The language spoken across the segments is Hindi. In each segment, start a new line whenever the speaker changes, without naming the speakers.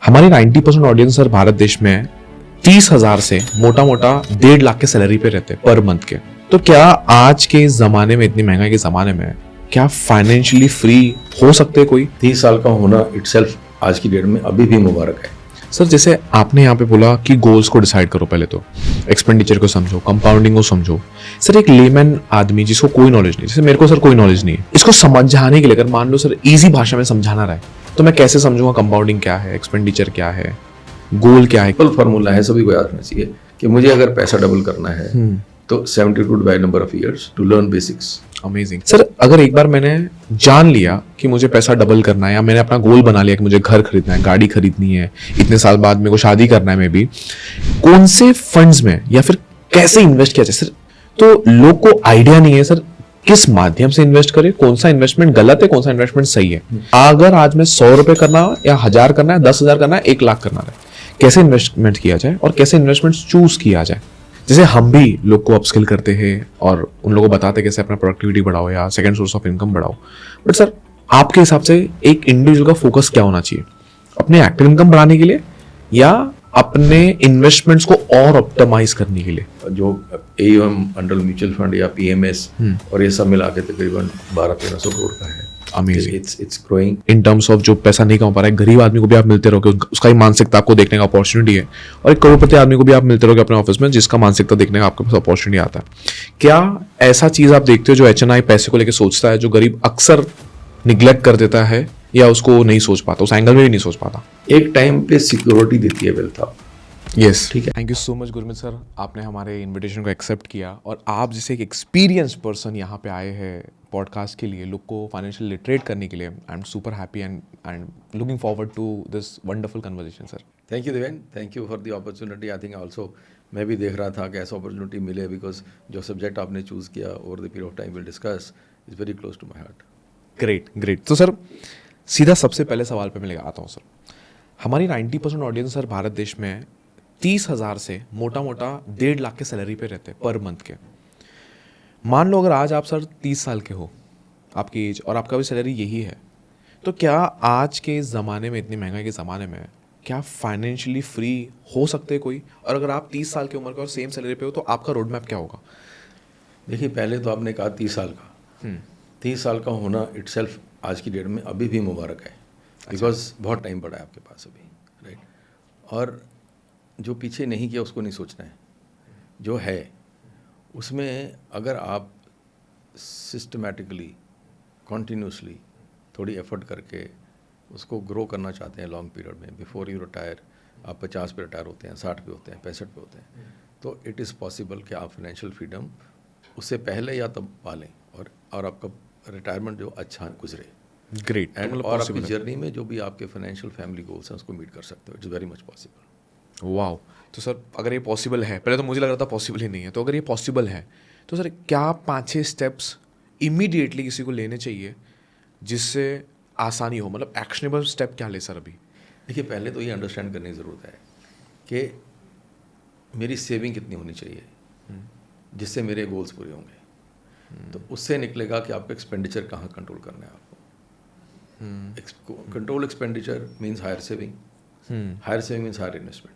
हमारी 90% ऑडियंस सर भारत देश में 30,000 से मोटा मोटा 1.5 लाख के सैलरी पे रहते हैं पर मंथ के। तो क्या आज के जमाने में, इतनी महंगाई के जमाने में, क्या फाइनेंशियली फ्री हो सकते हैं कोई?
30 साल का होना इटसेल्फ आज की डेट में अभी भी मुबारक है।
सर जैसे आपने यहाँ पे बोला कि गोल्स को डिसाइड करो, पहले तो एक्सपेंडिचर को समझो, कंपाउंडिंग को समझो। सर एक लेमैन आदमी जिसको कोई नॉलेज नहीं, जैसे मेरे को सर कोई नॉलेज नहीं है, इसको समझाने के लिए अगर मान लो सर इजी भाषा में समझाना रहा है तो मैं कैसे समझूंगा कंपाउंडिंग क्या है, एक्सपेंडिचर क्या है, गोल क्या है?
सिंपल फार्मूला है, सभी को याद रखना चाहिए कि मुझे अगर पैसा डबल करना है तो 72 by number of years to learn basics.
Amazing sir. अगर एक बार मैंने जान लिया कि मुझे पैसा डबल करना है, या मैंने अपना गोल बना लिया कि मुझे घर खरीदना है, गाड़ी खरीदनी है, इतने साल बाद मेरे को शादी करना है, मे भी कौन से फंड्स में या फिर कैसे इन्वेस्ट किया जाए सर? तो लोग को आइडिया नहीं है सर किस माध्यम से इन्वेस्ट करें, कौन सा इन्वेस्टमेंट गलत है, कौन सा इन्वेस्टमेंट सही है। अगर आज में 100 रुपए करना है या 1000 करना है, 10,000 करना है, 1 लाख करना है, कैसे इन्वेस्टमेंट किया जाए और कैसे इन्वेस्टमेंट चूज किया जाए? जैसे हम भी लोग को अपस्किल करते हैं और उन लोगों को बताते हैं कैसे अपना प्रोडक्टिविटी बढ़ाओ या सेकंड सोर्स ऑफ इनकम बढ़ाओ। बट सर आपके हिसाब से एक इंडिविजुअल का फोकस क्या होना चाहिए, अपने एक्टिव इनकम बढ़ाने के लिए या अपने इन्वेस्टमेंट्स को और ऑप्टिमाइज करने के लिए?
जो AUM अंडर म्यूचुअल फंड या PMS और ये सब मिला के तकरीबन 1200-1300 करोड़ का है।
Amazing.
It's growing.
In terms of जो पैसा नहीं कमा पा रहा है, गरीब आदमी को भी आप मिलते रहोगे, उसका ही मानसिकता आपको देखने का अपॉर्चुनिटी है, और एक करोड़पति आदमी को भी आप मिलते रहोगे अपने ऑफिस में जिसका मानसिकता देखने का आपके पास अपॉर्चुनिटी आता है। क्या ऐसा चीज आप देखते हो जो HNI पैसे को लेकर सोचता है, जो गरीब अक्सर निग्लेक्ट कर देता है या उसको नहीं सोच पाता, उस एंगल में भी नहीं सोच पाता?
एक टाइम पे सिक्योरिटी देती है वेल्थ। आप
यस,
ठीक है।
Thank you so much Gurmeet sir, आपने हमारे इनविटेशन को एक्सेप्ट किया और आप जैसे एक एक्सपीरियंस पर्सन यहाँ पे आए हैं पॉडकास्ट के लिए, लोग को फाइनेंशियल लिटरेट करने के लिए। I am super happy and looking forward to this wonderful conversation sir.
Thank you Deven, thank you for the opportunity. I think also मैं भी देख रहा था कि ऐसा अपॉर्चुनिटी मिले, बिकॉज जो सब्जेक्ट आपने चूज़ किया over the period of time will discuss is very close to my heart.
Great great. तो सर सीधा सबसे पहले सवाल पे मैं लेकर आता हूँ सर। हमारी 90% ऑडियंस सर भारत देश में 30,000 से मोटा मोटा 1.5 लाख के सैलरी पे रहते हैं पर मंथ के। मान लो अगर आज आप सर 30 साल के हो, आपकी एज, और आपका भी सैलरी यही है, तो क्या आज के ज़माने में, इतनी महंगाई के ज़माने में, क्या फाइनेंशियली फ्री हो सकते हैं कोई? और अगर आप 30 साल की उम्र के और सेम सैलरी पे हो तो आपका रोड मैप क्या होगा?
देखिए, पहले तो आपने कहा 30 साल का। 30 साल का होना इटसेल्फ आज की डेट में अभी भी मुबारक है, बिकॉज बहुत टाइम पड़ा है आपके पास अभी, राइट। और जो पीछे नहीं किया उसको नहीं सोचना है, जो है उसमें अगर आप सिस्टमेटिकली, कॉन्टीन्यूसली थोड़ी एफर्ट करके उसको ग्रो करना चाहते हैं लॉन्ग पीरियड में, बिफोर यू रिटायर, आप 50 पे रिटायर होते हैं, 60 पे होते हैं, 65 पे होते हैं, तो इट इज़ पॉसिबल कि आप फाइनेंशियल फ्रीडम उससे पहले या तब पालें और आपका रिटायरमेंट जो अच्छा गुजरे।
ग्रेट।
एंड और आपकी जर्नी में जो भी आपके फाइनेंशियल फैमिली गोल्स हैं उसको मीट कर सकते हो। It's very much possible.
Wow. तो सर अगर ये पॉसिबल है, पहले तो मुझे लग रहा था पॉसिबल ही नहीं है, तो अगर ये पॉसिबल है तो सर क्या 5-6 स्टेप्स इमीडिएटली किसी को लेने चाहिए जिससे आसानी हो? मतलब एक्शनेबल स्टेप क्या ले सर अभी?
देखिए, पहले तो ये अंडरस्टैंड करने की ज़रूरत है कि मेरी सेविंग कितनी होनी चाहिए जिससे मेरे गोल्स पूरे होंगे। तो उससे निकलेगा कि आपको एक्सपेंडिचर कहाँ कंट्रोल करना है आपको। Control expenditure means higher saving, higher saving means higher investment.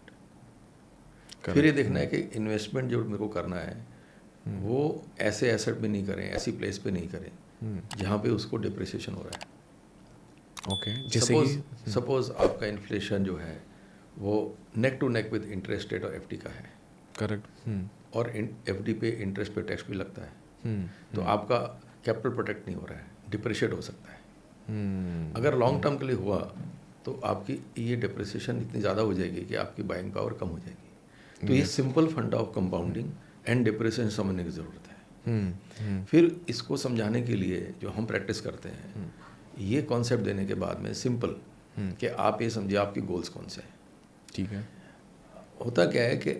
फिर ये देखना है कि इन्वेस्टमेंट जो मेरे को करना है वो ऐसे एसेट में नहीं करें, ऐसी प्लेस पे नहीं करें जहाँ पे उसको डिप्रिसिएशन हो रहा है।
ओके, जैसे
सपोज आपका इन्फ्लेशन जो है वो neck to neck with interest rate और FD का है।
करेक्ट।
और FD पे इंटरेस्ट पे टैक्स भी लगता है, तो आपका कैपिटल प्रोटेक्ट नहीं हो रहा है, डिप्रिशिएट हो सकता है। अगर लॉन्ग टर्म के लिए हुआ तो आपकी ये डिप्रिसिएशन इतनी ज़्यादा हो जाएगी कि आपकी बाइंग पावर कम हो जाएगी। तो ये सिंपल फंडा ऑफ कंपाउंडिंग एंड डिप्रिसिएशन समझने की ज़रूरत है। फिर इसको समझाने के लिए जो हम प्रैक्टिस करते हैं, ये कॉन्सेप्ट देने के बाद में सिंपल कि आप ये समझिए आपकी गोल्स कौन से हैं। ठीक है। होता क्या है कि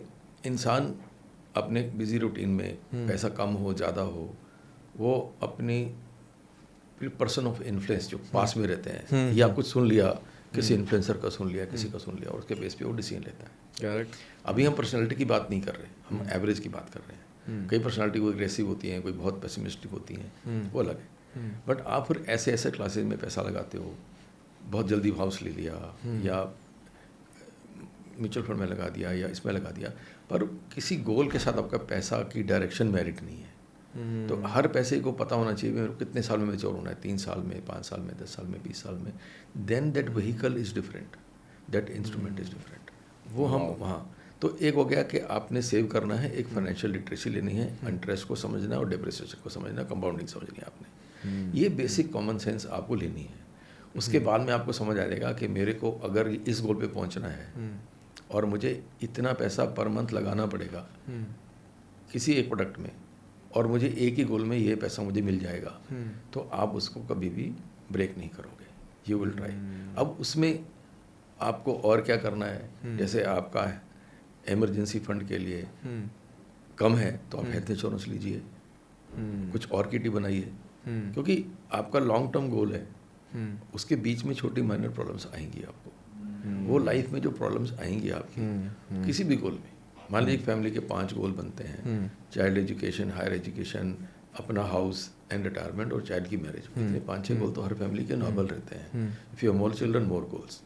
इंसान अपने बिजी रूटीन में पैसा कम हो ज़्यादा हो, वो अपनी पर्सन ऑफ इन्फ्लुएंस जो पास में रहते हैं या कुछ सुन लिया, किसी इन्फ्लुएंसर का सुन लिया, किसी का सुन लिया, और उसके बेस पे वो डिसीजन लेता है। करेक्ट। अभी हम पर्सनालिटी की बात नहीं कर रहे, हम एवरेज की बात कर रहे हैं। कई पर्सनालिटी वो एग्रेसिव होती हैं, कोई बहुत पेसिमिस्टिक होती हैं, वो अलग है। बट आप फिर ऐसे ऐसे क्लासेज में पैसा लगाते हो, बहुत जल्दी हाउस ले लिया या म्यूचुअल फंड में लगा दिया या इसमें लगा दिया, पर किसी गोल के साथ आपका पैसा की डायरेक्शन मैरिट नहीं है। तो हर पैसे को पता होना चाहिए मेरे को कितने साल में मैच्योर होना है, 3 साल में, 5 साल में, 10 साल में, 20 साल में। Then that vehicle is different, that instrument is different. वो हम वहाँ तो एक हो गया कि आपने सेव करना है, एक फाइनेंशियल लिटरेसी लेनी है, इंटरेस्ट को समझना है और डेप्रिसिएशन को समझना है, कंपाउंडिंग समझनी है आपने। ये बेसिक कॉमन सेंस आपको लेनी है। उसके बाद में आपको समझ आ जाएगा कि मेरे को अगर इस गोल पे पहुंचना है और मुझे इतना पैसा पर मंथ लगाना पड़ेगा किसी एक प्रोडक्ट में, और मुझे एक ही गोल में ये पैसा मुझे मिल जाएगा, तो आप उसको कभी भी ब्रेक नहीं करोगे, यू विल ट्राई। अब उसमें आपको और क्या करना है, जैसे आपका इमरजेंसी फंड के लिए कम है तो आप हेल्थ इंश्योरेंस लीजिए, कुछ और किटी बनाइए, क्योंकि आपका लॉन्ग टर्म गोल है, उसके बीच में छोटी माइनर प्रॉब्लम्स आएंगी आपको। वो लाइफ में जो प्रॉब्लम्स आएंगी आपकी किसी भी गोल में, मान लीजिए फैमिली के 5 गोल बनते हैं, चाइल्ड एजुकेशन, हायर एजुकेशन, अपना हाउस एंड रिटायरमेंट और चाइल्ड की मैरिज, इतने 5-6 गोल तो हर फैमिली के नॉर्मल रहते हैं। If you have more children, more goals.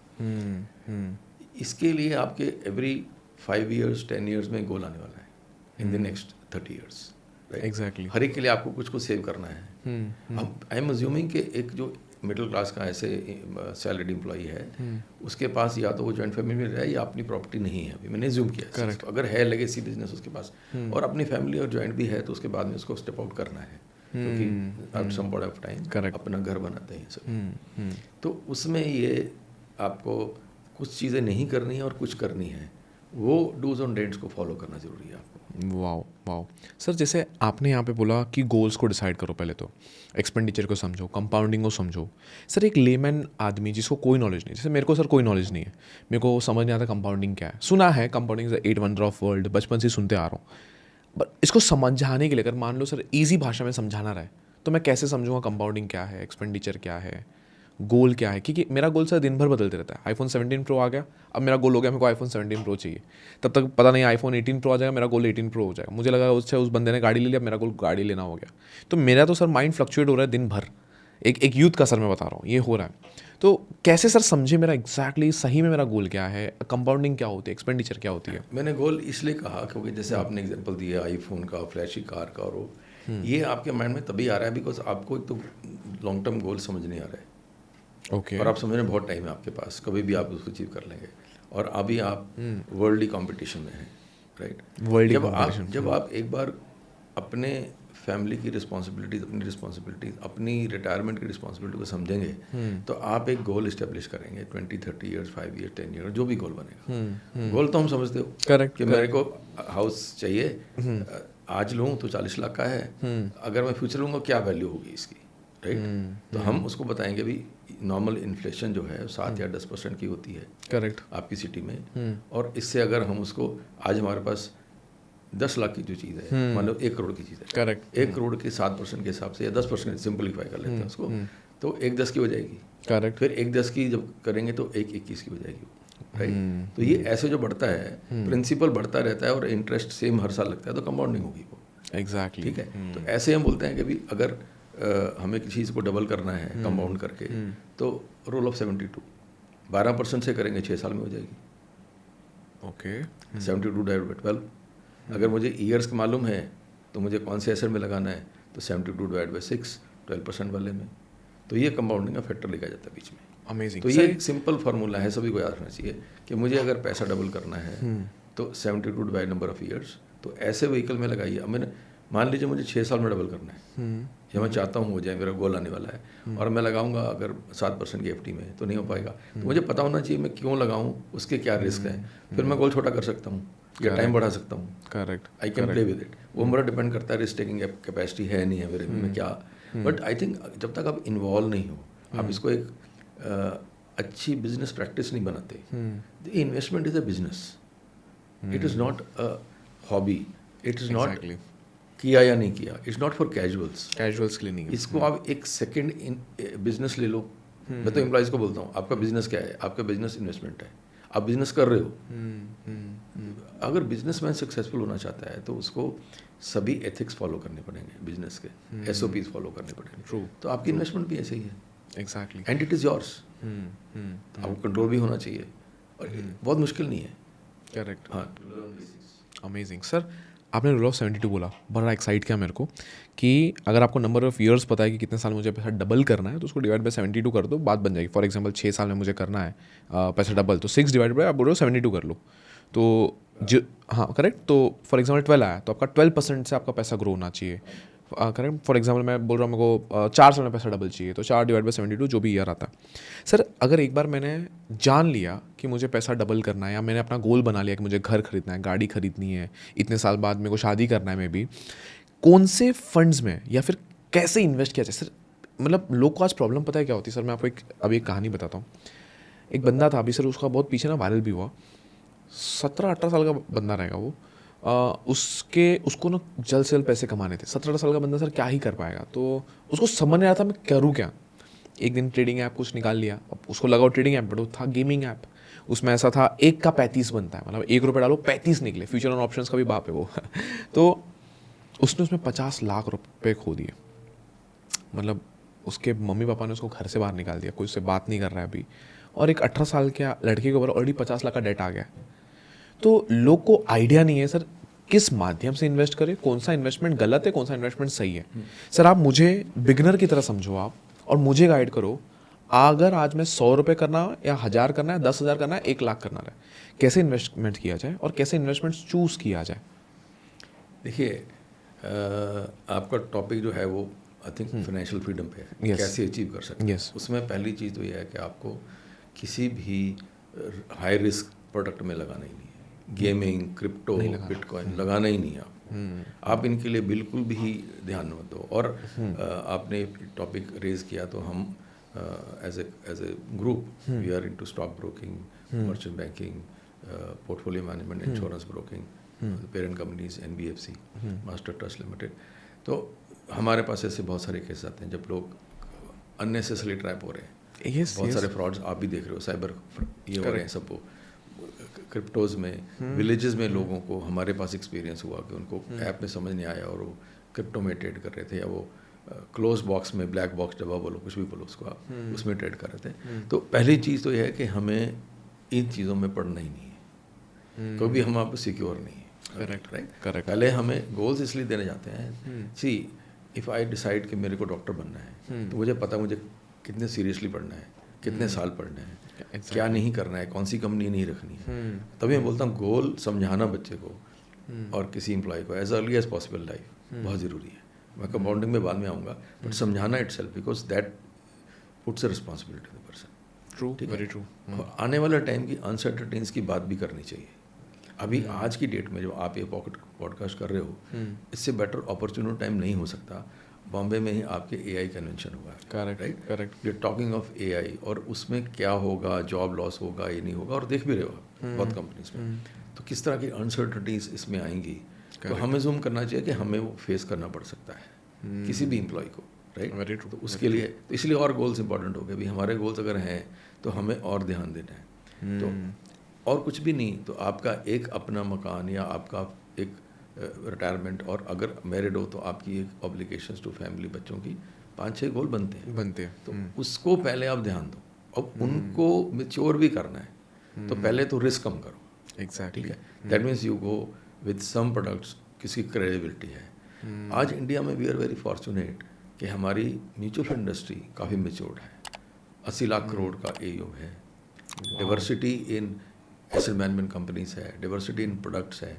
इसके लिए आपके एवरी 5 years 10 years में गोल आने वाला है, in the next 30 years।
Exactly.
हर एक के लिए आपको कुछ कुछ सेव करना है। अब आई एम अज्यूमिंग कि एक जो मिडिल क्लास का ऐसे सैलरीड एम्प्लॉई है, उसके पास या तो वो जॉइंट फैमिली में रहा है या अपनी प्रॉपर्टी नहीं है, अभी मैंने ज्यूम किया।
Correct.
तो अगर है लेगेसी बिजनेस उसके पास और अपनी फैमिली और जॉइंट भी है, तो उसके बाद में उसको स्टेप आउट करना है, क्योंकि at some point of time अपना घर बनाते हैं सब। तो उसमें ये आपको कुछ चीज़ें नहीं करनी है और कुछ करनी है, वो डूज ऑन डेट्स को फॉलो करना जरूरी है आपको।
वाओ वाओ सर, जैसे आपने यहाँ पे बोला कि गोल्स को डिसाइड करो, पहले तो एक्सपेंडिचर को समझो, कंपाउंडिंग को समझो। सर एक लेमैन आदमी जिसको कोई नॉलेज नहीं, जैसे मेरे को सर कोई नॉलेज नहीं है, मेरे को समझ नहीं आता कंपाउंडिंग क्या है। सुना है compounding is 8 wonder of world, बचपन से सुनते आ रहा हूँ, बट इसको समझाने के लिए अगर मान लो सर ईजी भाषा में समझाना रहे, तो मैं कैसे समझूंगा कंपाउंडिंग क्या है, एक्सपेंडिचर क्या है, गोल क्या है? क्योंकि मेरा गोल सर दिन भर बदलते रहता है। आईफोन 17 प्रो आ गया, अब मेरा गोल हो गया मेरे को आईफोन 17 प्रो चाहिए, तब तक पता नहीं आईफोन 18 प्रो आ जाएगा, मेरा गोल 18 प्रो हो जाएगा। मुझे लगा उससे उस बंदे ने गाड़ी ले लिया, मेरा गोल गाड़ी लेना हो गया। तो मेरा तो सर माइंड फ्लक्चुएट हो रहा है दिन भर, एक यूथ का सर मैं बता रहा हूँ, ये हो रहा है। तो कैसे सर समझे मेरा एग्जैक्टली सही में मेरा गोल क्या है, कंपाउंडिंग क्या होती है, एक्सपेंडिचर क्या होती है?
मैंने गोल इसलिए कहा क्योंकि जैसे आपने एग्जांपल दिया आईफोन का, फ्लैशी कार का, और वो ये आपके माइंड में तभी आ रहा है बिकॉज आपको एक तो लॉन्ग टर्म गोल समझ नहीं आ रहा है।
ओके।
और आप समझने में बहुत टाइम है आपके पास, कभी भी आप उसको अचीव कर लेंगे, और अभी आप वर्ल्डली कंपटीशन में हैं, राइट?
Worldly
competition. जब आप एक बार अपने फैमिली की रिस्पॉन्सिबिलिटीज, अपनी रिटायरमेंट की रिस्पॉन्सिबिलिटी को समझेंगे, तो आप एक गोल इस्टेब्लिश करेंगे 20-30 ईयर्स, 5 ईयर, 10 ईयर, जो भी गोल बनेगा। गोल तो हम समझते हो
करेक्ट
कि मेरे को हाउस चाहिए, आज लूँ तो 40 लाख का है, अगर मैं फ्यूचर लूँगा क्या वैल्यू होगी इसकी, राइट? तो हम उसको बताएंगे भी नॉर्मल इन्फ्लेशन जो है 7 या 10% की होती है,
करेक्ट,
आपकी सिटी में, और इससे अगर हम उसको, आज हमारे पास 10 लाख की जो चीज़ है, मान लो 1 करोड़ की चीज़ है,
करेक्ट,
1 करोड़ के 7% के हिसाब से या 10%, सिंपलीफाई कर लेते हैं उसको, तो 1/10 की हो जाएगी।
करेक्ट,
फिर 1/10 की जब करेंगे तो 1/21 की हो जाएगी, राइट? तो ये ऐसे जो बढ़ता है, प्रिंसिपल बढ़ता रहता है और इंटरेस्ट सेम हर साल लगता है, तो कंपाउंडिंग होगी वो।
एग्जैक्टली,
ठीक है। तो ऐसे हम बोलते हैं कि भी अगर हमें किसी चीज़ को डबल करना है कंपाउंड करके, तो रूल ऑफ 72, 12% से करेंगे 6 साल में हो जाएगी।
ओके।
72 डिवाइड बाय 12, अगर मुझे ईयर्स का मालूम है तो मुझे कौन से एसेट में लगाना है, तो 72 डिवाइड बाय 6, 12% वाले में, तो ये कंपाउंडिंग का फैक्टर लिखा जाता है बीच में।
अमेजिंग।
तो ये एक सिंपल फार्मूला है, सभी को याद रखना चाहिए कि मुझे अगर पैसा डबल करना है तो 72 बाय नंबर ऑफ ईयर्स, तो ऐसे व्हीकल में लगाइए। अब मैंने मान लीजिए मुझे 6 साल में डबल करना है, या मैं चाहता हूँ हो जाए, मेरा गोल आने वाला है, और मैं लगाऊंगा अगर 7% की एफडी में, तो नहीं हो पाएगा। तो मुझे पता होना चाहिए मैं क्यों लगाऊं, उसके क्या रिस्क है, फिर मैं गोल छोटा कर सकता हूँ या टाइम बढ़ा सकता हूँ।
Correct,
I can play with it. वो मेरा डिपेंड करता है रिस्क टेकिंग कैपेसिटी है नहीं है मेरे में क्या। बट आई थिंक जब तक आप इन्वॉल्व नहीं हो, आप इसको एक अच्छी बिजनेस प्रैक्टिस नहीं बनाते। The investment is a business, it is not a hobby, it is not किया या नहीं किया, it's not for casuals.
Casuals के लिए नहीं है।
इसको आप एक सेकंड इन बिजनेस ले लो। मैं तो एम्प्लॉइज़ को बोलता हूँ, आपका बिजनेस क्या है? आपका बिजनेस इन्वेस्टमेंट है, आप बिजनेस कर रहे हो। अगर बिजनेसमैन सक्सेसफुल होना चाहता है तो उसको सभी एथिक्स फॉलो करने पड़ेंगे, बिजनेस के SOPs फॉलो करने पड़ेंगे।
ट्रू।
तो आपकी इन्वेस्टमेंट भी ऐसे ही है,
exactly.
And it is yours. आपको कंट्रोल भी होना चाहिए, और बहुत मुश्किल नहीं है।
करेक्ट,
हाँ, to learn basics.
Amazing sir. आपने रूल ऑफ 72 बोला, बड़ा एक्साइट किया मेरे को कि अगर आपको नंबर ऑफ ईयर्स पता है कि कितने साल मुझे पैसा डबल करना है तो उसको डिवाइड बाय 72 कर दो, बात बन जाएगी। फॉर एग्जांपल 6 साल में मुझे करना है पैसा डबल, तो 6 डिवाइड बाय आप बोल रहे हो 72 कर लो, तो जो हाँ करेक्ट। तो फॉर एग्जांपल 12 आया तो आपका 12% से आपका पैसा ग्रो होना चाहिए, करेक्ट। फॉर एग्जांपल मैं बोल रहा हूँ मेरे को 4 साल में पैसा डबल चाहिए, तो 4 डिवाइड बाय 72 जो भी ईयर आता है। सर अगर एक बार मैंने जान लिया कि मुझे पैसा डबल करना है, या मैंने अपना गोल बना लिया कि मुझे घर खरीदना है, गाड़ी खरीदनी है, इतने साल बाद मेरे को शादी करना है, मे बी कौन से फंड्स में या फिर कैसे इन्वेस्ट किया जाए सर? मतलब लोग को आज प्रॉब्लम पता है क्या होती है सर? मैं आपको अभी एक कहानी बताता हूँ। एक बंदा था अभी सर, उसका बहुत पीछे ना वायरल भी हुआ, 17-18 साल का बंदा रहेगा वो। उसको ना जल्द से जल्द पैसे कमाने थे। 17 साल का बंदा सर क्या ही कर पाएगा, तो उसको समझ नहीं आया था मैं करूँ क्या। एक दिन ट्रेडिंग ऐप कुछ निकाल लिया, अब उसको लगा वो ट्रेडिंग ऐप, बट वो था गेमिंग ऐप। उसमें ऐसा था 1 का 35 बनता है, मतलब 1 रुपये डालो 35 निकले, फ्यूचर ऑन ऑप्शंस का भी बाप है वो। तो उसने उसमें 50 लाख रुपए खो दिए। मतलब उसके मम्मी पापा ने उसको घर से बाहर निकाल दिया, कोई उससे बात नहीं कर रहा है अभी, और एक 18 साल के लड़के के ऊपर ऑलरेडी 50 लाख का डेट आ गया। तो लोग को आइडिया नहीं है सर किस माध्यम से इन्वेस्ट करें, कौन सा इन्वेस्टमेंट गलत है, कौन सा इन्वेस्टमेंट सही है। सर आप मुझे बिगनर की तरह समझो आप, और मुझे गाइड करो। अगर आज मैं 100 रुपये करना है, या 1000 करना है, 10,000 करना है, 1 लाख करना है, कैसे इन्वेस्टमेंट किया जाए और कैसे इन्वेस्टमेंट चूज़ किया जाए?
देखिए, आपका टॉपिक जो है वो आई थिंक फाइनेंशियल फ्रीडम पे है,
Yes.
कैसे अचीव कर सकते हैं।
Yes.
उसमें पहली चीज़ तो ये है कि आपको किसी भी हाई रिस्क प्रोडक्ट में लगाना ही नहीं है। गेमिंग, क्रिप्टो, बिटकॉइन लगाना ही नहीं है आपको। आप इनके लिए बिल्कुल भी ध्यान मत दो। और आपने टॉपिक रेज किया तो हम as a group we are into stock broking, merchant banking, portfolio management, insurance broking, parent companies, NBFC, master trust limited. तो हमारे पास ऐसे बहुत सारे केस आते हैं जब लोग अननेसेसरी ट्रैप हो रहे हैं। बहुत सारे फ्रॉड्स आप भी देख रहे हो, साइबर ये हो रहे हैं सब। क्रिप्टोज में विलेजेस में लोगों को, हमारे पास एक्सपीरियंस हुआ कि उनको ऐप में समझ नहीं आया और वो क्रिप्टो में ट्रेड कर रहे थे, या वो क्लोज बॉक्स में, ब्लैक बॉक्स डब्बा बोलो, कुछ भी बोलो उसको आप, उसमें ट्रेड कर रहे थे। तो पहली चीज़ तो यह है कि हमें इन चीज़ों में पढ़ना ही नहीं है, कभी हम आप सिक्योर नहीं है।
Correct,
right,
correct.
पहले हमें गोल्स इसलिए देने जाते हैं। सी इफ़ आई डिसाइड कि मेरे को डॉक्टर बनना है, तो मुझे पता मुझे कितने सीरियसली पढ़ना है, कितने साल पढ़ना है, क्या नहीं करना है, कौन सी कंपनी नहीं रखनी है। तभी मैं बोलता हूँ गोल समझाना बच्चे को और किसी एम्प्लॉय को as early as possible life बहुत ज़रूरी है। मैं कंपाउंडिंग में बाद में आऊँगा, बट समझाना itself, because that puts a responsibility to the person.
True, very true.
और आने वाले टाइम की अनसर्टेनिटीज़ की बात भी करनी चाहिए। अभी आज की डेट में जो आप ये पॉडकास्ट कर रहे हो, इससे बेटर अपॉर्चुनिटी टाइम नहीं हो सकता। बॉम्बे में ही आपके AI कन्वेंशन हुआ है,
करेक्ट,
राइट,
करेक्ट।
ये टॉकिंग ऑफ AI, और उसमें क्या होगा, जॉब लॉस होगा, ये नहीं होगा, और देख भी रहे हो आप बहुत कंपनीज में। तो किस तरह की अनसर्टनिटीज इसमें आएंगी, तो हमें जूम करना चाहिए कि हमें वो फेस करना पड़ सकता है किसी भी एम्प्लॉय को, राइट।
Very true.
तो उसके लिए, तो इसलिए और गोल्स इंपॉर्टेंट हो गए। भाई हमारे गोल्स अगर हैं तो हमें और ध्यान देना है। तो और कुछ भी नहीं, तो आपका एक अपना मकान, या आपका एक रिटायरमेंट, और अगर मैरिड हो तो आपकी एक ऑब्लिगेशंस टू फैमिली, बच्चों की 5-6 गोल बनते हैं। तो उसको पहले आप ध्यान दो। अब उनको मैच्योर भी करना है, तो पहले तो रिस्क कम करो।
एग्जैक्टली,
ठीक है, that means you go with some products, किसी क्रेडिबिलिटी है। आज इंडिया में वी आर वेरी फॉर्चुनेट कि हमारी म्यूचुअल फंड इंडस्ट्री काफ़ी मैच्योर्ड है। 80 लाख करोड़ का AUM है। Diversity in asset management companies है, डाइवर्सिटी इन प्रोडक्ट्स है।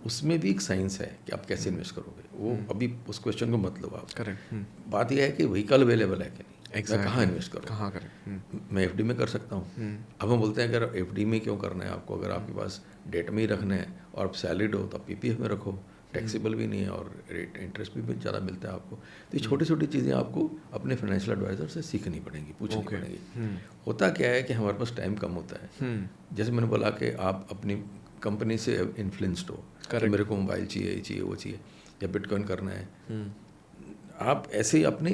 उसमें भी एक साइंस है कि आप कैसे इन्वेस्ट करोगे। वो अभी उस क्वेश्चन को मत लो आप।
करेक्ट।
बात यह है कि व्हीकल अवेलेबल है कि नहीं, मैं कहाँ इन्वेस्ट करूँ,
कहाँ करें?
मैं FD में कर सकता हूँ। अब हम बोलते हैं अगर FD में क्यों करना है आपको, अगर आपके पास डेट में ही रखना है और आप सैलरीड हो तो आप PPF में रखो, टैक्सेबल भी नहीं है और रेट इंटरेस्ट भी ज़्यादा मिलता है आपको। तो ये छोटी छोटी चीज़ें आपको अपने फाइनेंशियल एडवाइज़र से सीखनी पड़ेंगी, पूछनी पड़ेंगी। होता क्या है कि हमारे पास टाइम कम होता है। जैसे मैंने बोला कि आप अपनी कंपनी से इन्फ्लुएंस्ड हो कि मेरे को मोबाइल चाहिए, ये चाहिए, वो चाहिए, या बिटकॉइन करना है। आप ऐसे ही अपने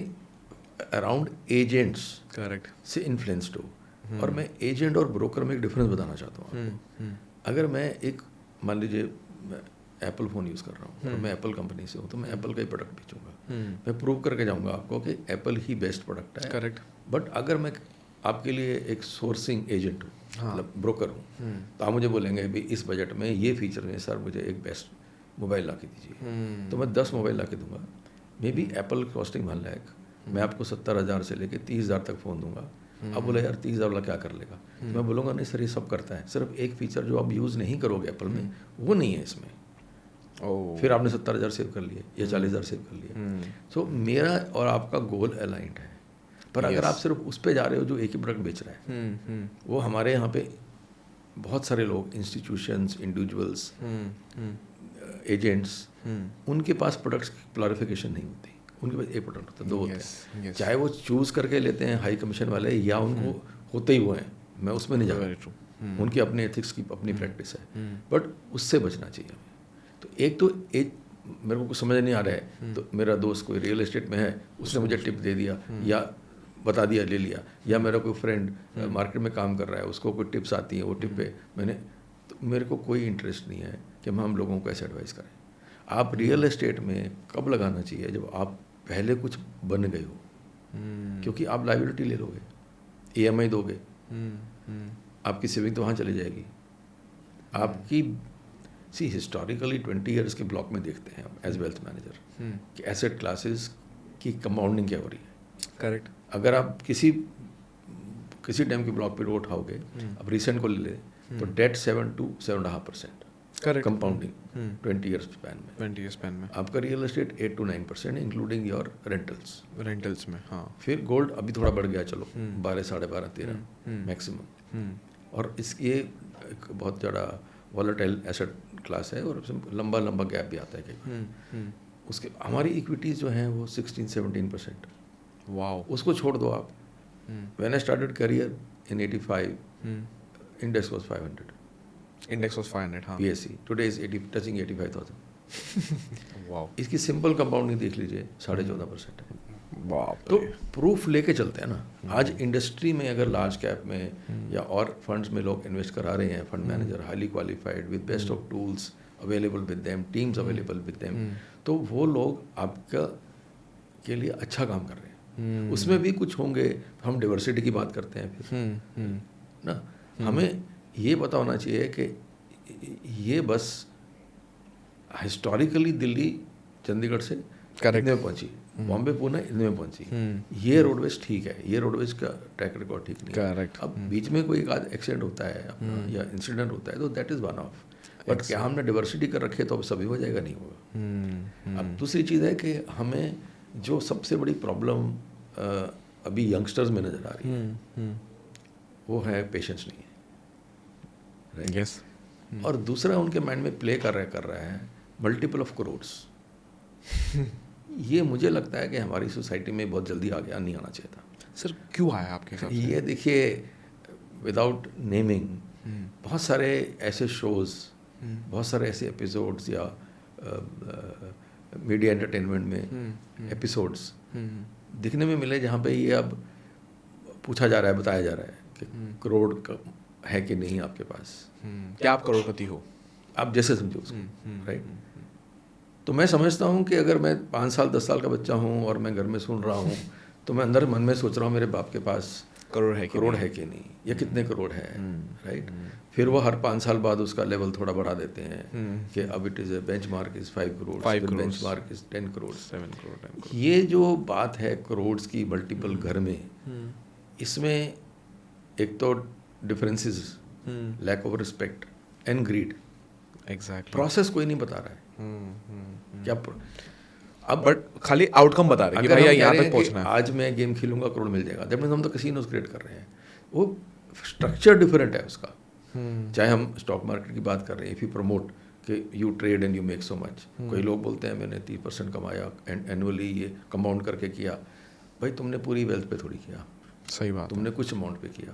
अराउंड एजेंट्स
करेक्ट
से इन्फ्लुएंस्ड हो। और मैं एजेंट और ब्रोकर में एक डिफरेंस बताना चाहता हूँ आपको। अगर मैं एक, मान लीजिए मैं एप्पल फ़ोन यूज़ कर रहा हूँ और मैं एप्पल कंपनी से हूँ, तो मैं एप्पल का ही प्रोडक्ट बेचूंगा। मैं प्रूव करके जाऊँगा आपको कि एप्पल ही बेस्ट प्रोडक्ट है।
करेक्ट।
बट अगर मैं आपके लिए एक सोर्सिंग एजेंट हूँ, मतलब ब्रोकर हूँ, तो आप मुझे बोलेंगे भाई इस बजट में ये फीचर में सर मुझे एक बेस्ट मोबाइल ला के दीजिए, तो मैं 10 मोबाइल ला के दूंगा। May be Apple costing 1 lakh, मैं आपको 70,000 से लेके 30,000 तक फ़ोन दूंगा। आप बोले यार 30,000 वाला क्या कर लेगा, तो मैं बोलूँगा नहीं सर ये सब करता है, सिर्फ एक फीचर जो आप यूज़ नहीं करोगे एप्पल में वो नहीं है इसमें। फिर आपने 70,000 सेव कर लिए या 40,000 सेव कर लिए। सो मेरा और आपका गोल अलाइंड है, पर अगर आप सिर्फ उस पर जा रहे हो जो एक ही प्रोडक्ट बेच रहा है, वो हमारे यहाँ पे बहुत सारे लोग, इंस्टीट्यूशंस, इंडिविजुअल्स, एजेंट्स, उनके पास प्रोडक्ट्स की क्लैरिफिकेशन नहीं होती, उनके पास एक प्रोडक्ट होता है, 2 होते हैं, चाहे वो चूज़ करके लेते हैं हाई कमीशन वाले या उनको होते ही वो हैं, मैं उसमें नहीं जा रहा, उनकी अपनी एथिक्स की अपनी प्रैक्टिस है, बट उससे बचना चाहिए हमें। तो एक मेरे को कुछ समझ नहीं आ रहा है, तो मेरा दोस्त कोई रियल एस्टेट में है, उसने मुझे टिप दे दिया या बता दिया, ले लिया, या मेरा कोई फ्रेंड मार्केट में काम कर रहा है, उसको कोई टिप्स आती हैं, वो टिप पे मैंने, तो मेरे को कोई इंटरेस्ट नहीं है कि हम लोगों को ऐसे एडवाइस करें। आप रियल एस्टेट में कब लगाना चाहिए, जब आप पहले कुछ बन गए हो, क्योंकि आप लायबिलिटी ले लोगे, EMI दोगे, आपकी सेविंग तो वहाँ चली जाएगी। आपकी हिस्टोरिकली 20 ईयर्स के ब्लॉक में देखते हैं हम एज वेल्थ मैनेजर कि एसेट क्लासेस की कंपाउंडिंग क्या हो रही है।
करेक्ट।
अगर आप किसी टाइम के ब्लॉक पे रो उठाओगे, अब रिसेंट को ले ले, तो debt 7 to 7.5%
correct
compounding 20 years span में।
20 ईयर स्पैन में
आपका real estate 8 to 9% including your
rentals में। हाँ,
फिर गोल्ड अभी थोड़ा बढ़ गया, चलो 12, 12.5, 13 मैक्सिमम। और ये एक बहुत ज़्यादा वॉलेटाइल एसेट क्लास है और लंबा गैप भी आता है कई बार। उसके हमारी इक्विटीज़ जो हैं वो 16-17%।
वाओ।
उसको छोड़ दो आप। When I started career in 85, index was 500,
index was 500। हाँ,
PSE टुडे इज 80, 85,000।
वाओ।
इसकी सिंपल कंपाउंडिंग देख लीजिए, 14.5% है।
बाप
तो
रे।
प्रूफ लेके चलते हैं ना। आज इंडस्ट्री में अगर लार्ज कैप में या और फंड्स में लोग इन्वेस्ट करा रहे हैं, fund manager highly qualified with best of tools available with them, teams available with them, तो वो लोग आपका के लिए अच्छा काम कर रहे हैं। उसमें भी कुछ होंगे, हम डाइवर्सिटी की बात करते हैं फिर ना, हमें ये पता होना चाहिए कि ये बस हिस्टोरिकली दिल्ली चंडीगढ़ से इतने में पहुंची, बॉम्बे पुणे इतने में पहुंची, ये रोडवेज ठीक है, ये रोडवेज का ट्रैक रिकॉर्ड ठीक नहीं है।
करेक्ट।
अब बीच में कोई एक आध एक्सीडेंट होता है अपना या इंसिडेंट होता है, तो that is one of, but क्या हमने डाइवर्सिटी कर रखे तो अब सभी हो जाएगा, नहीं होगा। अब दूसरी चीज़ है कि हमें जो सबसे बड़ी प्रॉब्लम अभी यंगस्टर्स में नज़र आ रही है वो है पेशेंस नहीं है, राइट?
यस।
और दूसरा उनके माइंड में प्ले कर रहा है मल्टीपल ऑफ करोड्स। ये मुझे लगता है कि हमारी सोसाइटी में बहुत जल्दी आ गया, नहीं आना चाहिए था।
सर क्यों आया आपके हिसाब से?
ये देखिए, विदाउट नेमिंग बहुत सारे ऐसे शोज़, बहुत सारे ऐसे एपिसोड्स या मीडिया एंटरटेनमेंट में एपिसोड्स दिखने में मिले जहाँ पे ये अब पूछा जा रहा है, बताया जा रहा है कि करोड़ का है कि नहीं आपके पास,
क्या आप करोड़पति हो,
आप जैसे समझो उसको, राइट? तो मैं समझता हूँ कि अगर मैं 5 साल 10 साल का बच्चा हूँ और मैं घर में सुन रहा हूँ, तो मैं अंदर मन में सोच रहा हूँ मेरे बाप के पास
करोड़ है
कि नहीं, या कितने करोड़ है, राइट? फिर वो हर 5 साल बाद उसका लेवल थोड़ा बढ़ा देते हैं कि अब it is a benchmark is 5 crore, benchmark is 10 crore,
7 crore.
ये जो बात है करोड़ की मल्टीपल घर में, इसमें एक तो differences, lack of respect and greed,
exactly.
Process कोई नहीं बता रहा है क्या
अब, बट खाली आउटकम बता रहे हैं कि भैया यहाँ तक पहुँचना है।
आज मैं गेम खेलूंगा करोड़ मिल जाएगा, दैट मीन्स हम तो कैसीनोस क्रिएट कर रहे हैं। वो स्ट्रक्चर डिफरेंट है उसका। चाहे हम स्टॉक मार्केट की बात कर रहे हैं, इफ़ यू प्रमोट कि you trade and you make so much, कोई लोग बोलते हैं मैंने 30% कमाया एनुअली, ये कंपाउंड करके किया। भाई तुमने पूरी वेल्थ पे थोड़ी किया,
सही बात,
तुमने कुछ अमाउंट पे किया।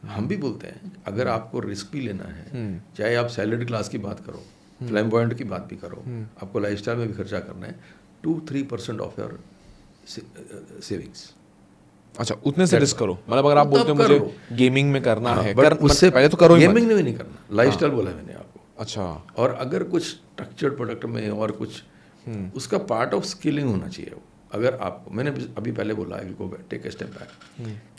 हम भी बोलते हैं अगर आपको रिस्क भी लेना है, चाहे आप सैलरी क्लास की बात करो, फ्लैम्बॉयंट की बात भी करो, आपको लाइफस्टाइल में भी खर्चा करना है, 2-3% ऑफ योर सेविंग्स।
अच्छा, उतने से रिस्क करो, मतलब अगर आप बोलते हो मुझे गेमिंग में करना है,
उससे
पहले तो करो।
गेमिंग में भी नहीं करना, लाइफस्टाइल बोला मैंने आपको।
अच्छा।
और अगर कुछ स्ट्रक्चर्ड प्रोडक्ट में और कुछ उसका पार्ट ऑफ स्किलिंग होना चाहिए। अगर आपको, मैंने अभी पहले बोला, I will go take a step back,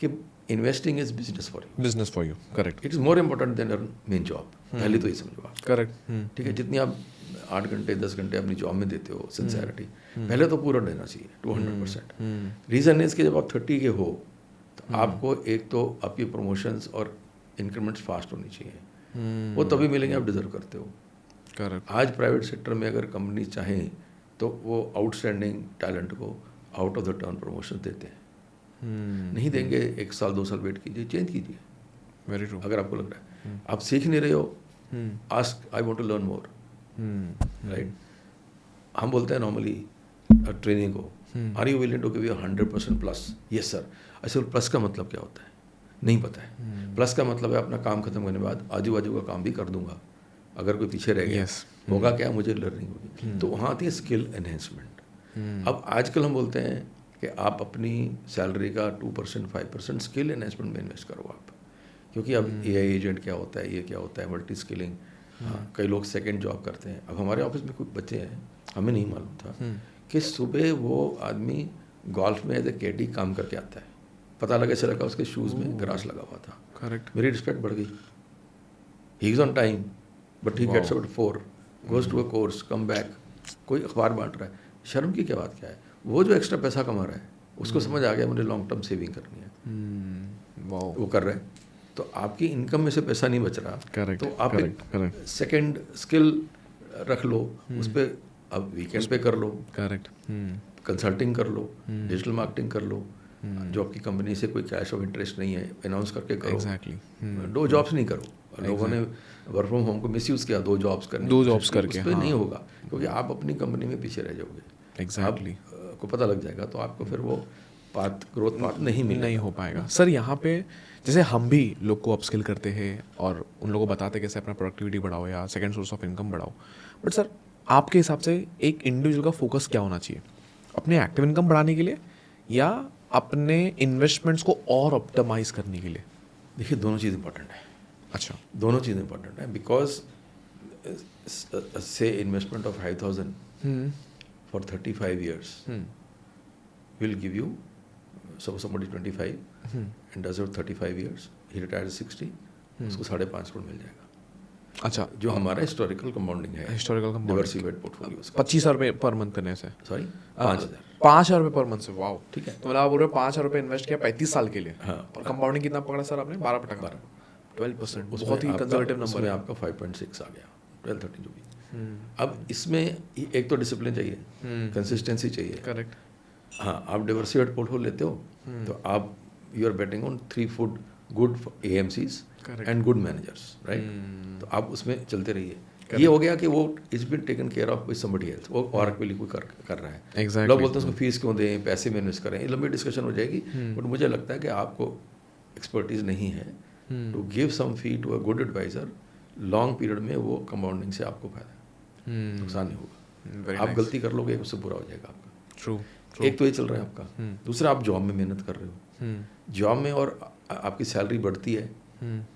कि investing is business for you,
business for you, correct
it is more important than your main job. पहले तो ये समझो आप,
करेक्ट।
ठीक है। जितनी आप 8 घंटे 10 घंटे अपनी जॉब में देते हो सिंसेरिटी, पहले तो पूरा देना चाहिए 200%। रीज़न इज कि जब आप 30 के हो तो आपको एक तो आपकी प्रमोशंस और इंक्रीमेंट्स फास्ट होनी चाहिए, वो तभी मिलेंगे आप डिजर्व करते हो।
करेक्ट।
आज प्राइवेट सेक्टर में अगर कंपनी चाहें तो वो आउटस्टैंडिंग टैलेंट को out of the turn promotion देते हैं। नहीं देंगे, 1 साल 2 साल वेट कीजिए, चेंज कीजिए।
Very true.
अगर आपको लग रहा है आप सीख नहीं रहे हो, ask I want to learn more, right. हम बोलते हैं नॉर्मली ट्रेनिंग को, are you willing to give you 100% plus? Yes sir. अच्छा, प्लस का मतलब क्या होता है? नहीं पता है। प्लस का मतलब है अपना काम खत्म करने के बाद आजू बाजू का काम भी कर दूंगा, अगर कोई पीछे रह गया होगा क्या, मुझे लर्निंग होगी। तो वहाँ आती है स्किल एनहेंसमेंट। अब आजकल हम बोलते हैं कि आप अपनी सैलरी का 2% 5% स्किल एनहेंसमेंट में इन्वेस्ट करो आप, क्योंकि अब AI एजेंट क्या होता है, ये क्या होता है, मल्टी स्किलिंग। हाँ, कई लोग सेकंड जॉब करते हैं। अब हमारे ऑफिस में कुछ बच्चे हैं, हमें नहीं मालूम था कि सुबह वो आदमी गोल्फ में एज ए कैडी काम करके आता है, पता लगा चला उसके शूज़ में ग्रास लगा हुआ था।
करेक्ट।
मेरी रिस्पेक्ट बढ़ गई। He is on time but he gets up 4, goes to a course, come back, कोई अखबार बांट रहा है। शर्म की क्या बात क्या है? वो जो एक्स्ट्रा पैसा कमा रहा है उसको समझ आ गया मुझे लॉन्ग टर्म सेविंग करनी है, वो कर रहे हैं। तो आपकी इनकम में से पैसा नहीं बच रहा,
Correct,
तो आप
correct.
सेकंड स्किल रख लो, उस पर अब वीकेंड पे कर लो,
करेक्ट।
कंसल्टिंग कर लो, डिजिटल मार्केटिंग कर लो। जो आपकी कंपनी से कोई कैश ऑफ इंटरेस्ट नहीं है, अनाउंस करके करो।
एग्जैक्टली।
2 जॉब्स नहीं करो। लोगों ने वर्क फ्रॉम होम को मिसयूज़ किया, 2 जॉब्स करने,
2 जॉब्स करके,
उस पे
हाँ।
नहीं होगा, क्योंकि आप अपनी कंपनी में पीछे रह जाओगे।
एग्जैक्टली।
आपको पता लग जाएगा तो आपको फिर वो ग्रोथ पाथ नहीं मिलेगा,
नहीं हो पाएगा। सर यहाँ पे जैसे हम भी लोग को अपस्किल करते हैं और उन लोगों को बताते हैं कैसे अपना प्रोडक्टिविटी बढ़ाओ या सेकंड सोर्स ऑफ इनकम बढ़ाओ, बट सर आपके हिसाब से एक इंडिविजुअल का फोकस क्या होना चाहिए, अपने एक्टिव इनकम बढ़ाने के लिए या अपने इन्वेस्टमेंट्स को और ऑप्टिमाइज करने के लिए?
देखिए, दोनों चीज़ इंपॉर्टेंट है।
अच्छा।
दोनों चीज़ इंपॉर्टेंट है, बिकॉज से investment of 5,000 for 35 years will give you, suppose somebody 25 and does it 35 years, he retires 60, उसको 5.5 करोड़ मिल जाएगा।
अच्छा,
जो हमारा हिस्टोरिकल कंपाउंडिंग है,
हिस्टोरिकल
डिवर्सिफाइड पोर्टफोलियो,
25,000 रुपये पर मंथ करने से,
सॉरी 5,000,
5,000 रुपये पर मंथ से, वाओ।
ठीक है।
तो मतलब आप बोल रहे हो 5,000 रुपये इन्वेस्ट किया 35 साल के लिए,
हाँ।
और कंपाउंडिंग कितना पकड़ा सर आपने? 12%, 12%, बहुत ही कंजर्वेटिव नंबर
उसमें
है।
आपका 5.6 आ गया, 12-13 जो भी। अब इसमें एक तो डिसिप्लिन चाहिए, कंसिस्टेंसी चाहिए।
करेक्ट।
हाँ, आप डाइवर्सिफाइड पोर्टफोलियो लेते हो तो आप you are betting on 3 food good AMCs and good managers, right. तो आप उसमें चलते रहिए। ये हो गया कि वो is been taken care of with somebody else, वो और के लिए कोई कर रहा है।
Exactly.
लोग बोलते हैं उसको फीस क्यों दें, पैसे में इन्वेस्ट करें, ये लंबी डिस्कशन हो जाएगी। बट मुझे लगता है कि आपको एक्सपर्टीज नहीं है to give some fee to a good advisor. Long period में वो कंपाउंडिंग से आपको फायदा है, नुकसान नहीं होगा। आप गलती कर लोगे उससे बुरा हो जाएगा आपका।
ट्रू।
एक तो ये चल रहा है आपका। दूसरा, आप जॉब में मेहनत कर रहे हो, जॉब में और आपकी सैलरी बढ़ती है,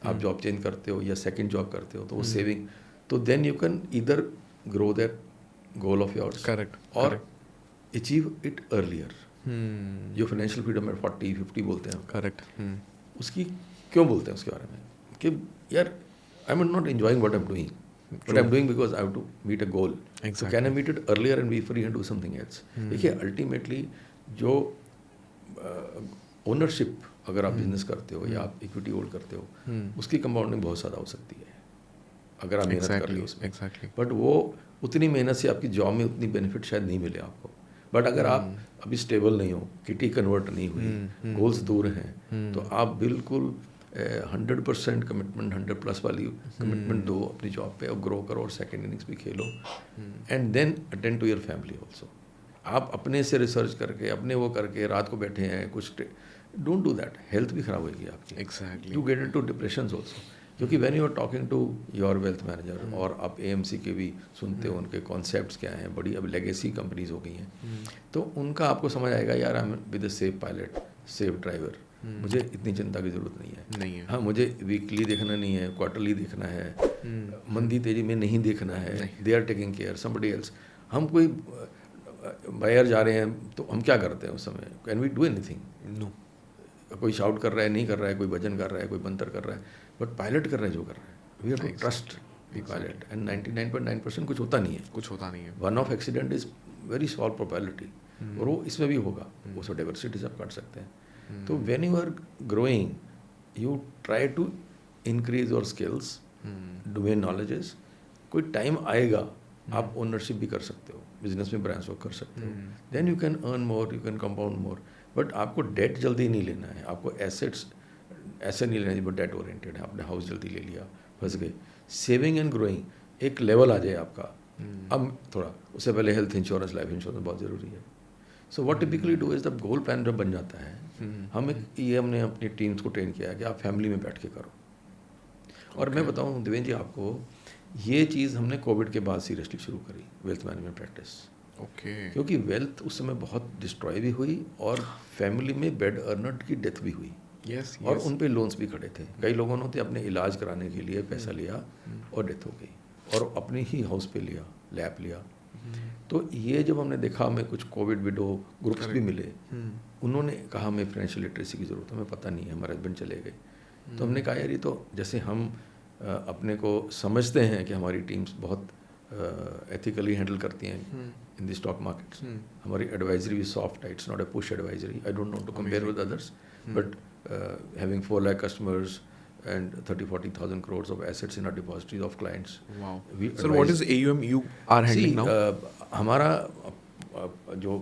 आप जॉब चेंज करते हो या सेकंड जॉब करते हो तो वो सेविंग, तो then you can either grow that goal of yours,
correct,
और अचीव इट अर्लियर। जो फाइनेंशियल फ्रीडम है 40-50 बोलते हैं,
करेक्ट।
उसकी क्यों बोलते हैं उसके बारे में कि यार I am not enjoying what I am doing, but I am doing because I have to meet a goal. So can I meet it earlier and be free and do something else. देखिए, अल्टीमेटली जो ओनरशिप अगर आप बिजनेस करते हो या आप इक्विटी होल्ड करते हो, उसकी कंपाउंडिंग बहुत ज़्यादा हो सकती है अगर आप मेहनत कर रहे हो उसमें।
Exactly.
बट वो उतनी मेहनत से आपकी जॉब में उतनी बेनिफिट शायद नहीं मिले आपको। बट अगर आप अभी स्टेबल नहीं हो, किटी कन्वर्ट नहीं हुई, गोल्स दूर हैं, तो आप बिल्कुल 100% कमिटमेंट, 100+ वाली कमिटमेंट दो अपनी जॉब पे और ग्रो करो और सेकेंड इनिंग्स भी खेलो and then attend to your family also. आप अपने से रिसर्च करके, अपने वो करके रात को बैठे हैं कुछ, डोंट डू दैट, हेल्थ भी ख़राब होगी आपकी।
Exactly.
You get into depression also, क्योंकि when you are talking to your wealth manager और आप AMC के भी सुनते हो, उनके कॉन्सेप्ट्स क्या हैं, बड़ी अब लेगेसी कंपनीज हो गई हैं, तो उनका आपको समझ आएगा यार I am with a safe pilot, safe driver, मुझे इतनी चिंता की ज़रूरत नहीं है। हाँ, मुझे वीकली देखना नहीं है, क्वार्टरली देखना है, मंदी तेजी में नहीं देखना है, they are taking care somebody else. हम कोई बाहर जा रहे हैं तो हम क्या करते हैं उस समय, can we do anything?
No.
कोई शाउट कर रहा है, नहीं कर रहा है, कोई भजन कर रहा है, कोई मंत्र कर रहा है, बट पायलट कर रहा है जो कर रहा है. We have to trust the pilot, and 99.9% कुछ होता नहीं है.
कुछ होता नहीं है.
One of accident is very small probability, और वो इसमें भी होगा. वो सब डाइवर्सिटी से आप काट सकते हैं. तो when you are growing, you try to increase your skills, domain knowledges. कोई टाइम आएगा आप ओनरशिप भी कर सकते हो, बिजनेस में ब्रांच वर्क कर सकते हो, then you can earn more, you can compound more. But आपको डेट जल्दी नहीं लेना है, आपको एसेट्स ऐसे नहीं लेना है डेट ओरिएंटेड है. आपने हाउस जल्दी ले लिया, फंस गए. सेविंग एंड ग्रोइंग एक लेवल आ जाए आपका. अब थोड़ा उससे पहले हेल्थ इंश्योरेंस, लाइफ इंश्योरेंस बहुत ज़रूरी है. So what typically do is the goal plan जब बन जाता है, हमने अपनी टीम्स को ट्रेन किया है कि आप फैमिली में बैठ के करो. और मैं बताऊं देवेंद्र जी आपको, ये चीज़ हमने कोविड के बाद सीरियसली शुरू करी, वेल्थ मैनेजमेंट प्रैक्टिस.
ओके.
क्योंकि वेल्थ उस समय बहुत डिस्ट्रॉय भी हुई और फैमिली में बेड अर्नर की डेथ भी हुई.
यस.
और उन पे लोन्स भी खड़े थे. कई लोगों ने तो अपने इलाज कराने के लिए पैसा लिया और डेथ हो गई, और अपनी ही हाउस पे लिया, लैब लिया. तो ये जब हमने देखा, हमें कुछ कोविड विडो ग्रुप्स भी मिले, उन्होंने कहा हमें फाइनेंशियल लिटरेसी की ज़रूरत है, हमें पता नहीं है, हमारे हस्बैंड चले गए. तो हमने कहा यार ये तो जैसे हम अपने को समझते हैं कि हमारी टीम्स बहुत एथिकली हैंडल करती हैं इन द स्टॉक मार्केट्स. हमारी एडवाइजरी भी सॉफ्ट है, it's not a push advisory. I don't want to compare with others, but having 4 lakh customers and 30-40,000 crores of assets in our depositories of clients.
Wow.
We
Sir, what is AUM you are handling now?
हमारा जो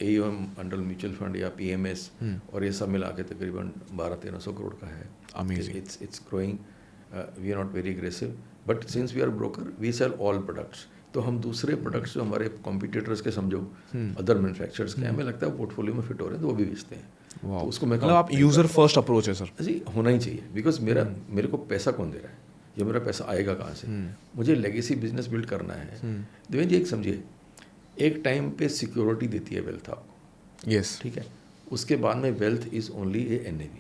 AUM अंडर म्यूचुअल फंड या PMS और ये सब मिला के तकरीबन 1200-1300 करोड़ का है.
Amazing.
It's growing. We are not very aggressive, but since we are broker, we sell all products. तो हम दूसरे प्रोडक्ट्स जो हमारे कॉम्पिटिटर्स के समझो, अदर मैन्युफैक्चरर्स के, हमें लगता है पोर्टफोलियो में फिट हो रहे हैं तो वो भी बेचते हैं.
Wow.
तो उसको मैं
मतलब आप यूजर फर्स्ट अप्रोच है सर.
जी होना ही चाहिए. बिकॉज मेरे को पैसा कौन दे रहा है, ये मेरा पैसा आएगा कहाँ से. मुझे लेगेसी बिजनेस बिल्ड करना है. देवेंद्र जी एक समझिए, एक टाइम पे सिक्योरिटी देती है वेल्थ आपको.
यस.
ठीक है. उसके बाद में wealth is only A NAV,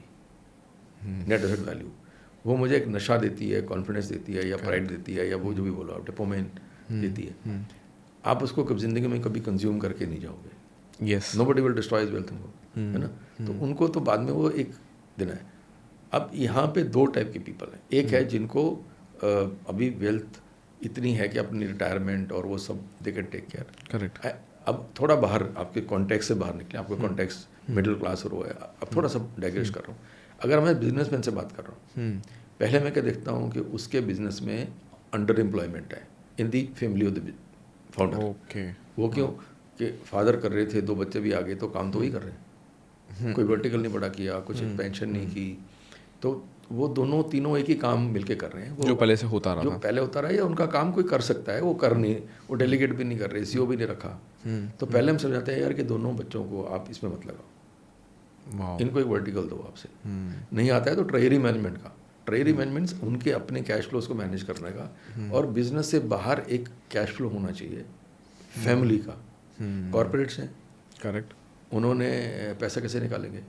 net asset value. वो मुझे एक नशा देती है, कॉन्फिडेंस देती है, या प्राइड देती है, या वो जो भी बोलो आप, डेपोमाइन देती है. आप उसको कभी जिंदगी में कभी कंज्यूम करके नहीं जाओगे.
Yes.
Nobody will destroy his wealth, है ना. तो उनको तो बाद में वो एक दिन है. अब यहाँ पे 2 टाइप के पीपल हैं. एक है जिनको अभी वेल्थ इतनी है कि अपनी रिटायरमेंट और वो सब they can take care.
Correct.
अब थोड़ा बाहर आपके कॉन्टेक्स्ट से बाहर निकले. आपका कॉन्टेक्स्ट मिडिल क्लास रो है. अब थोड़ा सा डाइग्रेस कर रहा हूँ. अगर मैं बिजनेसमैन से बात कर रहा हूँ, पहले मैं क्या देखता हूँ कि उसके बिजनेस में अंडर एम्प्लॉयमेंट है in the family of the founder.
Okay.
वो क्यों कि फादर कर रहे थे, 2 बच्चे भी आ गए, तो काम तो वही कर रहे हैं. कोई वर्टिकल नहीं बड़ा किया, कुछ पेंशन नहीं की, तो वो दोनों तीनों एक ही काम मिलके कर रहे हैं.
जो पहले से होता रहा
जो पहले होता रहा, या उनका काम कोई कर सकता है, वो कर नहीं, वो डेलीगेट भी नहीं कर रहे, CO भी नहीं रखा. तो पहले हम समझाते हैं यार कि दोनों बच्चों को आप इसमें मत लगाओ, इनको एक वर्टिकल दो आपसे. नहीं आता है तो ट्रेजरी मैनेजमेंट का. ट्रेजरी मैनेजमेंट उनके अपने कैश फ्लोज को मैनेज करने का, और बिजनेस से बाहर एक कैश फ्लो होना चाहिए फैमिली का. कॉर्पोरेट्स हैं,
करेक्ट,
उन्होंने पैसा कैसे निकालेंगे.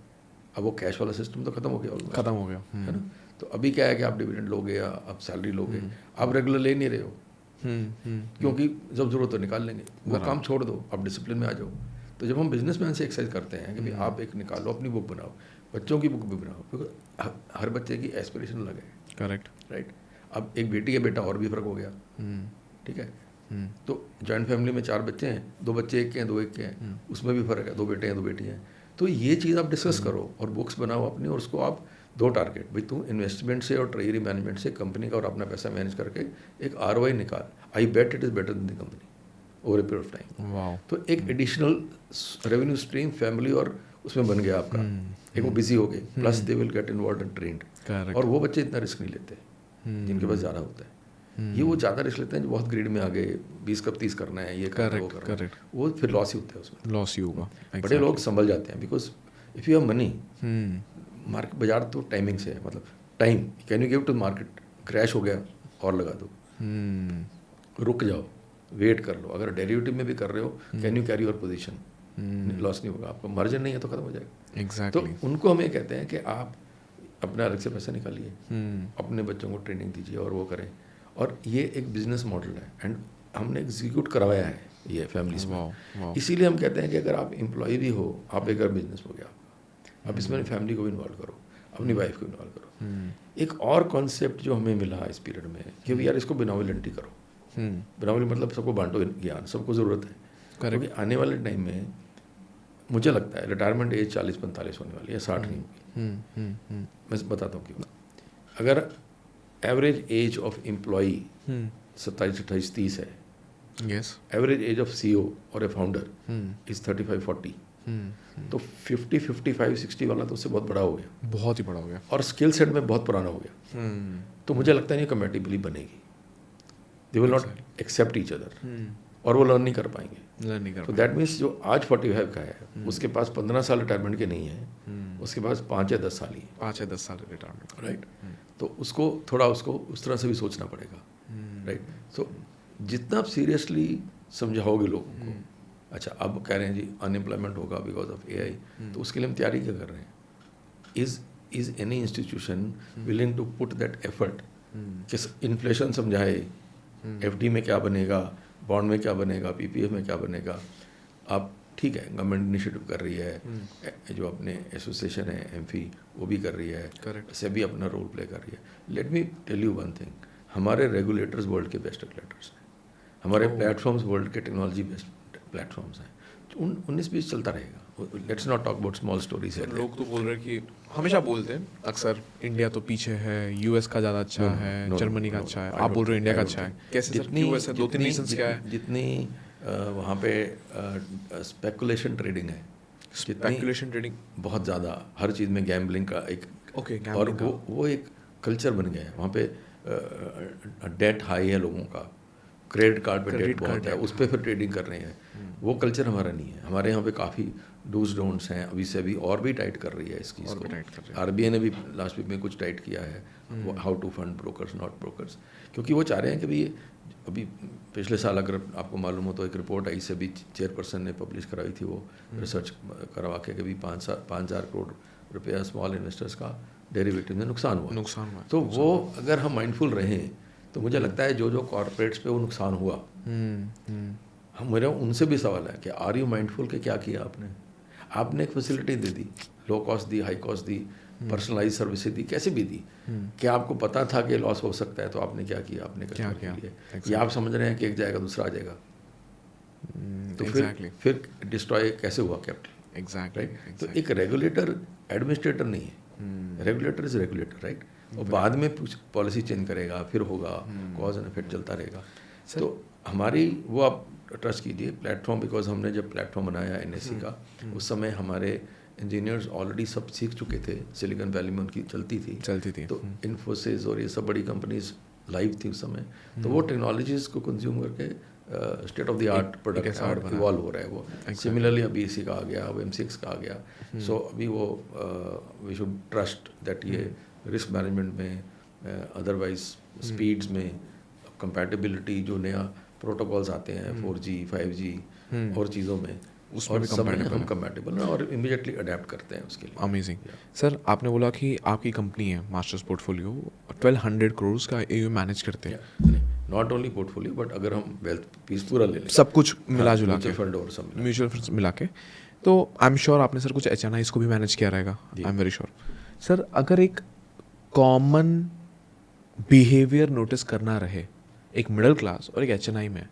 अब वो कैश वाला सिस्टम तो खत्म हो गया,
खत्म हो गया,
है ना. तो अभी क्या है कि आप डिविडेंड लोगे या आप सैलरी लोगे, आप रेगुलर ले नहीं रहे हो, क्योंकि जब जरूरत तो निकाल लेंगे. वो काम छोड़ दो, आप डिसिप्लिन में आ जाओ. तो जब हम बिजनेसमैन से एक्सरसाइज करते हैं कि भाई आप एक निकालो, अपनी बुक बनाओ, बच्चों की बुक भी बनाओ, क्योंकि हर बच्चे की एस्पिरेशन अलग है.
Correct,
right. अब एक बेटी है, बेटा, और भी फर्क हो गया. ठीक है. तो जॉइंट फैमिली में 4 बच्चे हैं, 2 बच्चे एक के हैं, 2 एक के हैं, उसमें भी फर्क है, 2 बेटे हैं, 2 बेटी हैं. तो ये चीज़ आप डिस्कस करो और बुक्स बनाओ अपनी, और उसको आप 2 टारगेट, भाई तू इन्वेस्टमेंट से और ट्रेजरी मैनेजमेंट से कंपनी का और अपना पैसा मैनेज करके एक ROI निकाल. I bet it is better than the company over a period of time.
Wow.
तो एक एडिशनल रेवेन्यू स्ट्रीम फैमिली और उसमें बन गया आपका. एक वो बिजी हो गए, plus they will get involve and trend. और वो बच्चे इतना रिस्क नहीं लेते जिनके पास ज़्यादा होता है. ये वो ज़्यादा रिस्क लेते हैं जो बहुत ग्रीड में आ गए, 20 कब 30 करना है, ये करना है, वो करना है, वो फिर लॉस ही होता है उसमें.
लॉस ही होगा.
बड़े लोग संभल जाते हैं, because if you have money, market बाजार तो टाइमिंग से है. मतलब time can you give to market. Crash हो गया और लगा दो, रुक जाओ, वेट कर लो. अगर डेरिवेटिव में भी कर रहे हो, can you carry your position, loss नहीं होगा आपका. मार्जिन नहीं है तो खत्म हो जाएगा.
एग्जैक्टली.
तो उनको हमें कहते हैं कि आप अपने अलग से पैसा निकालिए, अपने बच्चों को ट्रेनिंग दीजिए और वो करें. और ये एक बिजनेस मॉडल है, एंड हमने एग्जीक्यूट करवाया है ये फैमिलीज में. इसीलिए हम कहते हैं कि अगर आप एम्प्लॉय भी हो, आप एक बिजनेस हो गया. अब इसमें फैमिली को भी इन्वॉल्व करो, अपनी वाइफ को इन्वॉल्व करो। एक और कॉन्सेप्ट जो हमें मिला इस पीरियड में कि भी यार इसको बेनोवलेंटी करो। बेनोवलेंट मतलब सबको बांटो ज्ञान, सबको ज़रूरत है। क्योंकि आने वाले टाइम में मुझे लगता है रिटायरमेंट एज 40-45 होने वाली है, 60 नहीं होगी। मैं बताता हूँ क्यों। अगर एवरेज एज ऑफ एम्प्लॉई 27-28-30 है, एवरेज एज ऑफ CEO और ए फाउंडर इज 35-40, तो 50-55-60 वाला तो उससे बहुत बड़ा हो गया,
बहुत ही बड़ा हो गया,
और स्किल सेट में बहुत पुराना हो गया। तो मुझे लगता है नहीं कंपैटिबली बनेगी, they will not accept each other, और वो लर्न नहीं कर पाएंगे। तो दैट मीन्स जो आज 45 का है उसके पास 15 साल रिटायरमेंट के नहीं है, उसके पास 5 या 10 साल ही है,
5 या 10 साल रिटायरमेंट,
राइट। तो उसको थोड़ा उसको उस तरह से भी सोचना पड़ेगा, राइट। तो जितना आप सीरियसली समझाओगे लोगों को, अच्छा अब कह रहे हैं जी अनएम्प्लॉयमेंट होगा बिकॉज ऑफ AI, तो उसके लिए हम तैयारी क्या कर रहे हैं? Is any institution willing to put that effort कि इन्फ्लेशन समझाए, FD में क्या बनेगा, बॉन्ड में क्या बनेगा, PPF में क्या बनेगा। आप ठीक है, गवर्नमेंट इनिशिएटिव कर रही है, जो अपने एसोसिएशन है MFI वो भी कर रही है,
करेक्ट,
से भी अपना रोल प्ले कर रही है। Let me tell you one thing, हमारे रेगुलेटर्स वर्ल्ड के बेस्ट रेगुलेटर्स हैं, हमारे प्लेटफॉर्म्स वर्ल्ड के टेक्नोलॉजी बेस्ट प्लेटफॉर्म्स हैं। 19-20 चलता रहेगा। Let's not talk about small stories है।
लोग तो बोल रहे हैं कि हमेशा बोलते हैं अक्सर इंडिया तो पीछे है, US का ज़्यादा अच्छा है, जर्मनी का अच्छा है, आप बोल रहे हो इंडिया का अच्छा है, कैसे सर, क्यों ऐसा? 2-3 रीजंस क्या है?
जितनी वहाँ पे स्पेकुलेशन ट्रेडिंग है,
स्पेकुलेशन ट्रेडिंग
बहुत ज़्यादा, हर चीज़ में गैम्बलिंग का एक, और वो एक कल्चर बन गया है वहाँ पे। डेट हाई है लोगों का, क्रेडिट कार्ड पे डेट बहुत है, उस पर फिर ट्रेडिंग कर रहे हैं। वो कल्चर हमारा नहीं है। हमारे यहाँ पे काफ़ी डूज डोंट्स हैं, अभी से अभी और भी टाइट कर रही है इस चीज़ को। RBI ने भी लास्ट वीक में कुछ टाइट किया है, how to fund brokers not brokers, क्योंकि वो चाह रहे हैं कि भाई अभी पिछले साल अगर आपको मालूम हो तो एक रिपोर्ट आई, से भी चेयरपर्सन ने पब्लिश कराई थी, वो रिसर्च करवा के भी 5,000 करोड़ रुपया स्मॉल इन्वेस्टर्स का डेरिवेटिव में नुकसान हुआ। तो वो अगर हम माइंडफुल रहें तो मुझे लगता है जो कॉर्पोरेट्स पे वो नुकसान हुआ, हम मेरा उनसे भी सवाल है कि आर यू माइंडफुल के क्या किया आपने एक फैसिलिटी दे दी, लो कॉस्ट दी, हाई कॉस्ट दी, पर्सनलाइज सर्विसेज दी, कैसे भी दी, क्या आपको पता था कि लॉस हो सकता है? तो आपने क्या किया? आपने क्या किया? या आप समझ रहे हैं कि एक जाएगा दूसरा आ जाएगा, तो फिर डिस्ट्रॉय कैसे हुआ कैपिटल? राइट। तो एक रेगुलेटर एडमिनिस्ट्रेटर नहीं है, रेगुलेटर इज रेगुलेटर, राइट। और बाद में पॉलिसी चेंज करेगा, फिर होगा, कॉज एंड इफेक्ट चलता रहेगा। तो हमारी वो आप ट्रस्ट कीजिए प्लेटफॉर्म, बिकॉज हमने जब प्लेटफॉर्म बनाया NSE का, उस समय हमारे इंजीनियर्स ऑलरेडी सब सीख चुके थे, सिलिकॉन वैली में उनकी चलती थी। तो इन्फोसिस और ये सब बड़ी कंपनीज लाइव थी उस समय, तो वो टेक्नोलॉजीज़ को कंज्यूम करके state of the art product evolve हो रहा है वो। सिमिलरली अभी BSE का आ गया, अब M6 का आ गया। सो अभी वो वी शुड ट्रस्ट दैट ये रिस्क मैनेजमेंट में, अदरवाइज स्पीड्स में, कंपैटिबिलिटी, जो नया प्रोटोकॉल्स आते हैं 4G 5G और चीज़ों में, और सब में हम कंपैटिबल हैं और इमीडिएटली अडेप्ट करते हैं उसके लिए।
अमेजिंग। सर आपने बोला कि आपकी कंपनी है मास्टर्स पोर्टफोलियो 1200 करोड़ का AUM मैनेज करते हैं।
नॉट ओनली पोर्टफोलियो बट अगर हम वेल्थ पीस पूरा ले लें,
सब कुछ मिला जुला के,
फंड और सब
म्यूचुअल फंड्स मिला के, तो आई एम श्योर आपने सर कुछ HNIs को भी मैनेज किया रहेगा, I am very sure. Sir अगर एक कॉमन बिहेवियर नोटिस करना रहे एक मिडिल क्लास और एक HNI में,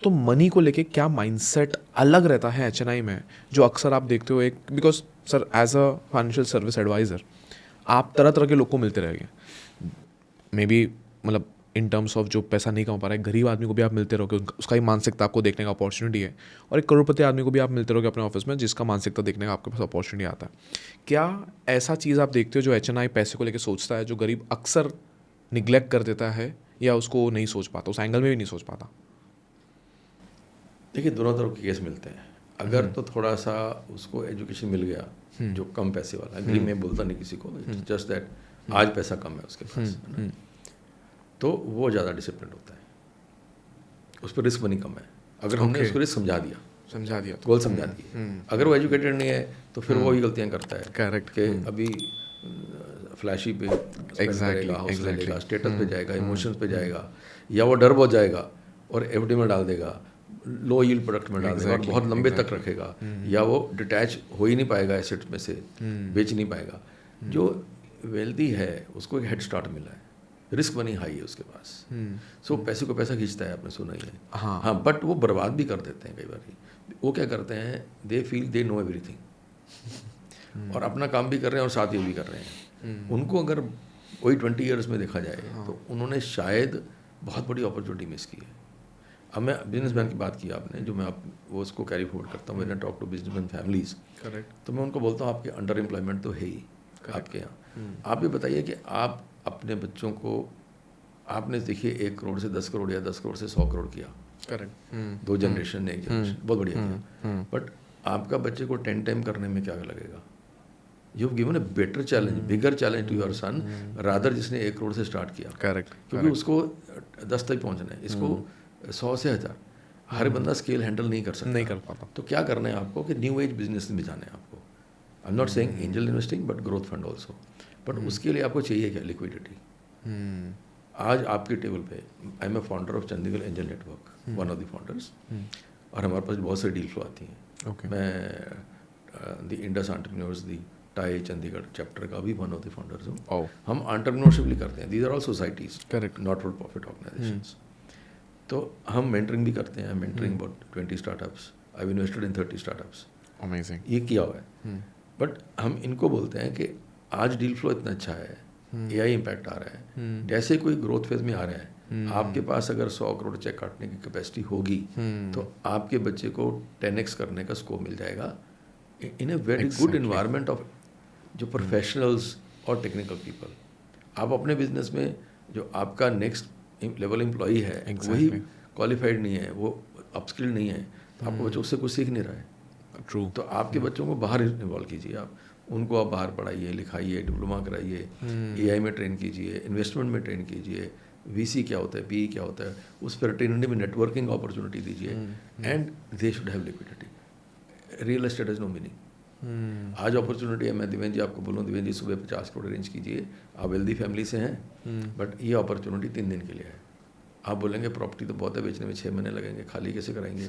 तो मनी को लेके क्या माइंडसेट अलग रहता है HNI में, जो अक्सर आप देखते हो एक, because sir as a financial service advisor आप तरह तरह के लोग को मिलते रहेंगे, मे बी मतलब इन टर्म्स ऑफ जो पैसा नहीं कमा पा रहा है, गरीब आदमी को भी आप मिलते रहोगे, उसका ही मानसिकता आपको देखने का अपॉर्चुनिटी है, और एक करोड़पति आदमी को भी आप मिलते रहोगे अपने ऑफिस में, जिसका मानसिकता देखने का आपके पास अपॉर्चुनिटी आता है। क्या ऐसा चीज़ आप देखते हो जो HNI पैसे को लेकर सोचता है, जो गरीब अक्सर निग्लेक्ट कर देता है या उसको नहीं सोच पाता, उस एंगल में भी नहीं सोच पाता?
देखिए दोनों तरफ के केस मिलते हैं। अगर तो थोड़ा सा उसको एजुकेशन मिल गया, जो कम पैसे वाला, गरीब में बोलता नहीं किसी को, जस्ट दैट आज पैसा कम है उसके पास, तो वो ज़्यादा डिसिप्लिन होता है, उस पर रिस्क मनी कम है। अगर हमने उसको रिस्क समझा दिया गोल समझा दिए, अगर वो एजुकेटेड नहीं है तो फिर वो ही गलतियाँ करता है।
करेक्ट।
कि अभी फ्लैशी पे करेगा, हाउस ले लेगा, स्टेटस पे जाएगा, इमोशंस पे जाएगा, या वो डर बहुत जाएगा और FD में डाल देगा, लो यील्ड प्रोडक्ट में डाल देगा और बहुत लंबे तक रखेगा, या वो डिटैच हो ही नहीं पाएगा एसेट्स में से, बेच नहीं पाएगा। जो वेल्दी है उसको एक हेड स्टार्ट मिला है, रिस्क मनी हाई है उसके पास, सो पैसे को पैसा खींचता है, आपने सुना ही है। हाँ, बट वो बर्बाद भी कर देते हैं कई बार। वो क्या करते हैं, they feel they know everything, और अपना काम भी कर रहे हैं और साथ ये भी कर रहे हैं। उनको अगर वही 20 ईयर्स में देखा जाए तो उन्होंने शायद बहुत बड़ी अपॉर्चुनिटी मिस की है। अब मैं बिजनेसमैन की बात की आपने, जो मैं वो उसको कैरी फॉरवर्ड करता हूँ, मैंने talk to businessman families, correct, तो मैं उनको बोलता हूँ आपके अंडर एम्प्लॉयमेंट तो है ही आपके यहाँ। आप ये बताइए कि आप अपने बच्चों को, आपने देखिए 1 करोड़ से 10 करोड़ या 10 करोड़ से 100 करोड़ किया, करेक्ट, 2 जनरेशन ने, एक जनरेशन, बहुत बढ़िया किया, बट आपका बच्चे को 10 टाइम करने में क्या लगेगा? You have given a better challenge, bigger challenge to your son rather जिसने 1 करोड़ से स्टार्ट किया, करेक्ट, क्योंकि उसको 10 तक पहुंचना है, इसको 100 से 1000। हर बंदा स्केल हैंडल नहीं कर सकता, नहीं कर पाता। तो क्या करना है आपको कि न्यू एज बिजनेस में जाना है आपको। आई am not saying angel investing but growth fund also, but उसके लिए आपको चाहिए क्या? लिक्विडिटी। आज आपके टेबल पे, I am a founder of Chandigarh angel network, one of the founders, और हमारे पास बहुत सारी डील फ्लो आती हैं। मैं the Indus entrepreneurs the tie Chandigarh chapter का भी वन ऑफ द फाउंडर्स हूँ। हम एंटरप्रेन्योरशिप भी करते हैं, these are all societies, correct, not for profit organisations. तो हम मेंटरिंग भी करते हैं, mentoring about 20 startups, I have invested in 30 startups, amazing, ये किया हुआ है। बट हम इनको बोलते हैं कि आज डील फ्लो इतना अच्छा है, एआई इम्पैक्ट आ रहा है, जैसे कोई ग्रोथ फेज में आ रहा है, आपके पास अगर 100 करोड़ चेक काटने की कैपेसिटी होगी तो आपके बच्चे को 10x करने का स्कोप मिल जाएगा in a very good environment of जो प्रोफेशनल्स और टेक्निकल पीपल। आप अपने बिजनेस में जो आपका नेक्स्ट लेवल एम्प्लॉई है, वही क्वालिफाइड नहीं है, वो अपस्किल्ड नहीं है, तो आपको बच्चों से कुछ सीख नहीं रहा है। ट्रू। तो आपके बच्चों को बाहर इन्वॉल्व कीजिए, आप उनको आप बाहर पढ़ाइए, लिखाइए, डिप्लोमा कराइए, एआई में ट्रेन कीजिए, इन्वेस्टमेंट में ट्रेन कीजिए, वीसी क्या होता है, पीई क्या होता है, उस फ्रेटर्निटी में नेटवर्किंग अपॉर्चुनिटी दीजिए, and they should have liquidity. Real estate is no meaning. आज अपॉर्चुनिटी है, मैं दिवेंद्र जी आपको बोलूँ, दिवेंद्र जी सुबह 50 करोड़ अरेंज कीजिए, आप वेल्दी फैमिली से हैं, बट ये अपॉर्चुनिटी 3 दिन के लिए है। आप बोलेंगे प्रॉपर्टी तो बहुत है, बेचने में 6 महीने लगेंगे, खाली कैसे कराएंगे?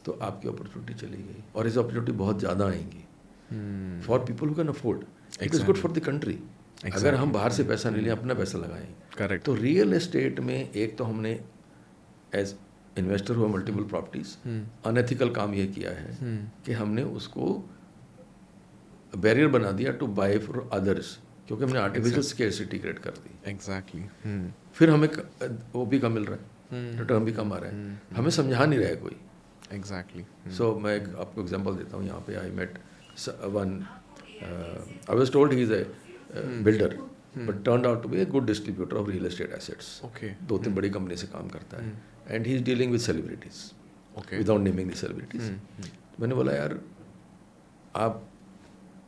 तो आपकी अपॉर्चुनिटी चली गई, और इस अपॉर्चुनिटी बहुत ज़्यादा आएंगी for people who can afford. It is good for the country. अगर हम बाहर से पैसा नहीं लें, अपना पैसा लगाएं, करेक्ट। तो रियल एस्टेट में एक तो हमने एज इन्वेस्टर हुआ मल्टीपल प्रॉपर्टीज, अनएथिकल काम ये किया है कि हमने उसको बैरियर बना दिया टू बाय फॉर अदर्स, क्योंकि हमने आर्टिफिशियल स्केर्सिटी क्रिएट कर दी। एग्जैक्टली। फिर हमें वो भी कम मिल रहा है, रिटर्न भी कम आ रहा है, हमें समझा नहीं रहा है कोई। एग्जैक्टली। सो मैं आपको एग्जांपल देता हूँ। यहाँ पे I met one, I was told he is a builder, but turned out to be a good distributor of real estate assets. Okay. 2-3 बड़ी कंपनी से काम करता है, and he is dealing with celebrities, okay, without naming the celebrities. मैंने बोला यार आप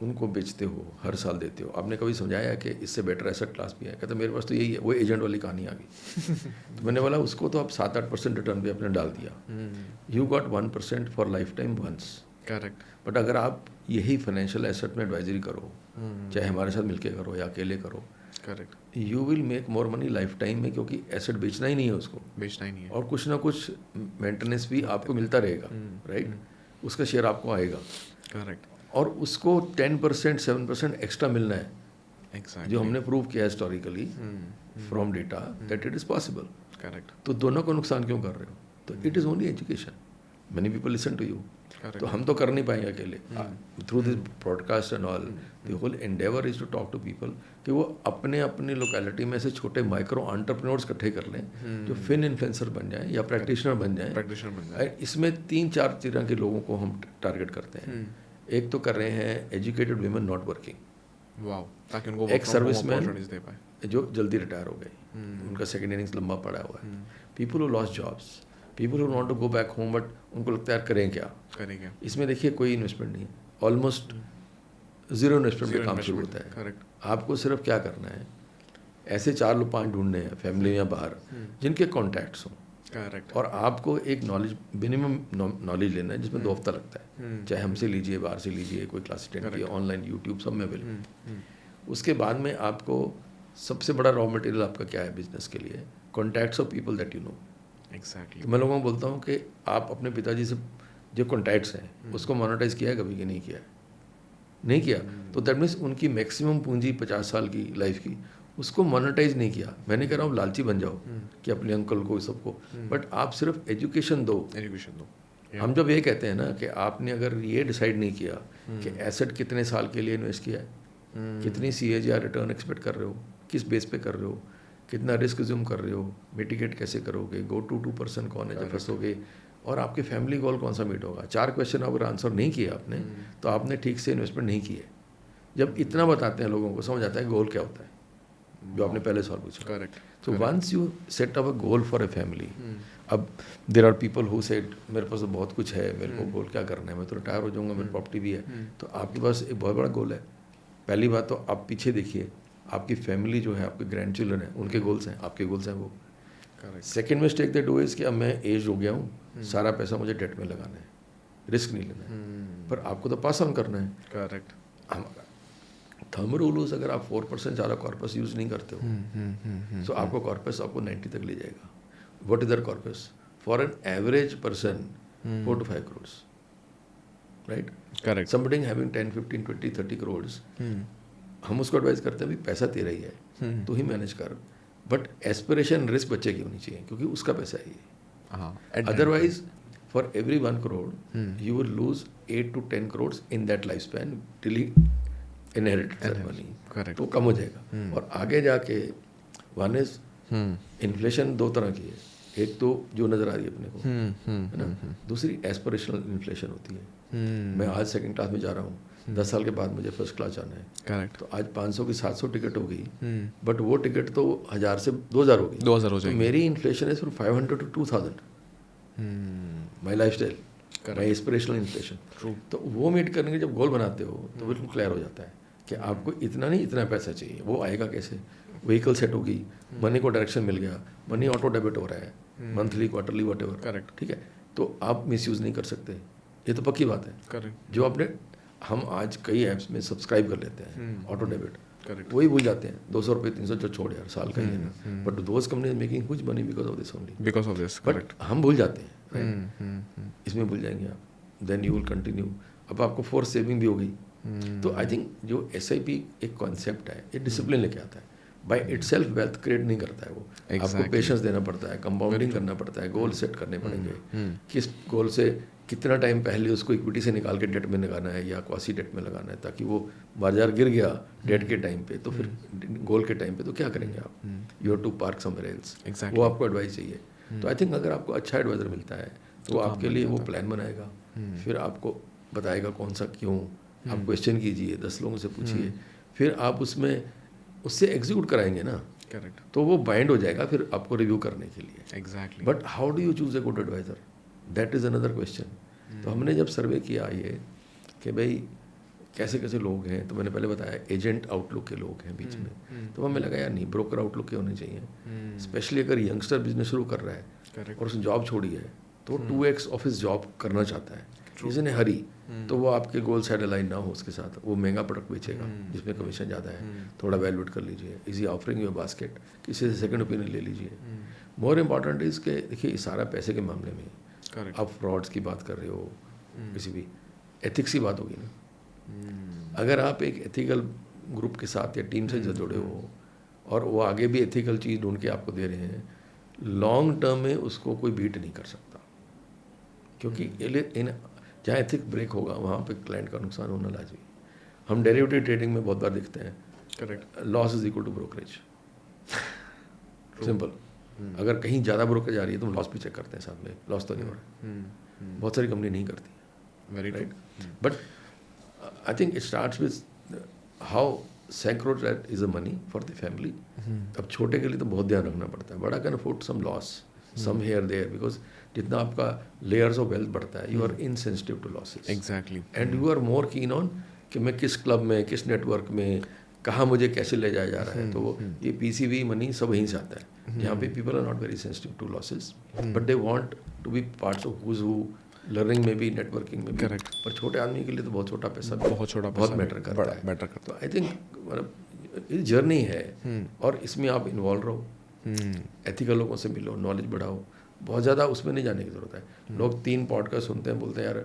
उनको बेचते हो, हर साल देते हो, आपने कभी समझाया कि इससे बेटर एसेट क्लास भी है? कहते मेरे पास तो यही है। वो एजेंट वाली कहानी आ गई। तो मैंने बोला उसको तो आप 7-8% रिटर्न भी आपने डाल दिया, you got 1% for life time once, correct. But अगर आप यही फाइनेंशियल एसेट में एडवाइजरी करो, चाहे हमारे साथ मिलकर करो या अकेले करो, correct, you will make more money life time में, क्योंकि एसेट बेचना ही नहीं है, उसको बेचना ही नहीं है, और कुछ ना कुछ मेंटेनेंस भी आपको मिलता रहेगा, राइट, उसका शेयर आपको आएगा, करेक्ट, और उसको 10% 7% एक्स्ट्रा मिलना है। exactly. जो हमने प्रूव किया historically from data that it is possible, correct. तो दोनों को नुकसान क्यों कर रहे हो? तो it is only education. Many people listen to you, तो हम तो कर नहीं पाएंगे अकेले। Through this broadcast and all, the whole endeavour is to talk to people कि वो अपने अपनी लोकेलिटी में से छोटे माइक्रो एंटरप्रेन्योर्स इकट्ठे कर लें, जो फिन इन्फ्लुएंसर बन जाएं या प्रैक्टिशनर बन जाएं। इसमें 3-4 तरह के लोगों को हम टारगेट करते हैं। एक तो कर रहे हैं educated women not working, wow, ताकि उनको एक सर्विसमैन दे पाए जो जल्दी रिटायर हो गए, उनका सेकेंड इनिंग्स लंबा पड़ा हुआ है, people who lost jobs, people who want to go back home but उनको लगता है यार करें क्या। इसमें देखिए कोई इन्वेस्टमेंट नहीं है, ऑलमोस्ट जीरो इन्वेस्टमेंट पे काम शुरू होता है। करेक्ट। आपको सिर्फ क्या करना है, ऐसे 4-5 ढूंढने हैं फैमिली या बाहर जिनके कॉन्टैक्ट्स हों, करेक्ट, और आपको एक नॉलेज, मिनिमम नॉलेज लेना है जिसमें 2 हफ्ता लगता है, चाहे हमसे लीजिए, बाहर से लीजिए, कोई क्लास अटेंड किया, ऑनलाइन यूट्यूब सब में अवेलेबल। उसके बाद में आपको सबसे बड़ा रॉ मटेरियल आपका क्या है बिजनेस के लिए? Contacts of people that you know,
exactly
तो मैं लोगों को बोलता हूँ कि आप अपने पिताजी से जो कॉन्टैक्ट्स हैं उसको मोनेटाइज किया है कभी कि नहीं किया है? नहीं किया तो दैट मीन्स उनकी मैक्सिमम पूंजी 50 साल की लाइफ की उसको मोनेटाइज नहीं किया। मैंने कह रहा हूँ लालची बन जाओ कि अपने अंकल को सबको, बट आप सिर्फ एजुकेशन दो।
एजुकेशन दो।
हम जब ये कहते हैं ना कि आपने अगर ये डिसाइड नहीं किया कि एसेट कितने साल के लिए इन्वेस्ट किया है, कितनी CAGR रिटर्न एक्सपेक्ट कर रहे हो, किस बेस पे कर रहे हो, कितना रिस्क ज्यूम कर रहे हो, मिटिगेट कैसे करोगे, गो टू 2% कौन है जब फंसोगे, और आपके फैमिली गोल कौन सा मीट होगा। 4 क्वेश्चन अगर आंसर नहीं किया आपने तो आपने ठीक से इन्वेस्टमेंट नहीं की है। जब इतना बताते हैं लोगों को समझ आता है गोल क्या होता है, जो आपने पहले सवाल पूछा।
करेक्ट।
तो once you set up a goal for a family, अब there are people who said मेरे पास तो बहुत कुछ है, मेरे को गोल क्या करना है, मैं तो रिटायर हो जाऊंगा, मेरी प्रॉपर्टी भी है। तो आपके पास एक बहुत बड़ा गोल है। पहली बात तो आप पीछे देखिए, आपकी फैमिली जो है, आपके ग्रैंड चिल्ड्रन है, उनके गोल्स हैं, आपके गोल्स हैं वो। Second mistake they do is कि अब मैं एज हो गया हूँ, सारा पैसा मुझे डेट में लगाना है, रिस्क नहीं लेना है, पर आपको तो पास ऑन करना है।
करेक्ट।
थंब रूल उस अगर आप 4% ज़्यादा कॉर्पस यूज़ नहीं करते हो तो आपको कॉर्पस आपको 90 तक ले जाएगा। What is the corpus for an average person? 4 to 5 crores, right?
Correct.
Somebody having 10, 15, 20, 30 crores, हम उसको एडवाइस करते हैं भी पैसा तेरा ही है, तू ही मैनेज कर, बट एस्पिरेशन रिस्क बच्चे की होनी चाहिए क्योंकि उसका पैसा है ये। Otherwise for every 1 crore you will lose 8 to 10 crores in that life span till he inherit money.
Correct.
तो कम हो जाएगा। और आगे जाके वन इज इन्फ्लेशन 2 तरह की है, एक तो जो नज़र आ रही है अपने को, है ना, दूसरी एस्पिरेशनल इन्फ्लेशन होती है। मैं आज 2nd क्लास में जा रहा हूँ, 10 साल के बाद मुझे 1st क्लास जाना है।
करेक्ट।
तो आज 500 की 700 टिकट हो गई, बट वो टिकट तो 1000 से 2000 हो गई।
2000 हो
तो
जाएगी।
मेरी inflation is from 500 to 2000, my life style, my aspirational inflation. तो वो मीट करने के जब गोल बनाते हो तो बिल्कुल क्लियर हो जाता है कि आपको इतना नहीं इतना पैसा चाहिए। वो आएगा कैसे? व्हीकल सेट होगी, मनी को डायरेक्शन मिल गया, मनी ऑटो डेबिट हो रहा है, मंथली, क्वार्टरली, व्हाटएवर।
करेक्ट।
ठीक है, तो आप मिसयूज़ नहीं कर सकते, ये तो पक्की बात है।
करेक्ट।
जो आपने, हम आज कई ऐप्स में सब्सक्राइब कर लेते हैं ऑटो डेबिट,
करेक्ट।
वही भूल जाते हैं 200 रुपये 300 जो छोड़ यार साल का ही है ना, but those company making whose money because of this only,
because of this.
But हम भूल जाते हैं, राइट? इसमें भूल जाएंगे आप, देन यू विल कंटिन्यू। अब आपको फोर्स सेविंग भी हो गई। तो आई थिंक जो SIP एक कॉन्सेप्ट है, ये डिसिप्लिन लेके आता है। बाय इटसेल्फ वेल्थ क्रिएट नहीं करता है वो, आपको पेशेंस देना पड़ता है, कंपाउंडिंग करना पड़ता है, गोल सेट करने पड़ेंगे, किस गोल से कितना टाइम पहले उसको इक्विटी से निकाल के डेट में लगाना है या क्वासी डेट में लगाना है, ताकि वो बाजार गिर गया डेट के टाइम पे तो फिर गोल के टाइम पे तो क्या करेंगे आप? You have to park somewhere else. वो आपको एडवाइस चाहिए। तो आई थिंक अगर आपको अच्छा एडवाइजर मिलता है तो आपके लिए वो प्लान बनाएगा, फिर आपको बताएगा कौन सा क्यों, आप क्वेश्चन कीजिए, 10 लोगों से पूछिए, फिर आप उससे एग्जीक्यूट कराएंगे ना।
करेक्ट।
तो वो बाइंड हो जाएगा फिर आपको रिव्यू करने के लिए।
Exactly.
But how do you choose a good advisor? That is another question. तो हमने जब सर्वे किया ये कि भाई कैसे कैसे लोग हैं, तो मैंने पहले बताया एजेंट आउटलुक के लोग हैं बीच में, तो हमें लगा यार नहीं, ब्रोकर आउटलुक के होने चाहिए, स्पेशली अगर यंगस्टर बिजनेस शुरू कर रहा है और उसने जॉब छोड़ी है तो 2x ऑफिस जॉब करना चाहता है, इसने हरी, तो वो आपके गोल साइड अलाइन ना हो उसके साथ, वो महंगा प्रोडक्ट बेचेगा जिसमें कमीशन ज़्यादा है, थोड़ा वैल्यूट कर लीजिए, इजी ऑफरिंग योर बास्केट, किसी से सेकंड ओपिनियन ले लीजिए। मोर इम्पॉर्टेंट इज़ के देखिए सारा पैसे के मामले में आप फ्रॉड्स की बात कर रहे हो, किसी भी एथिक्स की बात होगी ना। अगर आप एक एथिकल ग्रुप के साथ या टीम से जुड़े हो और वो आगे भी एथिकल चीज़ ढूंढ के आपको दे रहे हैं, लॉन्ग टर्म में उसको कोई बीट नहीं कर सकता, क्योंकि जहाँ एथिक ब्रेक होगा वहाँ पे क्लाइंट का नुकसान होना लाजमी। हम डेरिवेटिव ट्रेडिंग में बहुत बार देखते हैं, correct, loss is equal to brokerage, simple. अगर कहीं ज़्यादा ब्रोकर जा रही है तो हम लॉस भी चेक करते हैं साथ में, लॉस तो नहीं हो रहा। बहुत सारी कंपनी नहीं करती, very right. But I think it starts with how sacred that is a money for the family. अब छोटे के लिए तो बहुत ध्यान रखना पड़ता है, बड़ा can afford some loss, some here there, because जितना आपका लेयर्स ऑफ वेल्थ बढ़ता है, you are insensitive to losses.
Exactly.
And you are more keen on कि मैं किस क्लब में, किस नेटवर्क में, कहाँ मुझे कैसे ले जाया जा रहा है। तो वो ये PCV मनी सब वहीं से आता है, जहाँ पे people are not very sensitive to losses, but they want to be parts of who's who, learning में भी, नेटवर्किंग में भी।
करेक्ट।
पर छोटे आदमी के लिए तो बहुत छोटा पैसा,
बहुत
मैटर करता है।
मैटर करता
तो आई थिंक मतलब ये जर्नी है और इसमें आप इन्वॉल्व रहो, एथिकल लोगों से मिलो, नॉलेज बढ़ाओ, बहुत ज़्यादा उसमें नहीं जाने की ज़रूरत है। लोग 3 पॉडकास्ट सुनते हैं, बोलते हैं यार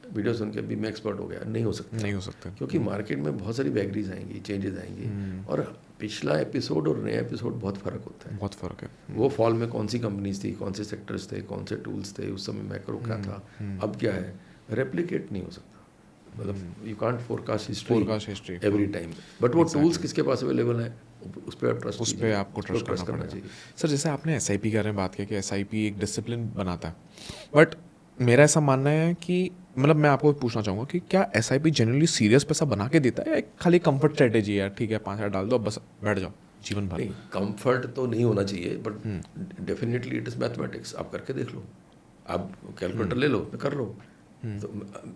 वीडियो सुन के भी मैं एक्सपर्ट हो गया। नहीं हो सकता,
नहीं हो सकता,
क्योंकि मार्केट में बहुत सारी वैगरीज आएंगी, चेंजेस आएंगी, और पिछला एपिसोड और नया एपिसोड बहुत फ़र्क होता है।
बहुत फ़र्क है।
वो फॉल में कौन सी कंपनीज थी, कौन से सेक्टर्स थे, कौन से टूल्स थे, उस समय मैक्रो क्या था, अब क्या है, रेप्लिकेट नहीं हो सकता। मतलब you can't forecast history every time, but वो टूल्स किसके पास अवेलेबल है, उस पर आप ट्रस्ट,
उस पर आपको ट्रस्ट करना चाहिए। सर जैसे आपने SIP के बारे में बात किया कि SIP एक डिसिप्लिन बनाता है, बट मेरा ऐसा मानना है कि मतलब मैं आपको पूछना चाहूँगा कि क्या SIP जनरली सीरियस पैसा बना के देता है या एक खाली कंफर्ट स्ट्रेटेजी है, यार ठीक है 5,000 डाल दो बस बैठ जाओ जीवन भर?
नहीं, कंफर्ट तो नहीं होना चाहिए, but definitely it is mathematics. आप करके देख लो, आप कैलकुलेटर ले लो, कर लो। तो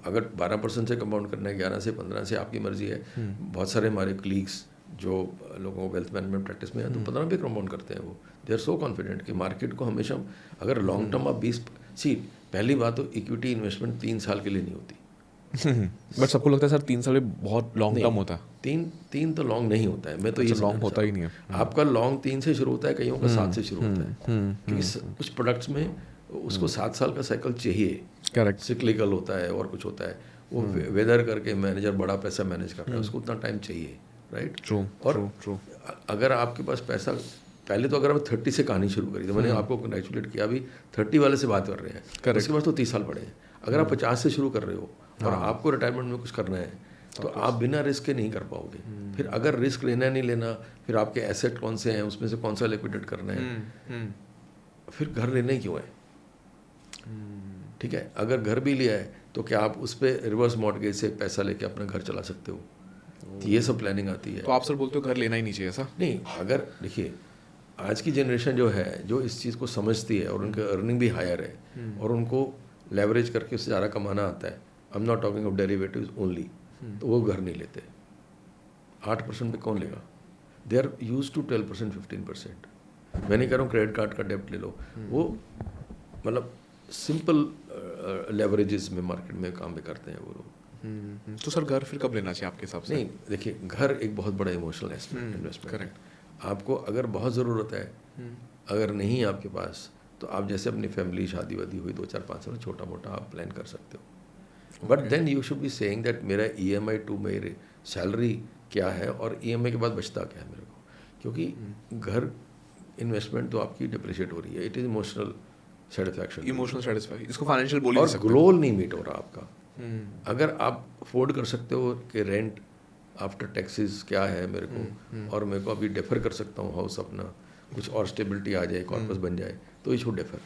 अगर 12% से कंपाउंड करना है, 11 से 15 से, आपकी मर्जी है। बहुत सारे हमारे कलीग्स जो लोगों को वेल्थ मैनेजमेंट प्रैक्टिस में है, तो 15 पे कंपाउंड करते हैं। वो दे आर सो कॉन्फिडेंट कि मार्केट को हमेशा, अगर लॉन्ग टर्म आप 20 पहली बात तो इक्विटी इन्वेस्टमेंट 3 साल के लिए नहीं होती।
बट सबको लगता है सर 3 साल में बहुत लॉन्ग टर्म होता है।
तीन तो लॉन्ग नहीं होता है। मैं तो ये
लॉन्ग होता ही नहीं है।
आपका लॉन्ग 3 से शुरू होता है, कईयों का 7 से शुरू होता है, क्योंकि कुछ प्रोडक्ट्स में उसको 7 साल का साइकिल चाहिए।
करेक्ट।
सिक्लिकल होता है और कुछ होता है, वो वेदर करके मैनेजर बड़ा पैसा मैनेज कर रहा है, उसको उतना टाइम चाहिए, राइट।
ट्रू।
अगर आपके पास पैसा, पहले तो अगर आप 30 से कहानी शुरू करी, तो मैंने आपको कंग्रेचुलेट किया, अभी 30 वाले से बात कर रहे हैं, उसके पास तो 30 साल पड़े हैं। अगर आप 50 से शुरू कर रहे हो और आपको रिटायरमेंट में कुछ करना है, तो आप बिना रिस्क के नहीं कर पाओगे। फिर अगर रिस्क लेना नहीं लेना, फिर आपके एसेट कौन से हैं, उसमें से कौन सा लिक्विडेट करना है, फिर घर लेना ही क्यों है, ठीक है। अगर घर भी लिया है तो क्या आप उस पर रिवर्स मॉर्टगेज से पैसा लेके अपना घर चला सकते हो? तो ये सब प्लानिंग आती है।
तो आप सर बोलते हो घर लेना ही नहीं चाहिए ऐसा?
नहीं, अगर देखिए आज की जनरेशन जो है, जो इस चीज़ को समझती है और उनका अर्निंग भी हायर है और उनको लेवरेज करके उससे ज़्यादा कमाना आता है, I am not talking of derivatives only, तो वो घर नहीं लेते। 8% पे कौन लेगा? They are use to 12%, 15%। मैं नहीं कह रहा हूँ क्रेडिट कार्ड का डेप्ट ले लो, वो मतलब सिंपल लेवरेजेस में मार्केट में काम भी करते हैं वो लोग।
तो सर घर फिर कब लेना चाहिए आपके हिसाब से?
नहीं, देखिए घर एक बहुत बड़ा इमोशनल इन्वेस्टमेंट। करेक्ट। आपको अगर बहुत ज़रूरत है, अगर नहीं है आपके पास, तो आप जैसे अपनी फैमिली शादी वादी हुई 2-4-5 साल, छोटा मोटा आप प्लान कर सकते हो। But then you should be saying that मेरा EMI टू मेरे सैलरी क्या है और EMI के बाद बचता क्या है मेरे को, क्योंकि घर इन्वेस्टमेंट तो आपकी डिप्रिशिएट हो रही है। It is emotional satisfaction,
emotional satisfy, इसको फाइनेंशियल बोल नहीं
और
सकते।
गोल नहीं मीट हो रहा आपका। अगर आप अफोर्ड कर सकते हो कि रेंट आफ्टर टैक्सेस क्या है मेरे को, और मेरे को अभी डेफर कर सकता हूँ हाउस अपना, कुछ और स्टेबिलिटी आ जाए, कॉर्पस बन जाए, तो इशू डेफर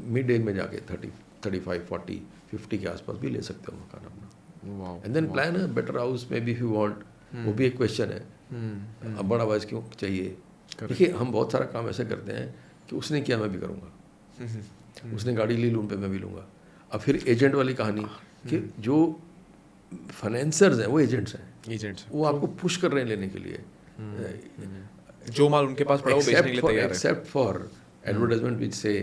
मिड एज में जाके 30, 35, 40, 50 के आसपास भी ले सकते हो मकान अपना। एंड देन प्लान है बेटर हाउस में भी इफ यू वांट, वो भी एक क्वेश्चन है। अब बड़ा आवाज़ क्यों चाहिए? देखिए हम बहुत सारा काम ऐसे करते हैं कि उसने किया मैं भी करूँगा, उसने गाड़ी ली लोन पे मैं भी लूँगा। अब फिर एजेंट वाली कहानी कि जो फाइनेंसर्स हैं वो एजेंट्स हैं, वो आपको पुश कर रहे हैं लेने के लिए,
जो माल उनके पास पड़ा वो बेचने के लिए तैयार है,
एक्सेप्ट फॉर एडवर्टाइजमेंट विच से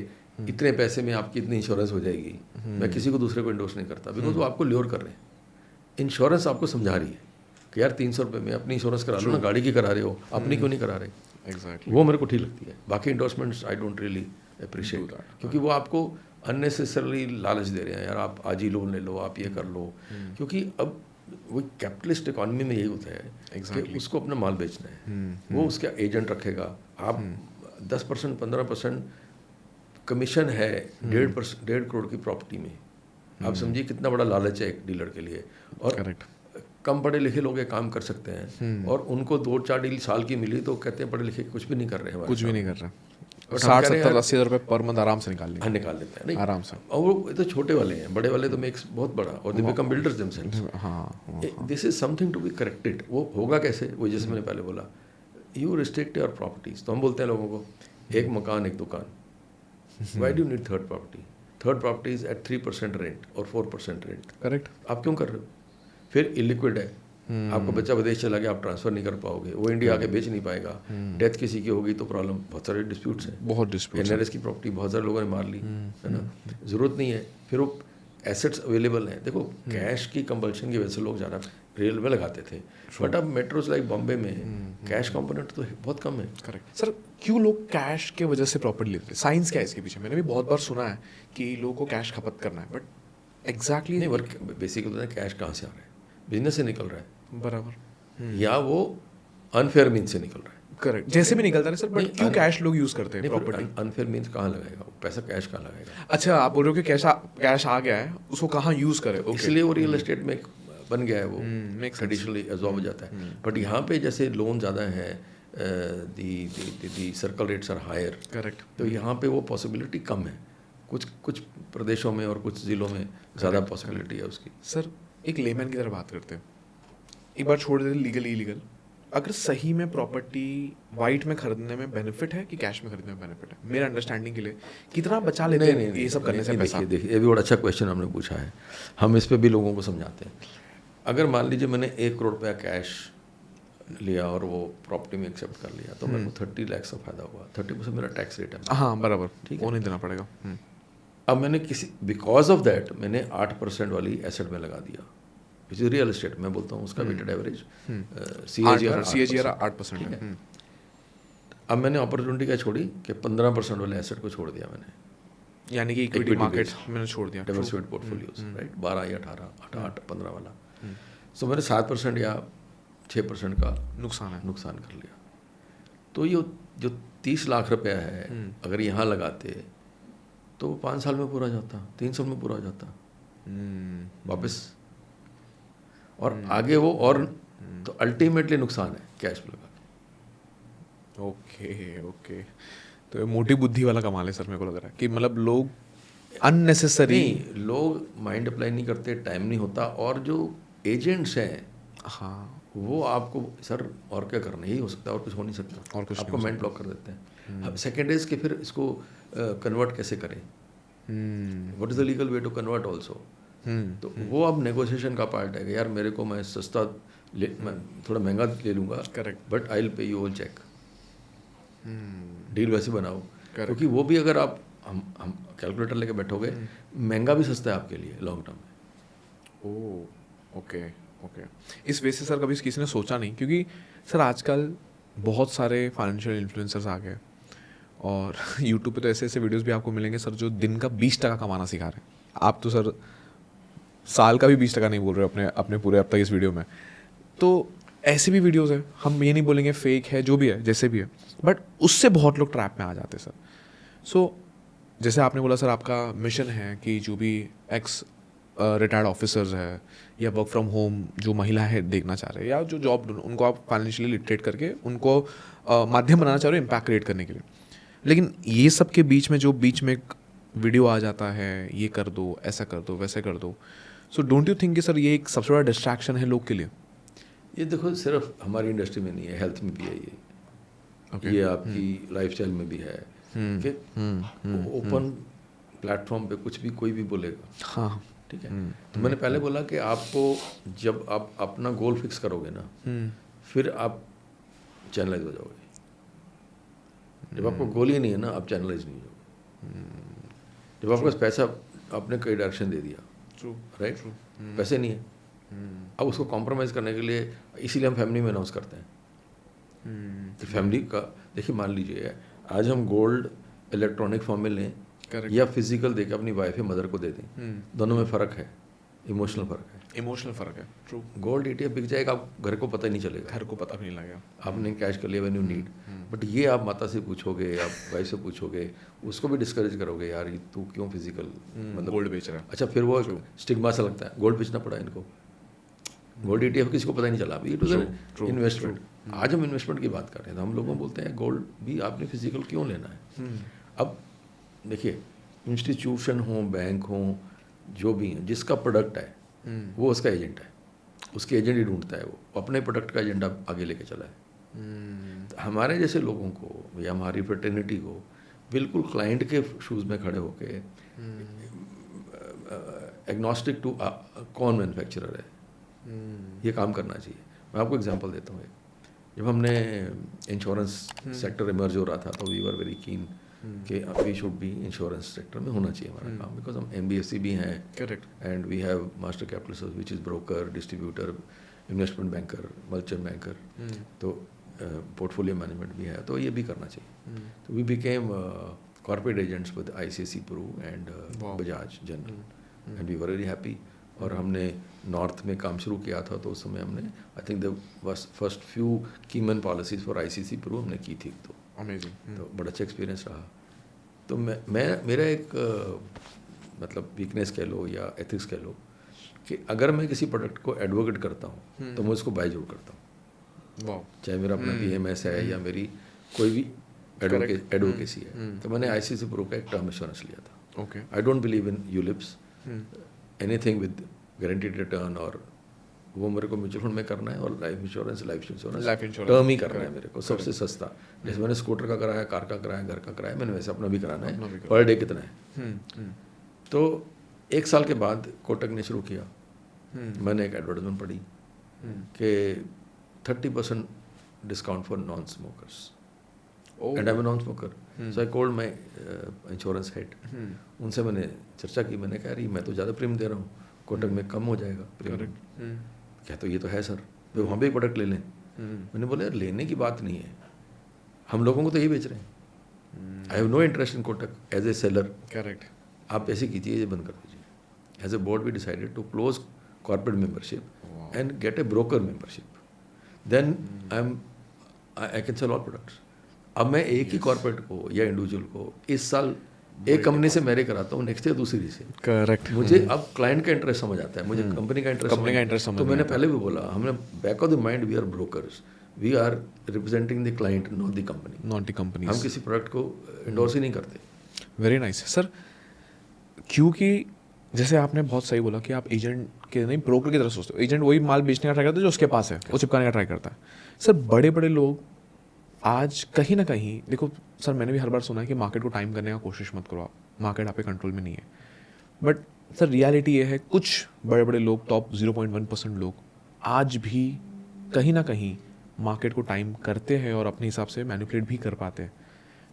इतने पैसे में आपकी इतनी इंश्योरेंस हो जाएगी। मैं किसी को दूसरे को इंडोर्स नहीं करता, बिकॉज वो आपको ल्योर कर रहे हैं। इंश्योरेंस आपको समझा रही है कि यार 300 रुपये में अपनी इंश्योरेंस करा लो ना, गाड़ी की करा रहे हो, अपनी क्यों नहीं करा रहे?
एग्जैक्टली,
वो मेरे को ठीक लगती है। बाकी endorsements I don't really appreciate, क्योंकि वो आपको अननेसेसरली लालच दे रहे हैं, यार आप आज ही लोन ले लो, आप ये कर लो, क्योंकि अब वो कैपिटलिस्ट इकॉनमी में यही होता है कि उसको अपना माल बेचना है। वो उसका एजेंट रखेगा, आप 10%, 15% कमीशन है 1.5 करोड़ की प्रॉपर्टी में। आप समझिए कितना बड़ा लालच है एक डीलर के लिए। और कम पढ़े लिखे लोग ये काम कर सकते हैं, और उनको 2-4 डील साल की मिली तो कहते हैं पढ़े लिखे कुछ भी नहीं कर रहे हैं,
कुछ भी नहीं कर रहे, 60-70-80 हज़ार रुपये पर मंथ आराम से निकाल लेंगे।
निकाल लेते हैं, नहीं
आराम से।
और वो तो छोटे वाले हैं, बड़े वाले तो मेक्स बहुत बड़ा, और they become builders themselves. This is something to be corrected. वो होगा कैसे? वो जैसे मैंने पहले बोला, यू रिस्ट्रिक्ट योर प्रॉपर्टीज। तो हम बोलते हैं लोगों को एक मकान एक दुकान, why do you need third property? Third property is at 3% rent और 4% रेंट।
करेक्ट।
आप क्यों कर रहे हो? फिर इलिक्विड है, आपका बच्चा विदेश चला गया, आप ट्रांसफर नहीं कर पाओगे, वो इंडिया आके बेच नहीं पाएगा, डेथ किसी की होगी तो प्रॉब्लम, बहुत सारे डिस्प्यूट्स हैं,
बहुत डिस्प्यूट्स।
NRS की प्रॉपर्टी बहुत सारे लोगों ने मार ली, है ना, ज़रूरत नहीं है। फिर वो एसेट्स अवेलेबल हैं। देखो कैश की कंपल्शन की वजह से लोग ज़्यादा रेलवे लगाते थे, बट अब मेट्रोज लाइक बॉम्बे में कैश कंपोनेंट तो बहुत कम है।
Correct sir. क्यों लोग कैश के वजह से प्रॉपर्टी लेते हैं? साइंस क्या है इसके पीछे? मैंने भी बहुत बार सुना है कि लोगों को कैश खपत करना है, बट एग्जैक्टली
नहीं, वर्क बेसिकली कैश कहाँ से आ रहा है? बिजनेस से निकल रहा है,
बराबर।
या वो अनफेयर मीन्स से निकल रहा है।
करेक्ट, जैसे भी निकलता है सर, बट क्यों कैश लोग यूज करते हैं प्रॉपर्टी?
अनफेयर मीन्स कहाँ लगाएगा वो पैसा? कैश कहाँ लगाएगा?
अच्छा, आप बोल रहे हो कि कैश आ गया है, उसको कहाँ यूज करे?
इसलिए वो रियल एस्टेट में बन गया है, वो
makes sense.
ट्रेडिशनली एब्जॉर्ब हो जाता है। बट यहाँ पे जैसे लोन ज़्यादा है, the circle rates are higher,
correct.
तो यहाँ पे वो पॉसिबिलिटी कम है। कुछ प्रदेशों में और कुछ ज़िलों में ज़्यादा पॉसिबिलिटी है उसकी।
सर एक लेमैन की तरह बात करते हैं, एक बार छोड़ देते लीगल इलीगल, अगर सही में प्रॉपर्टी वाइट में खरीदने में बेनिफिट है कि कैश में खरीदने में बेनिफिट है? मेरा अंडरस्टैंडिंग के लिए कितना बचा लेते हैं ये सब करने से पैसा?
देखिए, ये भी बड़ा अच्छा क्वेश्चन हमने पूछा है। हम इस पे भी लोगों को समझाते हैं। अगर मान लीजिए मैंने 1 करोड़ रुपया कैश लिया और वो प्रॉपर्टी में एक्सेप्ट कर लिया, तो मेरे को 30 लाख का फायदा हुआ। 30% मेरा टैक्स रेट है।
हाँ बराबर,
ठीक
वो नहीं देना पड़ेगा।
अब मैंने बिकॉज ऑफ दैट मैंने 8% वाली एसेट में लगा दिया, विच इज रियल एस्टेट। मैं बोलता हूँ उसका वेटेड एवरेज
CAGR 8% है।
अब मैंने अपॉर्चुनिटी क्या छोड़ी कि 15% वाले एसेट को छोड़ दिया मैंने,
यानी कि इक्विटी मार्केट मैंने छोड़ दिया,
डाइवर्सिफाइड पोर्टफोलियोज, राइट। 12 या 18, 8, 15 वाला। सो मैंने 7% या 6% का नुकसान कर लिया। तो ये जो 30 लाख रुपया है, अगर यहाँ लगाते तो 5 साल में पूरा जाता, 3 साल में पूरा हो जाता वापस, और आगे वो और तो अल्टीमेटली नुकसान है कैश में लगा के।
ओके। तो ये मोटी बुद्धि वाला कमाल है सर, मेरे को लग रहा है कि मतलब लोग अननेसेसरी,
लोग माइंड अप्लाई नहीं करते, टाइम नहीं होता, और जो एजेंट्स हैं,
हाँ,
वो आपको सर और क्या करना, यही हो सकता है और कुछ हो नहीं सकता,
और कुछ
आपको माइंड ब्लॉक कर देते हैं। अब सेकेंड इज कि फिर इसको कन्वर्ट कैसे करें, what is the legal way to convert also. तो वो अब नेगोशिएशन का पार्ट है कि यार मेरे को मैं सस्ता मैं थोड़ा महंगा ले लूँगा,
correct,
but I will pay you all cheque, deal वैसे बनाओ। क्योंकि वो भी अगर आप हम कैलकुलेटर लेके बैठोगे, महंगा भी सस्ता है आपके लिए लॉन्ग टर्म में।
ओके। इस वजह से सर कभी किसी ने सोचा नहीं, क्योंकि सर आजकल बहुत सारे फाइनेंशियल इन्फ्लुएंसर्स आ गए और यूट्यूब पे तो ऐसे ऐसे वीडियोस भी आपको मिलेंगे सर जो दिन का 20% कमाना सिखा रहे हैं। आप तो सर साल का भी 20% नहीं बोल रहे हो अपने पूरे अब तक इस वीडियो में। तो ऐसे भी वीडियोस हैं, हम ये नहीं बोलेंगे फेक है, जो भी है जैसे भी है, बट उससे बहुत लोग ट्रैप में आ जाते हैं सर। सो जैसे आपने बोला सर, आपका मिशन है कि जो भी एक्स रिटायर्ड ऑफिसर्स है या वर्क फ्रॉम होम जो महिला है देखना चाह रहे हैं, या जो जॉब उनको आप फाइनेंशियली लिटरेट करके उनको माध्यम बनाना चाह रहे हो इम्पैक्ट क्रिएट करने के लिए। लेकिन ये सब के बीच में जो बीच में एक वीडियो आ जाता है, ये कर दो, ऐसा कर दो, वैसे कर दो, सो डोंट यू थिंक कि सर ये एक सबसे बड़ा डिस्ट्रैक्शन है लोग के लिए?
ये देखो, सिर्फ हमारी इंडस्ट्री में नहीं है, हेल्थ में भी है ये, ये आपकी लाइफस्टाइल में भी है कि ओपन प्लेटफॉर्म पे कुछ भी कोई भी बोलेगा।
हाँ,
ठीक है। तो मैंने पहले बोला कि आपको जब आप अपना गोल फिक्स करोगे ना, फिर आप चैनलाइज हो जाओगे। जब आपको गोल ही नहीं है ना, आप चैनलाइज नहीं होगे। जब आपके पास पैसा, आपने कई डायरेक्शन दे दिया, राइट, पैसे नहीं है, अब उसको कॉम्प्रोमाइज़ करने के लिए, इसीलिए हम फैमिली में अनाउंस करते हैं कि फैमिली का, देखिए मान लीजिए आज हम गोल्ड इलेक्ट्रॉनिक फॉर्म में लें या फिजिकल देके अपनी वाइफ या मदर को दे दें, दोनों में फ़र्क है, इमोशनल फ़र्क है।
ट्रू।
गोल्ड ETF बिक जाएगा, आप घर को पता ही नहीं चलेगा,
घर को पता भी नहीं लगेगा,
आपने कैश कर लिया व्हेन यू नीड। बट ये आप माता से पूछोगे, आप भाई से पूछोगे, उसको भी डिस्करेज करोगे, यार ये तू क्यों फिजिकल मतलब
गोल्ड बेच रहा है।
अच्छा, फिर वो स्टिग्मा सा लगता है, गोल्ड बेचना पड़ा इनको, गोल्ड ETF किसी को पता ही नहीं चला। अभी इट वाज इन्वेस्टमेंट। आज हम इन्वेस्टमेंट की बात कर रहे हैं, तो हम लोगों बोलते हैं गोल्ड भी आपने फिजिकल क्यों लेना है। अब देखिए, इंस्टीट्यूशन हो, बैंक हो, जो भी है, जिसका प्रोडक्ट है वो उसका एजेंट है, उसके एजेंट ही ढूंढता है, वो अपने प्रोडक्ट का एजेंडा आगे लेके चला है। तो हमारे जैसे लोगों को या हमारी फ्रेटर्निटी को बिल्कुल क्लाइंट के शूज़ में खड़े होके एग्नोस्टिक टू कौन मैन्युफैक्चरर है, ये काम करना चाहिए। मैं आपको एग्जांपल देता हूँ। जब हमने इंश्योरेंस सेक्टर इमर्ज हो रहा था, तो वी वर वेरी कीन कि we should be insurance sector में होना चाहिए हमारा काम, बिकॉज हम MBSC भी हैं,
correct,
and we have master capital which is broker, distributor, investment banker, merchant banker, तो पोर्टफोलियो मैनेजमेंट भी है, तो ये भी करना चाहिए। तो we became corporate agents with ICICI Pru and Bajaj general and we were very happy. और हमने नॉर्थ में काम शुरू किया था, तो उस समय हमने I think the first few Koeman policies for ICICI Pru हमने की थी। तो
अमेजिंग।
तो बड़ा अच्छा एक्सपीरियंस रहा। तो मैं मेरा एक मतलब वीकनेस कह लो या एथिक्स कह लो कि अगर मैं किसी प्रोडक्ट को एडवोकेट करता हूँ तो मैं उसको बाय जरूर करता हूँ,
वाह।
चाहे मेरा अपना PMS है या मेरी कोई भी एडवोकेसी है। तो मैंने ICICI Pru का एक टर्म इंश्योरेंस लिया था।
Okay.
I don't believe in ULIPs, anything with guaranteed return, और वो मेरे को म्यूचुअल फंड में करना है, और लाइफ इंश्योरेंस टर्म ही करना है मेरे को, सबसे सस्ता। जैसे मैंने स्कूटर का कराया, कार का कराया, घर का कराया, मैंने वैसे अपना भी कराना है। पर डे कितना है। तो 1 साल के बाद कोटक ने शुरू किया, मैंने एक एडवर्टाइजमेंट पढ़ी कि 30% discount for non smokers, and I am non smoker. So I called my insurance head, उनसे मैंने चर्चा की। मैंने कहा मैं तो ज़्यादा प्रीमियम दे रहा हूँ, कोटक में कम हो जाएगा प्रीमियम। क्या तो ये तो है सर, वे वहाँ भी प्रोडक्ट ले लें। मैंने बोला यार लेने की बात नहीं है, हम लोगों को तो यही बेच रहे हैं। I have no interest in Kotak as a seller.
Correct.
आप ऐसे कीजिए, ये बंद कर दीजिए। As a board we decided to close corporate membership and get a broker membership, then I can sell all products. अब मैं एक ही कॉर्पोरेट को या इंडिविजुअल को इस साल एक कंपनी से मैरी कराता हूँ, नेक्स्ट ईयर दूसरी से।
करेक्ट।
मुझे अब क्लाइंट का इंटरेस्ट समझ आता है, मुझे कंपनी का इंटरेस्ट समझ। तो मैंने पहले भी बोला, हमने back of the mind we are brokers, we are representing the client, not the company.
Not the company.
हम किसी प्रोडक्ट को इंडोर्स ही नहीं करते।
Very nice sir. क्योंकि जैसे आपने बहुत सही बोला कि आप एजेंट के नहीं, ब्रोकर की तरफ सोचते हो। एजेंट वही माल बेचने का ट्राई करता है जो उसके पास है, वो चिपकाने का ट्राई करता है। सर बड़े बड़े लोग आज कहीं ना कहीं, देखो सर मैंने भी हर बार सुना है कि मार्केट को टाइम करने का कोशिश मत करो, आप मार्केट आपके कंट्रोल में नहीं है। बट सर रियलिटी ये है, कुछ बड़े बड़े लोग, टॉप 0.1% लोग आज भी कहीं ना कहीं मार्केट को टाइम करते हैं और अपने हिसाब से मैनिपुलेट भी कर पाते हैं।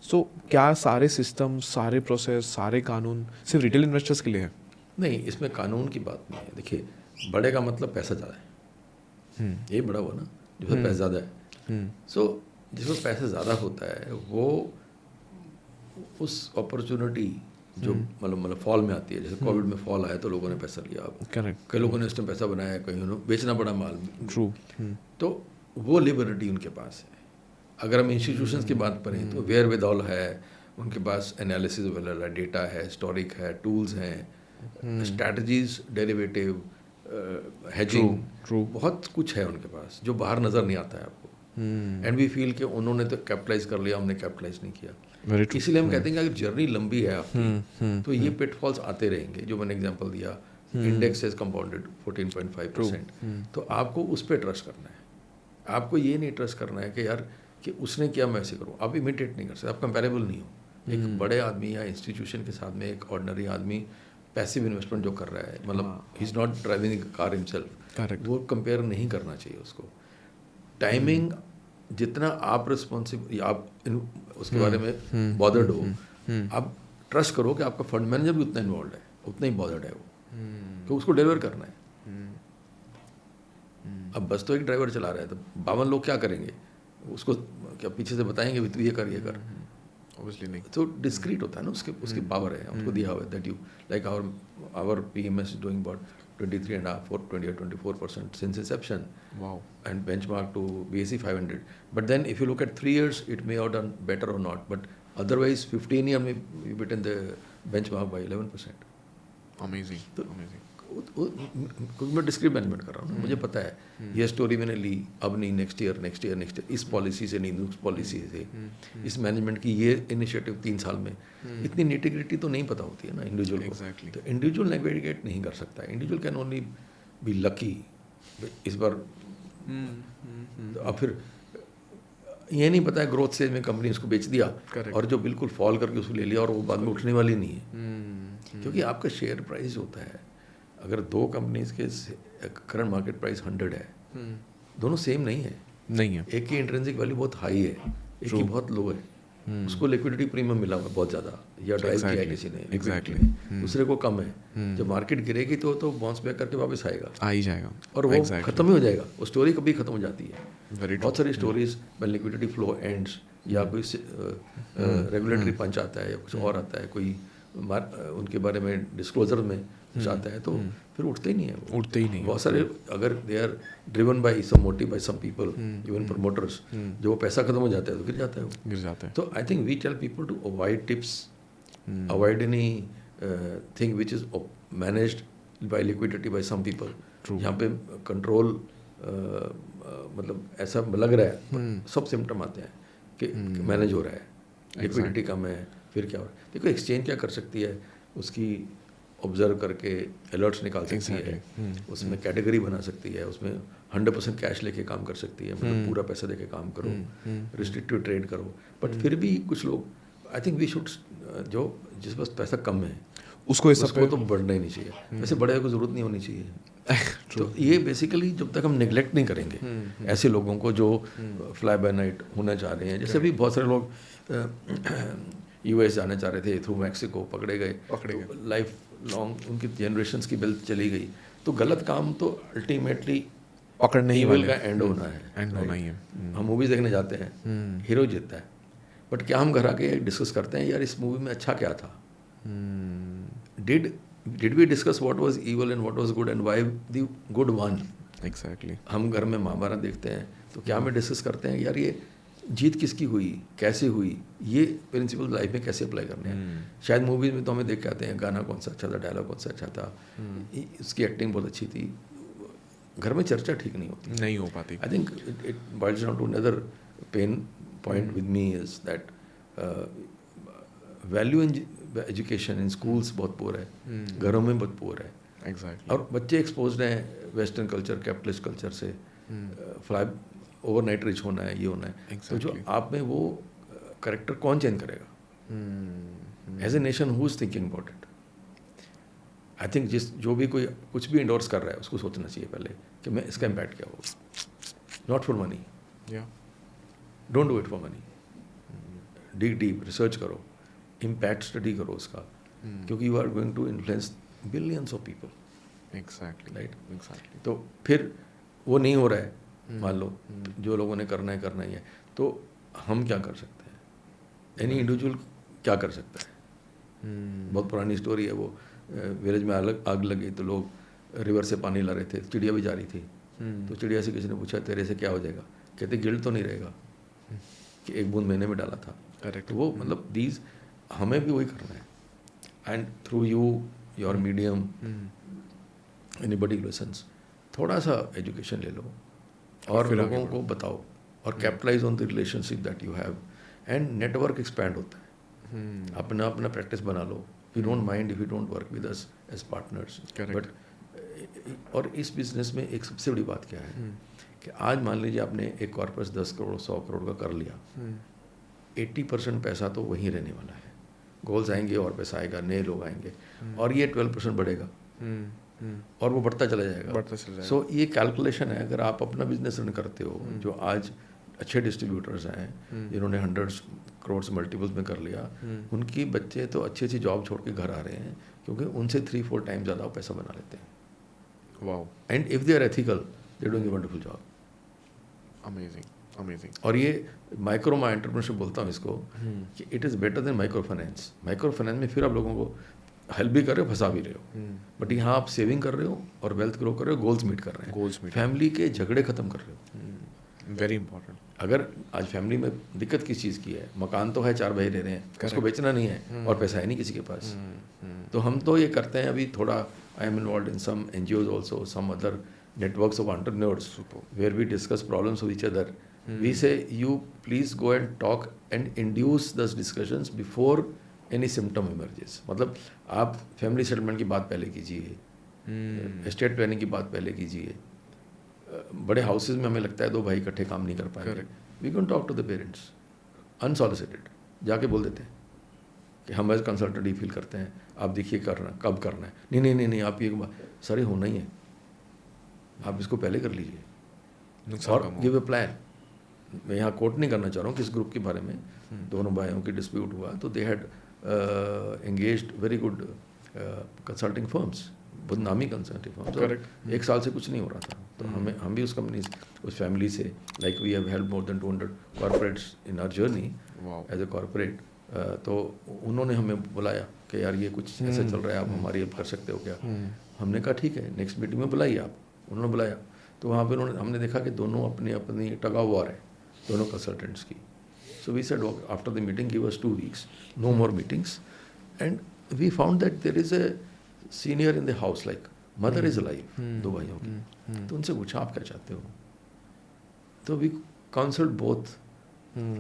सो क्या सारे सिस्टम, सारे प्रोसेस, सारे कानून सिर्फ रिटेल इन्वेस्टर्स के लिए है?
नहीं, इसमें कानून की बात नहीं है। देखिए, बड़े का मतलब पैसा ज़्यादा है, ये बड़ा हुआ ना जिसमें पैसा ज़्यादा है। सो जिसमें पैसा ज़्यादा होता है वो उस अपॉर्चुनिटी जो मतलब फॉल में आती है, जैसे कोविड में फॉल आया तो लोगों ने पैसा लिया।
करेक्ट।
कई लोगों ने इस टाइम पैसा बनाया, कहीं उन्होंने बेचना पड़ा माल।
ट्रू।
तो वो लिबर्टी उनके पास है। अगर हम इंस्टीट्यूशंस की बात करें तो वेयर विद ऑल है, उनके पास एनालिसिस अवेलेबल है, डेटा है, हिस्टोरिक है, टूल्स हैं, स्ट्रैटेजीज, डेरिवेटिव, हेजिंग, बहुत कुछ है उनके पास जो बाहर नज़र नहीं आता है आपको। एंड वी फील कि उन्होंने तो कैपिटलाइज कर लिया, हमने कैपिटलाइज नहीं किया। इसीलिए हम कहते हैं कि अगर जर्नी लंबी है आपकी तो ये पिटफॉल्स आते रहेंगे। जो मैंने एग्जांपल दिया, इंडेक्स इज कंपाउंडेड 14.5%, तो आपको उस पर ट्रस्ट करना है। आपको ये नहीं ट्रस्ट करना है कि यार कि उसने किया मैं ऐसे करूँ। आप इमिटेट नहीं कर सकते, आप कंपेरेबल नहीं हो। एक बड़े आदमी या इंस्टीट्यूशन के साथ में एक ऑर्डिनरी आदमी पैसिव इन्वेस्टमेंट जो कर रहा है, मतलब he is not driving car himself, वो कंपेयर नहीं करना चाहिए उसको। टाइमिंग जितना आप रिस्पॉन्सिबल, आप उसके बारे में बॉदर्ड हो, आप ट्रस्ट करो कि आपका फंड मैनेजर भी उतना इन्वॉल्व है, उतना ही बॉदर्ड है वो, तो उसको डिलीवर करना है। अब बस तो एक ड्राइवर चला रहा है तो 52 लोग क्या करेंगे उसको, क्या पीछे से बताएंगे भी तू ये कर, ये कर?
ऑब्वियसली नहीं।
तो डिस्क्रीट होता है ना, उसकी पावर है, उसको दिया हुआ है that you like our PMS is doing about 23.5-24% since inception.
Wow.
And benchmark to BSE 500. But then if you look at 3 years, it may have done better or not. But otherwise, 15 years we beaten the benchmark by 11%.
Amazing. Amazing.
क्योंकि मैं डिस्क्रीट मैनेजमेंट कर रहा हूँ ना, मुझे पता है ये स्टोरी मैंने ली, अब नहीं, नेक्स्ट ईयर इस पॉलिसी से नहीं, उस पॉलिसी से, इस मैनेजमेंट की ये इनिशिएटिव 3 साल में। इतनी निटिग्रिटी तो नहीं पता होती है ना इंडिविजुअल को।
Exactly.
तो इंडिविजुअल नेविगेट नहीं कर सकता है। Individual can only be lucky. इस बार अब फिर ये नहीं पता है ग्रोथ स्टेज में कंपनी उसको बेच दिया, और जो बिल्कुल फॉल करके उसको ले लिया और वो बाद में उठने वाली नहीं है। क्योंकि आपका शेयर प्राइस होता है, अगर 2 कंपनीज के करंट मार्केट प्राइस 100 है, दोनों सेम नहीं है।
नहीं है।
एक की इंट्रिंसिक वैल्यू बहुत हाई है, एक की बहुत लो है। उसको लिक्विडिटी प्रीमियम मिला हुआ है बहुत ज़्यादा, या ड्राइव किया है किसी ने
Exactly.
दूसरे को कम है। जब मार्केट गिरेगी तो बाउंस बैक करके वापस आएगा
आ ही जाएगा।
और वो खत्म ही हो जाएगा। वो स्टोरी कभी खत्म हो जाती है।
Very
बहुत सारी स्टोरीज में लिक्विडिटी फ्लो एंड्स, या कोई रेगुलेटरी पंच आता है या कुछ और आता है, कोई उनके बारे में डिस्क्लोजर में कुछ आता है, तो फिर उठते ही नहीं है वो।
उठते ही नहीं है।
बहुत सारे अगर they are driven by some motive by some people, even promoters, जो वो पैसा खत्म हो जाता है तो गिर जाता है वो।
गिर जाते हैं।
तो I think we tell people to avoid tips, avoid anything which is managed by liquidity by some people. यहाँ पे कंट्रोल मतलब ऐसा लग रहा है, सब सिम्टम आते हैं कि मैनेज हो रहा है, लिक्विडिटी कम है, फिर क्या हो रहा है। देखो एक्सचेंज क्या कर सकती है, उसकी ऑब्जर्व करके अलर्ट्स निकाल सकती है, उसमें कैटेगरी बना सकती है, उसमें 100% कैश लेके काम कर सकती है, मतलब पूरा पैसा देके काम करो, रिस्ट्रिक्टिव ट्रेड करो। बट फिर भी कुछ लोग, आई थिंक वी शुड, जो जिस पास पैसा कम है
उसको
तो बढ़ना ही नहीं चाहिए, वैसे बड़े को जरूरत नहीं होनी चाहिए। तो ये बेसिकली जब तक हम निगलेक्ट नहीं करेंगे ऐसे लोगों को जो फ्लाई बाय नाइट होना चाह रहे हैं, जैसे अभी बहुत सारे लोग यूएस जाना चाह रहे थे थ्रू मैक्सिको, पकड़े गए, लाइफ लॉन्ग उनकी जनरेशंस की बिल चली गई। तो गलत काम तो अल्टीमेटली
पकड़ने ही
ईविल
वाले
का एंड होना है,
एंड होना ही है।
हम मूवीज देखने जाते हैं, हीरो जीतता है, बट क्या हम घर आके डिस्कस करते हैं यार इस मूवी में अच्छा क्या था? Did we discuss what was evil and what was good and why the good one?
Exactly.
हम घर में महाभारत देखते हैं तो क्या हमें डिस्कस करते हैं यार ये जीत किसकी हुई, कैसे हुई, ये प्रिंसिपल लाइफ में कैसे अप्लाई करने हैं? शायद मूवीज में तो हमें देख के आते हैं गाना कौन सा अच्छा था, डायलॉग कौन सा अच्छा था, इसकी एक्टिंग बहुत अच्छी थी, घर में चर्चा ठीक नहीं होती,
नहीं हो पाती।
I think it boils down to another pain point with me is that value in education in schools बहुत पुअर है, घरों में बहुत पुअर है।
एग्जैक्टली।
और बच्चे एक्सपोज्ड हैं वेस्टर्न कल्चर, कैपिटलिस्ट कल्चर से, फ्लाई ओवरनाइट रिच होना है, ये होना है। तो जो आप में वो करेक्टर कौन चेंज करेगा? As a nation who is thinking about it? I think जो भी कोई कुछ भी इंडोर्स कर रहा है उसको सोचना चाहिए पहले कि मैं इसका इम्पैक्ट क्या होगा। Not for money, don't do it for money, dig deep, research करो, इम्पैक्ट स्टडी करो उसका, क्योंकि you are going to influence billions of people.
Exactly.
Right.
Exactly.
तो फिर वो नहीं हो रहा है, मान लो जो लोगों ने करना ही है, तो हम क्या कर सकते हैं? एनी इंडिविजुअल क्या कर सकता है? बहुत पुरानी स्टोरी है वो, विलेज में आग लगी तो लोग रिवर से पानी ला रहे थे, चिड़िया भी जा रही थी, तो चिड़िया से किसी ने पूछा तेरे से क्या हो जाएगा? कहते गिल्ट तो नहीं रहेगा कि एक बूंद महीने में डाला था।
करेक्ट।
तो वो मतलब दीज हमें भी वही करना है। And through you, your medium, anybody lessons, थोड़ा सा एजुकेशन ले लो और लोगों को बताओ और capitalize on the relationship that you have, and network expand होता है। अपना प्रैक्टिस बना लो। We don't mind if you don't work with us as partners, but और इस बिजनेस में एक सबसे बड़ी बात क्या है कि आज मान लीजिए आपने एक कॉर्पस 10 करोड़ 100 करोड़ का कर लिया, 80% पैसा तो वहीं रहने वाला है। गोल्स आएंगे और पैसा आएगा, नए लोग आएंगे, और ये 12% बढ़ेगा और वो बढ़ता चला जाएगा। सो ये कैलकुलेशन है। अगर आप अपना बिजनेस रन करते हो, जो आज अच्छे डिस्ट्रीब्यूटर्स हैं जिन्होंने 100 करोड़ मल्टीपल्स में कर लिया, उनकी बच्चे तो अच्छी अच्छी जॉब छोड़ के घर आ रहे हैं क्योंकि उनसे 3-4 टाइम ज़्यादा पैसा बना लेते हैं।
Wow.
And if they are ethical, they doing a wonderful job.
Amazing, amazing.
और ये माइक्रो एंटरप्रेन्योरशिप बोलता हूँ इसको, कि it is better than micro finance. Micro finance में फिर आप लोगों को हेल्प भी कर रहे हो, फंसा भी रहे हो, बट यहाँ आप सेविंग कर रहे हो और वेल्थ ग्रो कर रहे हो, गोल्स मीट कर रहे हैं,
गोल्स मीट,
फैमिली के झगड़े खत्म कर रहे हो।
Very important.
अगर आज फैमिली में दिक्कत किस चीज़ की है, मकान तो है, 4 भाई रह रहे हैं, उसको बेचना नहीं है और पैसा है नहीं किसी के पास, तो हम तो ये करते हैं अभी थोड़ा, I am involve in some NGOs also, some other networks of entrepreneurs where we discuss problems with each other. We say you please go and talk and induce those discussions before any symptom emerges. मतलब आप फैमिली सेटलमेंट की बात पहले कीजिए, एस्टेट प्लानिंग की बात पहले कीजिए। बड़े हाउसेज में हमें लगता है 2 भाई इकट्ठे काम नहीं कर पाएंगे, we can talk to the parents unsolicited, जाके बोल देते हैं कि हम एज कंसल्टेंट ही फील करते हैं, आप देखिए करना कब करना है। नहीं आप ये सर होना ही है, आप इसको पहले कर लीजिए और गिव ए प्लान, मैं यहाँ कोट नहीं करना चाह रहा हूँ किस ग्रुप के बारे में, दोनों भाइयों की डिस्प्यूट हुआ तो they had engaged very good consulting firms, बहुत नामी कंसल्टिंग फर्म्स। एक साल से कुछ नहीं हो रहा था, तो हम भी उस कंपनी उस फैमिली से, like we have help more than 200 corporates in our journey as a corporate. तो उन्होंने हमें बुलाया कि यार ये कुछ ऐसा चल रहा है, आप हमारी हेल्प कर सकते हो क्या? हमने कहा ठीक है, नेक्स्ट मीटिंग में बुलाइए आप। उन्होंने बुलाया तो वहाँ पे हमने देखा कि दोनों अपनी अपनी टग ऑफ वॉर है दोनों कंसल्टेंट्स की। So we said after the meeting give us 2 weeks, no more meetings, and we found that there is a senior in the house, like mother is alive, 2 भाइयों की। तो उनसे पूछा आप क्या चाहते हो? तो we counselled both,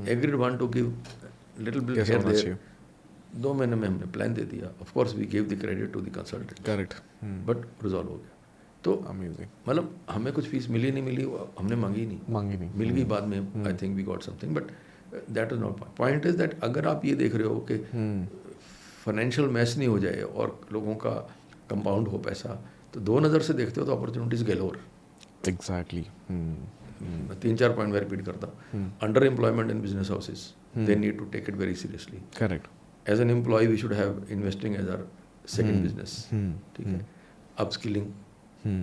agreed one to give little bit here there. 2 महीने में हमने प्लान दे दिया। Of course we give the credit to the consultant,
correct,
but resolve हो गया। तो
अमेजिंग,
मतलब हमें कुछ फीस मिली नहीं मिली, हमने मांगी नहीं, मिल गई बाद में। I think we got something, but that is not point. Is that अगर आप ये देख रहे हो कि फाइनेंशियल मैच नहीं हो जाए और लोगों का कंपाउंड हो पैसा, तो 2 नज़र से देखते हो तो अपॉर्चुनिटीज गैलोर।
एग्जैक्टली।
मैं 3-4 पॉइंट मैं रिपीट करता हूँ। Under employment in business houses, they need to take it very seriously.
Correct,
as an employ we should have investing as our second business, ठीक है। अपस्किलिंग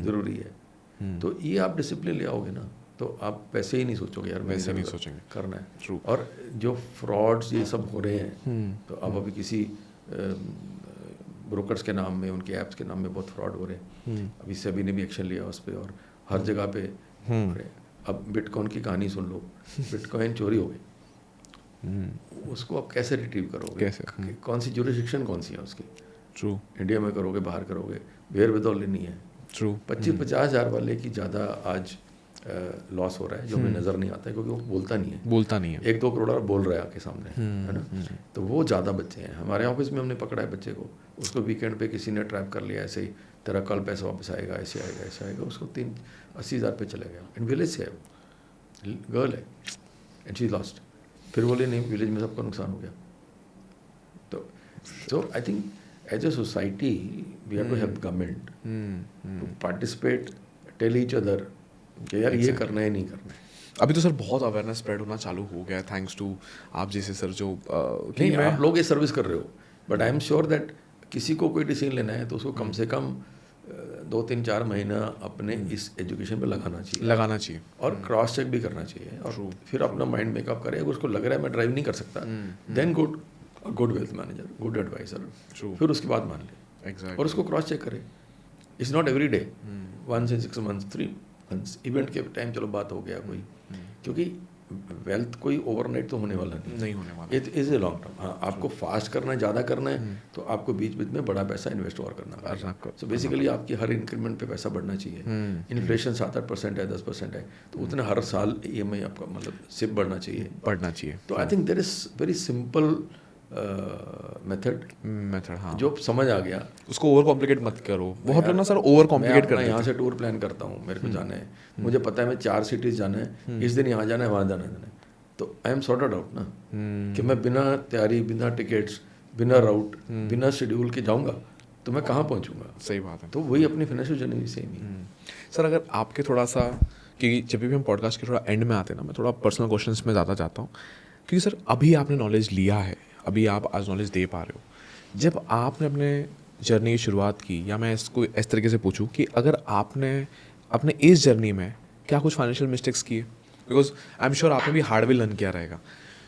जरूरी है। तो ये आप डिसिप्लिन ले आओगे ना, तो आप पैसे ही नहीं सोचोगे यार
वैसे नहीं सोचेंगे,
करना है।
True.
और जो फ्रॉड्स ये सब हो रहे हैं, तो अब अभी किसी ब्रोकर्स के नाम में, उनके ऐप्स के नाम में बहुत फ्रॉड हो रहे हैं। अभी सेबी ने भी एक्शन लिया उस पर, और हर जगह पे हो रहे हैं। अब बिटकॉइन की कहानी सुन लो, बिटकॉइन चोरी हो गई, उसको आप कैसे रिट्रीव करोगे?
कैसे?
कौन सी जुरिस्डिक्शन कौन सी है उसकी?
ट्रू,
इंडिया में करोगे, बाहर करोगे, वेयर विदऑल नहीं है।
ट्रू।
25-50 हज़ार वाले की ज़्यादा आज लॉस हो रहा है, जो हमें नज़र नहीं आता है क्योंकि वो बोलता नहीं है। 1-2 करोड़ बोल रहा है आपके सामने, है ना। तो वो ज़्यादा बच्चे हैं। हमारे ऑफिस में हमने पकड़ा है बच्चे को, उसको वीकेंड पे किसी ने ट्रैप कर लिया ऐसे ही, तेरा कल पैसा वापस आएगा, ऐसे आएगा, ऐसे आएगा। उसको 80 हज़ार पे चले गया। इन विलेज से है वो, गर्ल है, एंड शी लॉस्ट। फिर बोले नहीं, विलेज में सबका नुकसान हो गया। तो I think as a society we have to help government to participate, tell each other कि यार ये करना है, नहीं करना है।
अभी तो सर बहुत अवेयरनेस स्प्रेड होना चालू हो गया है, थैंक्स टू आप जैसे सर जो
नहीं, आप लोग ये सर्विस कर रहे हो, but I am sure that किसी को कोई डिसीजन लेना है तो उसको कम से कम 2-3-4 महीना अपने इस एजुकेशन पे लगाना चाहिए और क्रॉस चेक भी करना चाहिए, और फिर अपना माइंड मेकअप करे। अगर उसको लग रहा है मैं ड्राइव नहीं कर सकता, then good wealth manager, good advisor, फिर उसके बाद मान ले, और उसको क्रॉस चेक करे। It's not every day, 1 in 6 months, 3 months, event के टाइम चलो बात हो गया कोई, क्योंकि वेल्थ कोई ओवरनाइट तो होने वाला नहीं
होने वाला।
It is a long term. हाँ, आपको फास्ट करना है, ज़्यादा करना है, तो आपको बीच बीच में बड़ा पैसा इन्वेस्ट और करना पड़ेगा। सो बेसिकली आपकी हर इंक्रीमेंट पे पैसा बढ़ना चाहिए। इन्फ्लेशन 7-8% है, 10% है, तो उतना हर साल EMI आपका मतलब सिप बढ़ना चाहिए। तो I think there is very simple method,
हाँ,
जो समझ आ गया।
उसको ओवर कॉम्प्लिकेट मत करो। बहुत लोग ना सर ओवर कॉम्प्लिकेट करते हैं।
यहाँ से टूर प्लान करता हूँ, मेरे को जाना है, मुझे पता है मैं 4 cities जाना है, इस दिन यहाँ जाना है, वहाँ जाना है, तो आई एम सॉर्टेड आउट ना, कि मैं बिना तैयारी, बिना टिकट्स, बिना राउट, बिना शेड्यूल के जाऊँगा तो मैं कहाँ पहुँचूँगा?
सही बात है।
तो वही अपनी फाइनेंशियल जर्नी भी सेम ही।
सर अगर आपके थोड़ा सा, क्योंकि जब भी हम पॉडकास्ट के थोड़ा एंड में आते हैं ना, मैं थोड़ा पर्सनल क्वेश्चंस में ज़्यादा जाता हूँ, क्योंकि सर अभी आपने नॉलेज लिया है, अभी आप आज नॉलेज दे पा रहे हो। जब आपने अपने जर्नी की शुरुआत की, या मैं इसको इस तरीके से पूछूं कि अगर आपने अपने इस जर्नी में क्या कुछ फाइनेंशियल मिस्टेक्स किए, बिकॉज आई एम श्योर आपने भी हार्ड वे लर्न किया रहेगा,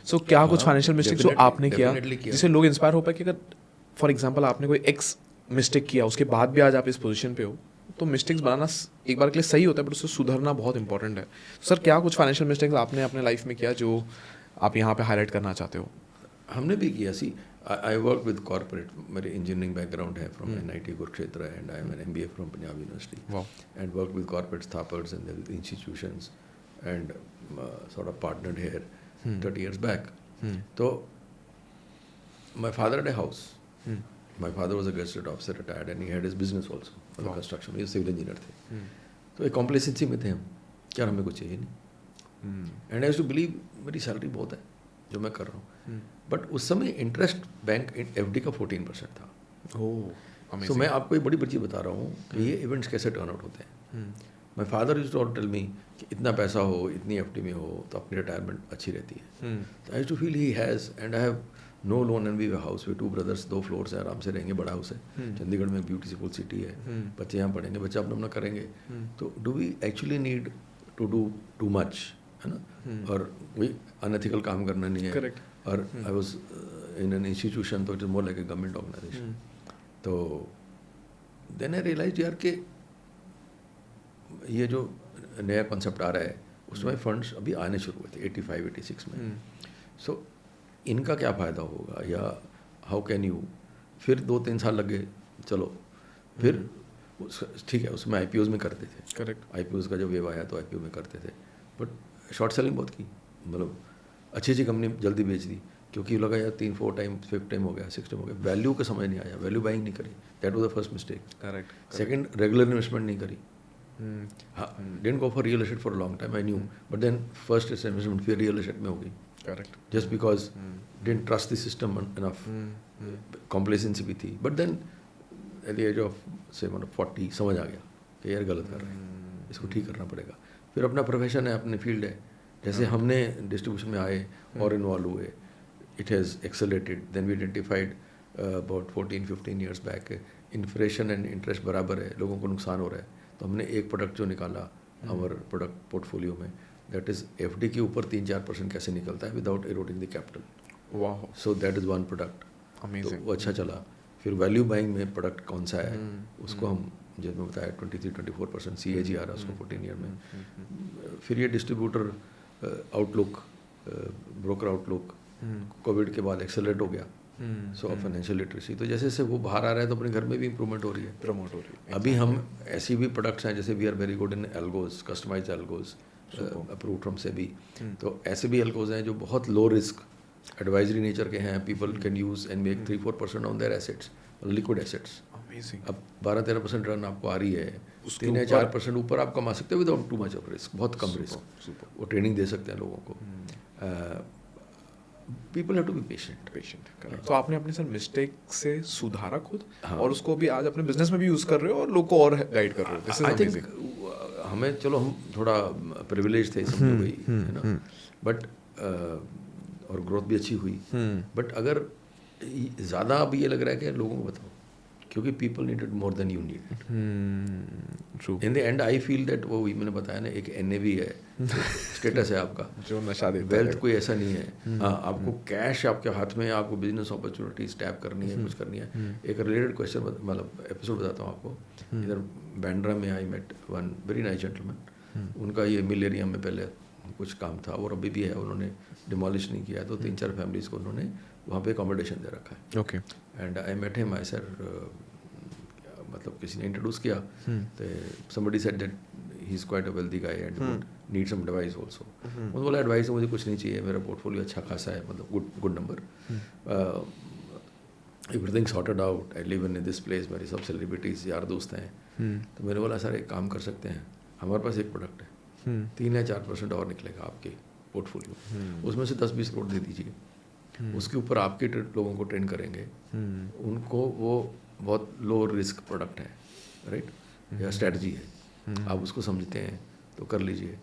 सो क्या कुछ फाइनेंशियल मिस्टेक्स जो आपने किया जिससे लोग इंस्पायर हो पाए कि अगर फॉर एग्जाम्पल आपने कोई एक्स मिस्टेक किया, उसके बाद भी आज आप इस पोजीशन पे हो, तो मिस्टेक्स बनाना एक बार के लिए सही होता है, बट उससे सुधरना बहुत इंपॉर्टेंट है। सर क्या कुछ फाइनेंशियल मिस्टेक्स आपने अपने लाइफ में किया जो आप यहाँ पे हाईलाइट करना चाहते हो?
हमने भी किया। See I work with corporate, मेरे इंजीनियरिंग बैकग्राउंड है from NIT Kurukshetra, and I am an MBA from Punjab university, and work with corporate startups and institutions, and sort of partnered here 30 years back. So my father had a house. My father was a gazetted officer, retired, and he had his business also on the construction. He was civil engineer थे। तो एक कॉम्प्लेसेंसी में थे हम, क्या हमें कुछ चाहिए नहीं, and I used to believe मेरी सैलरी बहुत है जो मैं कर रहा हूँ, बट उस समय इंटरेस्ट बैंक FD का 14% था। तो मैं आपको एक बड़ी चीज़ बता रहा हूँ कि ये इवेंट्स कैसे टर्न आउट होते हैं। My father used to tell me कि इतना पैसा हो, इतनी एफडी में हो तो अपनी रिटायरमेंट अच्छी रहती है. I used to feel he has, and I have no loan and we have house. We 2 brothers, 2 floors है, आराम से रहेंगे, बड़ा हाउस है. चंडीगढ़ में ब्यूटीफुल सिटी है, बच्चे यहाँ पढ़ेंगे, बच्चे अपना अपना करेंगे. तो do we actually need to do too much, है ना? और वही अनएथिकल काम करना नहीं है.
Correct.
और I was in an institution, तो it is more like a government organisation. तो देन आई रियलाइज यार कि ये जो नया कॉन्सेप्ट आ रहा है उसमें फंड्स अभी आने शुरू हुए थे 85-86 में. सो इनका क्या फ़ायदा होगा, या हाउ कैन यू. फिर 2-3 साल लगे, चलो फिर ठीक है, उसमें IPOs में करते थे.
करेक्ट.
IPOs का जब वेव आया तो IPO में करते थे, बट शॉर्ट सेलिंग बहुत की. मतलब अच्छी अच्छी कंपनी जल्दी बेच दी, क्योंकि लगा यार 3-4 टाइम, 5th टाइम हो गया, 6th टाइम हो गया, वैल्यू का समझ नहीं आया, वैल्यू बाइंग नहीं करी. That was the first mistake.
Correct.
Second, regular investment नहीं करी. हाँ, didn't go for real estate for a long time, I knew, but then first investment फिर रियल एस्टेट में हो गई.
Correct.
Just because didn't trust the system enough. Complacency भी थी, but then at the age of say 40 समझ आ गया कि यार गलत कर रहे हैं, इसको ठीक करना पड़ेगा. फिर अपना प्रोफेशन है, अपनी फील्ड है. जैसे हमने डिस्ट्रीब्यूशन में आए और इन्वॉल्व हुए, it has accelerated. Then we identified about 14-15 years back, inflation and interest बराबर है, लोगों को नुकसान हो रहा है. तो हमने एक प्रोडक्ट जो निकाला हमारे प्रोडक्ट पोर्टफोलियो में, दैट इज़ FD के ऊपर 3-4% कैसे निकलता है विदाउट एरोडिंग द कैपिटल.
वाह.
So that is one product. तो वो अच्छा चला. फिर वैल्यू बाइंग में प्रोडक्ट कौन सा है, उसको हम जैसे मैं बताया 23-24% CAG आ रहा है उसको 14 ईयर में. फिर ये distributor outlook, broker outlook Covid के बाद एक्सेलरेट हो गया. सो फाइनेंशियल लिटरेसी, तो जैसे जैसे वो बाहर आ रहा है तो अपने घर में भी इम्प्रूवमेंट हो रही है.
प्रमोट हो रही है.
अभी हम ऐसी भी प्रोडक्ट्स हैं, जैसे we are very good in algos, customized algos approved from SEBI. तो ऐसे भी एल्गोज हैं जो बहुत लो रिस्क एडवाइजरी नेचर के हैं. People can use and make 3-4% on their assets, liquid assets. अब 12-13% रन आपको आ रही है, 3-4% ऊपर आप कमा सकते हो without too much of risk. बहुत कम रिस्क. वो ट्रेनिंग दे सकते हैं लोगों को. People have to be patient.
तो आपने अपने सर मिस्टेक से सुधारा खुद, और उसको भी आज अपने बिजनेस में भी यूज कर रहे हो और लोग को और गाइड कर रहे हो. This is
amazing. हमें, चलो हम थोड़ा प्रिविलेज थे, समझो गई है ना, बट और ग्रोथ भी अच्छी हुई. बट अगर ज़्यादा अब ये लग रहा है कि लोगों को बताओ, क्योंकि people needed more than you need. In the and I feel that वो मैंने बताया ना, एक NAV है, स्टेटस है आपका,
जो नशा देता है.
वेल्थ कोई ऐसा नहीं है. हाँ, आपको कैश आपके हाथ में, आपको बिजनेस अपॉर्चुनिटीज टैप करनी है, कुछ करनी है. एक रिलेटेड क्वेश्चन, मतलब एपिसोड बताता हूँ आपको. इधर बैंड्रा में I met one very nice gentleman. उनका ये मिल एरिया में पहले कुछ काम था और अभी भी है, उन्होंने डिमोलिश नहीं किया, तो 3-4 फैमिलीज को उन्होंने वहाँ पे अकोमोडेशन दे रखा है.
Okay.
And I met him, I sir, मतलब किसी ने इंट्रोड्यूस किया, तो somebody said that he is quite a wealthy guy and would need some advice also. उन्होंने बोला एडवाइस मुझे कुछ नहीं चाहिए, मेरा पोर्टफोलियो अच्छा खासा है, मतलब good number, everything sorted out, I live in this place, मेरी सब सेलिब्रिटीज यार दोस्त हैं. तो मैंने बोला सर एक काम कर सकते हैं, हमारे पास एक प्रोडक्ट है, 3-4% और निकलेगा आपके पोर्टफोलियो, उसमें से 10-20 करोड़ दे दीजिए, उसके ऊपर आपके लोगों को ट्रेन करेंगे, उनको वो बहुत लो रिस्क प्रोडक्ट है, राइट, या स्ट्रैटेजी है, आप उसको समझते हैं तो कर लीजिए.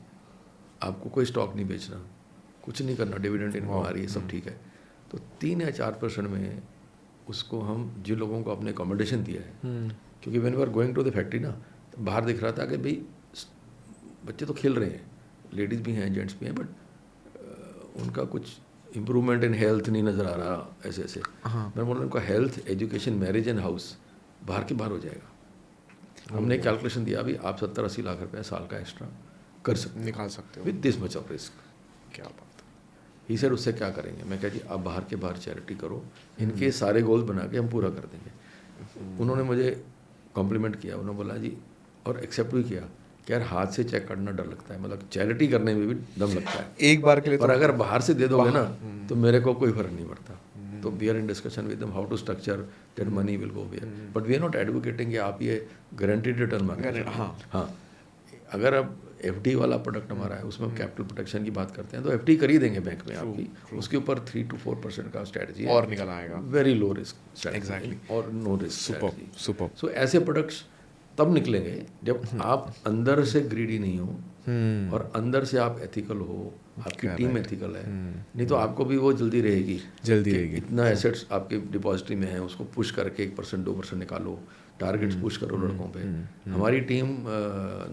आपको कोई स्टॉक नहीं बेचना, कुछ नहीं करना, डिविडेंड इनकम आ रही है, सब ठीक है. तो 3 या 4% में उसको हम जिन लोगों को अपने अकोमोडेशन दिया है, क्योंकि when we are going to the factory ना, तो बाहर दिख रहा था कि भाई बच्चे तो खेल रहे हैं, लेडीज़ भी हैं, जेंट्स भी हैं, बट उनका कुछ इम्प्रूवमेंट इन हेल्थ नहीं नज़र आ रहा. ऐसे ऐसे मैं बोल रहा हूँ, उनका health, education, marriage and house बाहर के बाहर हो जाएगा. हमने कैलकुलेशन दिया, अभी आप 70-80 लाख रुपए साल का एक्स्ट्रा कर सकते हो,
निकाल सकते हो
with this much of risk.
क्या बात है.
ही सर उससे क्या करेंगे? मैं कहा जी आप बाहर के बाहर चैरिटी करो, इनके सारे गोल्स बना के हम पूरा कर देंगे. उन्होंने मुझे कॉम्प्लीमेंट किया, उन्होंने बोला जी, और एक्सेप्ट भी किया कि यार हाथ से चेक करना डर लगता है, मतलब चैरिटी करने में भी दम लगता है
एक बार के लिए.
पर अगर बाहर से दे दोगे ना तो मेरे को कोई फर्क नहीं पड़ता. तो we are in discussion with them how to structure that money will go where, but we are not advocating कि आप ये गारंटीड रिटर्न मांगे. हाँ, अगर अब FD वाला प्रोडक्ट हमारा है, उसमें कैपिटल प्रोटेक्शन की बात करते हैं, तो FD कर ही देंगे बैंक में आपकी, उसके ऊपर 3-4% का स्ट्रेटजी
और निकल आएगा,
वेरी लो रिस्क
एग्जैक्टली,
और नो रिस्क.
सुपर.
सो ऐसे प्रोडक्ट्स तब निकलेंगे जब आप अंदर से ग्रीडी नहीं हो और अंदर से आप एथिकल हो, आपकी टीम एथिकल है। नहीं तो आपको भी वो जल्दी रहेगी कि इतना एसेट्स आपके डिपॉजिटरी में है, उसको पुश करके 1% 2% निकालो, टारगेट्स पुश करो लड़कों पे। हमारी team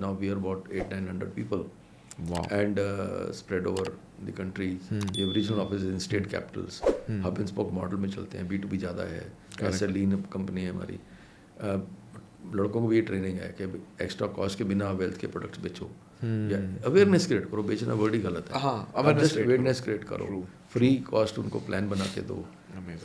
now we are about 800-900 people and spread over the country. ये regional office in state capitals, hub and spoke model में चलते हैं, B2B ज़्यादा है, ऐसे लीन कंपनी है हमारी। लड़कों को भी ये ट्रेनिंग है कि एक्स्ट्रा कॉस्ट के बिना वेल्थ के प्रोडक्ट्स बेचो या अवेयरनेस क्रिएट करो। बेचना वर्ड ही गलत है, अवेयरनेस क्रिएट करो, फ्री कॉस्ट उनको प्लान बना के दो,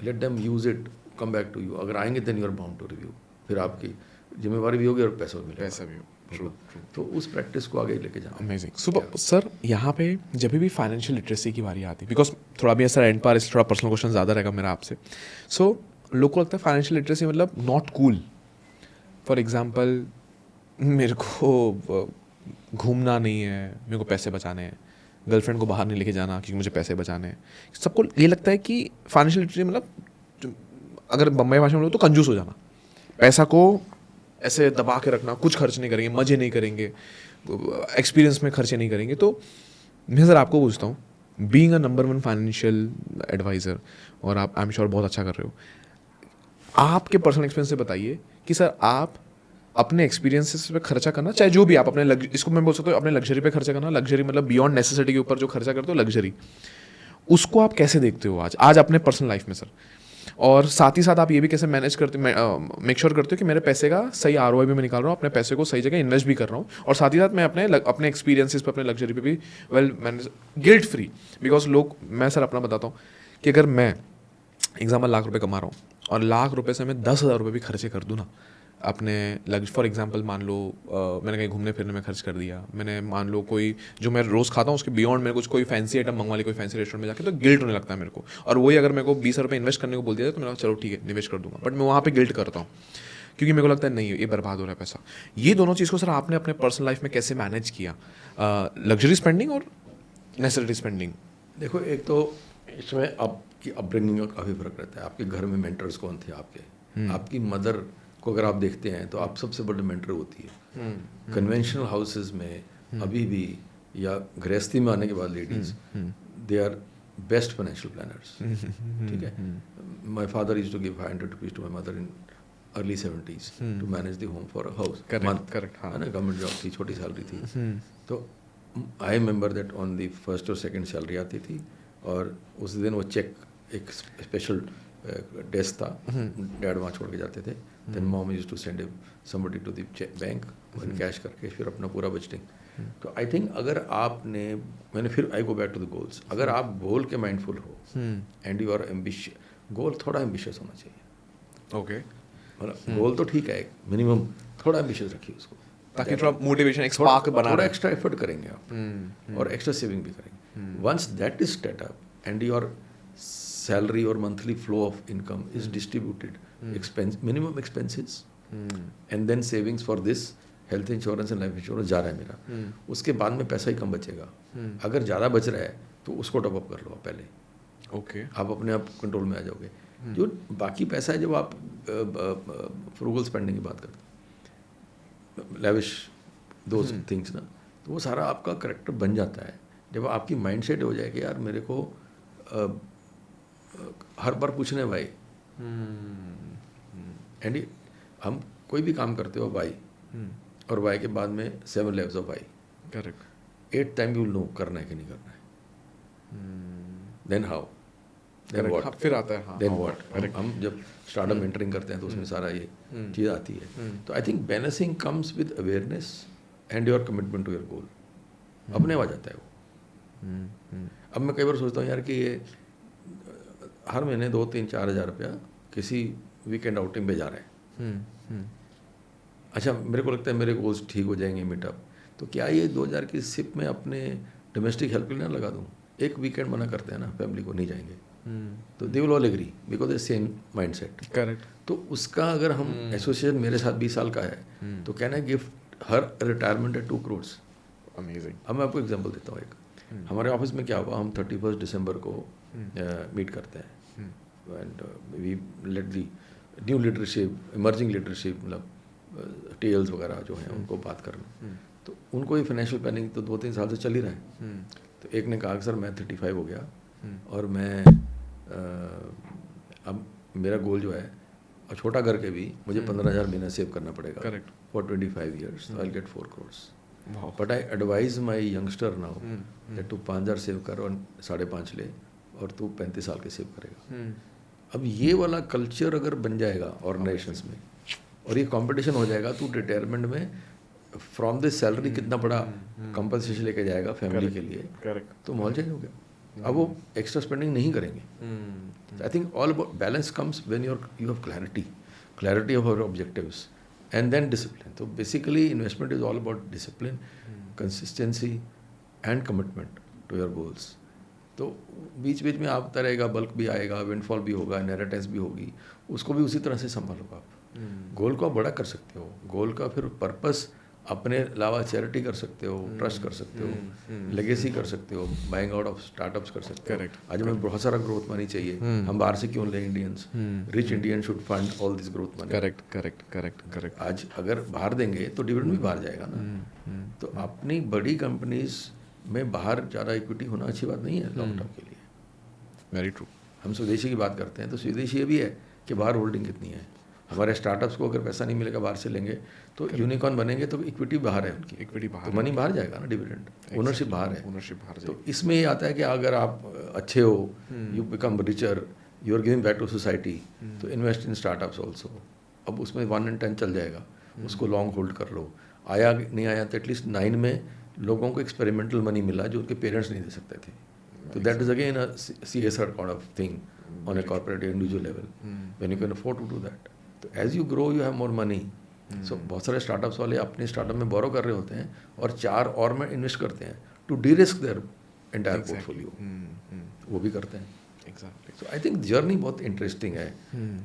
let them use it, come back to you. अगर आएंगे then you are bound to review, फिर आपकी जिम्मेवारी भी होगी और पैसा भी मिलेगा। तो उस प्रैक्टिस को आगे लेके जाना।
अमेजिंग। सुपर सर, यहाँ पे जब भी फाइनेंशियल लिटरेसी की बारी आती है, बिकॉज थोड़ा भी सर एंड पर इस थोड़ा पर्सनल क्वेश्चन ज़्यादा रहेगा मेरा आपसे। सो लोग को लगता है फाइनेंशियल लिटरेसी मतलब नॉट कूल। फॉर एग्जाम्पल मेरे को घूमना नहीं है, मेरे को पैसे बचाने हैं, गर्लफ्रेंड को बाहर नहीं लेके जाना क्योंकि मुझे पैसे बचाने हैं। सबको ये लगता है कि फाइनेंशियल लिटरेसी मतलब अगर बम्बई भाषा में बोलो तो कंजूस हो जाना, पैसा को ऐसे दबा के रखना, कुछ खर्च नहीं करेंगे, मजे नहीं करेंगे, एक्सपीरियंस में खर्चे नहीं करेंगे। तो मैं सर आपको पूछता हूँ, being a number 1 financial advisor, और आप आई एम श्योर बहुत अच्छा कर रहे हो, आपके पर्सनल एक्सपीरियंस से बताइए कि सर आप अपने एक्सपीरियंसेस पे खर्चा करना, चाहे जो भी आप अपने इसको मैं बोल सकता हूँ अपने लग्जरी पे खर्चा करना, लग्जरी मतलब बियॉन्ड नेसेसिटी के ऊपर जो खर्चा करते हो लग्जरी, उसको आप कैसे देखते हो आज अपने पर्सनल लाइफ में सर? और साथ ही साथ आप ये भी कैसे मैनेज करते मेक श्योर करते हो कि मेरे पैसे का सही ROI भी मैं निकाल रहा हूँ, अपने पैसे को सही जगह इन्वेस्ट भी कर रहा हूँ, और साथ ही साथ मैं अपने एक्सपीरियंसेस पे, अपने लग्जरी पे भी well manage, guilt free. Because लोग, मैं सर अपना बताता हूँ कि अगर मैं एग्जाम्पल लाख रुपये कमा रहा हूँ और लाख रुपये से मैं 10,000 रुपये भी खर्चे कर दूँ ना अपने फॉर एग्जांपल मान लो मैंने कहीं घूमने फिरने में खर्च कर दिया, मैंने मान लो कोई जो मैं रोज़ खाता हूँ उसके बियॉन्ड मेरे कुछ कोई फैंसी आइटम मंगवा ली कोई फैंसी रेस्टोरेंट में जाके, तो गिल्ट होने लगता है मेरे को। और वही अगर मेरे को 20 रुपये इन्वेस्ट करने को बोल दिया तो मैंने चलो ठीक है निवेश कर दूंगा, बट मैं वहाँ पे गिल्ट करता हूँ क्योंकि मेरे को लगता है नहीं ये बर्बाद हो रहा है पैसा। ये दोनों चीज़ को सर आपने अपने पर्सनल लाइफ में कैसे मैनेज किया, लग्जरी स्पेंडिंग और नेसेसिटी स्पेंडिंग?
देखो, एक तो इसमें आपकी अपब्रिंगिंग का काफ़ी फर्क रहता है। आपके घर में मेंटर्स कौन थे आपके, आपकी मदर को अगर आप देखते हैं तो आप सबसे बड़ी मेंटर होती है। कन्वेंशनल हाउसेस में अभी भी या गृहस्थी में आने के बाद ladies they are best financial planners, ठीक है। My father used to give 500 rupees to my mother in early 70s to manage the home for a house, correct, है ना, गवर्नमेंट जॉब थी, छोटी सैलरी थी। तो I remember that on the first और सेकंड सैलरी आती थी और उस दिन वो चेक एक स्पेशल डेस्क था, डैड वहाँ छोड़ के जाते थे। Then mom used to send somebody to the bank cash करके फिर अपना पूरा बजटिंग। तो आई थिंक अगर आपने, मैंने फिर I go back to the goals, अगर आप गोल के माइंडफुल हो and you are ambitious, goal थोड़ा एम्बिशियस होना चाहिए।
ओके,
मतलब गोल तो ठीक है, मिनिमम थोड़ा एम्बिशियस रखिए उसको,
ताकि थोड़ा मोटिवेशन एक स्पार्क बना,
थोड़ा एक्स्ट्रा एफर्ट करेंगे आप और एक्स्ट्रा सेविंग भी करेंगे। Once that is set up and your salary or monthly flow of income is distributed, minimum expenses and then savings for this health insurance and life insurance जा रहा है मेरा, उसके बाद में पैसा ही कम बचेगा। अगर ज़्यादा बच रहा है तो उसको टॉप अप कर लो आप पहले, ओके, आप अपने आप कंट्रोल में आ जाओगे। जो बाकी पैसा है, जब आप फ्रूगल स्पेंडिंग की बात करते हैं, लेविश दोज थिंग्स ना, तो वो सारा आपका करेक्टर बन जाता है जब आपकी माइंड सेट हो जाए कि यार मेरे को हर बार पूछने भाई, एंड हम कोई भी काम करते हो वाई, और वाई के बाद में 7 levels of why, correct, 8 time you know करना है कि नहीं करना है, देन हाउ, देन व्हाट, फिर आता है देन व्हाट। हम जब स्टार्टअप मेंटरिंग करते हैं तो उसमें सारा ये चीज़ आती है। तो I think balancing comes with awareness and your commitment to your goal, अपने आ जाता है वो। अब मैं कई बार सोचता हूँ यार कि ये हर महीने 2-3-4 हज़ार रुपया किसी वीकेंड आउटिंग पे जा रहे हैं, अच्छा मेरे को लगता है मेरे गोल्स ठीक हो जाएंगे मीटअप, तो क्या ये 2000 की सिप में अपने डोमेस्टिक हेल्प के लिए ना लगा दूँ? एक वीकेंड मना करते हैं ना फैमिली को, नहीं जाएंगे, तो they will all agree because they same mind set, correct. तो उसका अगर हम एसोसिएशन मेरे साथ 20 साल का है तो can I gift her retirement at 2 crore? Amazing. अब मैं आपको एग्जाम्पल देता हूँ एक, हमारे ऑफिस में क्या हुआ, हम 31 दिसंबर को मीट करते हैं and we let the new leadership, emerging leadership, मतलब टेल्स वगैरह जो हैं उनको बात करना, तो उनको ये फाइनेंशियल प्लानिंग तो 2-3 साल से चल ही रहा है। तो एक ने कहा कि सर मैं 35 हो गया और मैं अब मेरा गोल जो है, और छोटा करके भी मुझे 15,000 महीना सेव करना पड़ेगा
correct
for 25 years, I get 4 crores। But I advise my youngster now that तू 5,000 सेव कर और 5.5 ले और तू 35 साल के सेव करेगा। अब ये वाला कल्चर अगर बन जाएगा ऑर्गेनाइजेशंस में और ये कंपटीशन हो जाएगा, तो रिटायरमेंट में फ्रॉम दिस सैलरी कितना बड़ा कंपनसेशन लेके जाएगा फैमिली के लिए,
करेक्ट
तो माहौल चेंज हो गया। अब वो एक्स्ट्रा स्पेंडिंग नहीं करेंगे। I think all about balance comes when you have clarity of your objectives and then discipline. तो basically investment is all about discipline, consistency and commitment to your goals. तो बीच बीच में आता रहेगा, बल्क भी आएगा, विंडफॉल भी होगा, इनहेरिटेंस भी होगी, उसको भी उसी तरह से संभालोगे आप। गोल को आप बड़ा कर सकते हो, गोल का फिर पर्पस अपने अलावा चैरिटी कर सकते हो, ट्रस्ट कर सकते हो, लेगेसी कर सकते हो, बाइंग आउट ऑफ स्टार्टअप्स कर सकते हो। आज हमें बहुत सारा ग्रोथ मनी चाहिए, हम बाहर से क्यों लें? Indians, rich Indian should fund all this growth money.
Correct
आज अगर बाहर देंगे तो डिविडेंड भी बाहर जाएगा ना। तो अपनी बड़ी कंपनीज में बाहर ज़्यादा इक्विटी होना अच्छी बात नहीं है लॉन्ग टर्म के लिए।
Very true.
हम स्वदेशी की बात करते हैं तो स्वदेशी ये भी है कि बाहर होल्डिंग कितनी है। हमारे स्टार्टअप्स को अगर पैसा नहीं मिलेगा बाहर से लेंगे तो यूनिकॉर्न बनेंगे तो इक्विटी बाहर है उनकी,
इक्विटी बाहर,
तो मनी बाहर जाएगा ना, डिविडेंड ओनरशिप बाहर है।
ओनरशिप बाहर
तो इसमें ये आता है कि अगर आप अच्छे हो, you become richer, you are giving back to society, तो इन्वेस्ट इन स्टार्टअप्स ऑल्सो। अब उसमें 1 in 10 चल जाएगा, उसको लॉन्ग होल्ड कर लो। आया नहीं आया तो एटलीस्ट 9 में लोगों को एक्सपेरिमेंटल मनी मिला जो उनके पेरेंट्स नहीं दे सकते थे। तो that is again a CSR kind of thing on a corporate individual level when you can afford to do that. तो as you grow you have more money. So बहुत सारे स्टार्टअप्स वाले अपने स्टार्टअप में बोरो कर रहे होते हैं और 4 और में इन्वेस्ट करते हैं to derisk their entire portfolio, वो भी करते हैं।
Exactly.
So I think journey बहुत इंटरेस्टिंग है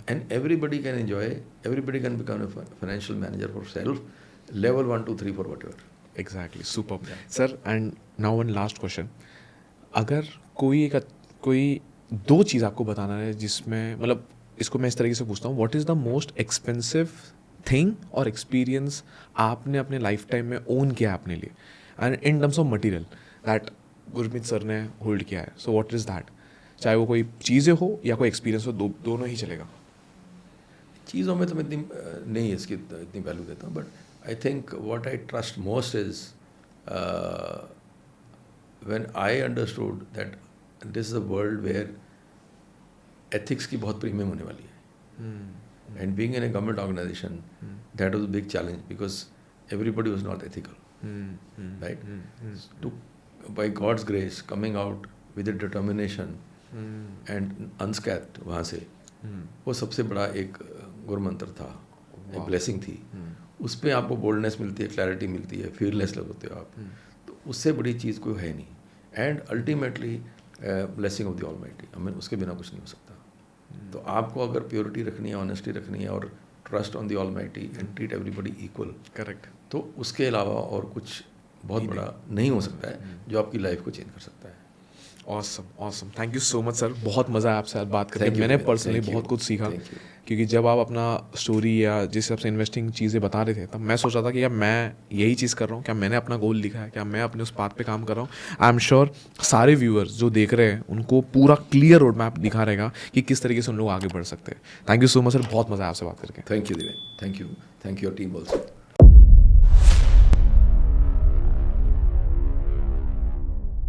and everybody can enjoy, everybody can become a financial manager for self, level 1 2 3 4 whatever.
Exactly, super sir. And now one last question, अगर कोई 2 चीज़ आपको बताना है जिसमें, मतलब इसको मैं इस तरीके से पूछता हूँ, what is the most expensive thing और एक्सपीरियंस आपने अपने लाइफ टाइम में ओन किया है अपने लिए, and in terms of material that Gurmeet sir ने होल्ड किया है, सो व्हाट इज़ दैट? चाहे वो कोई चीज़ें हो या कोई एक्सपीरियंस हो, दोनों ही चलेगा।
चीज़ों में तो मैं इतनी नहीं इसकी इतनी वैल्यू देता हूँ, but I think what I trust most is when I understood that this is a world where ethics की बहुत प्रीमियम होने वाली है। And being in a government organisation that was a big challenge because everybody was not ethical, right? To by God's grace coming out with a determination and unscathed वहाँ से, वो सबसे बड़ा एक गुरमंत्र था, एक ब्लेसिंग थी। उस पर आपको बोल्डनेस मिलती है, क्लैरिटी मिलती है, फियरलेस लगते हो आप, तो उससे बड़ी चीज़ कोई है नहीं। And ultimately blessing of the almighty, हमें उसके बिना कुछ नहीं हो सकता। तो आपको अगर प्योरिटी रखनी है, ऑनेस्टी रखनी है और trust on the almighty and treat everybody equal,
correct,
तो उसके अलावा और कुछ बहुत बड़ा नहीं हो सकता है जो आपकी लाइफ को चेंज कर सकता है।
Awesome, thank you so much sir, बहुत मज़ा आया आपसे बात करके। मैंने
Vinay,
पर्सनली
thank you.
बहुत कुछ सीखा,
Thank you.
क्योंकि जब आप अपना स्टोरी या जिस हिसाब से इन्वेस्टिंग चीज़ें बता रहे थे, तब मैं सोच रहा था कि क्या मैं यही चीज़ कर रहा हूँ, क्या मैंने अपना गोल लिखा है, क्या मैं अपने उस पाथ पे काम कर रहा हूँ। आई एम श्योर सारे व्यूअर्स जो देख रहे हैं उनको पूरा क्लियर रोड मैप दिखा रहेगा कि किस तरीके से उन लोग आगे बढ़ सकते हैं। Thank you so much sir, बहुत मज़ा आया आपसे बात करके।
Thank you Divya, thank you your team also.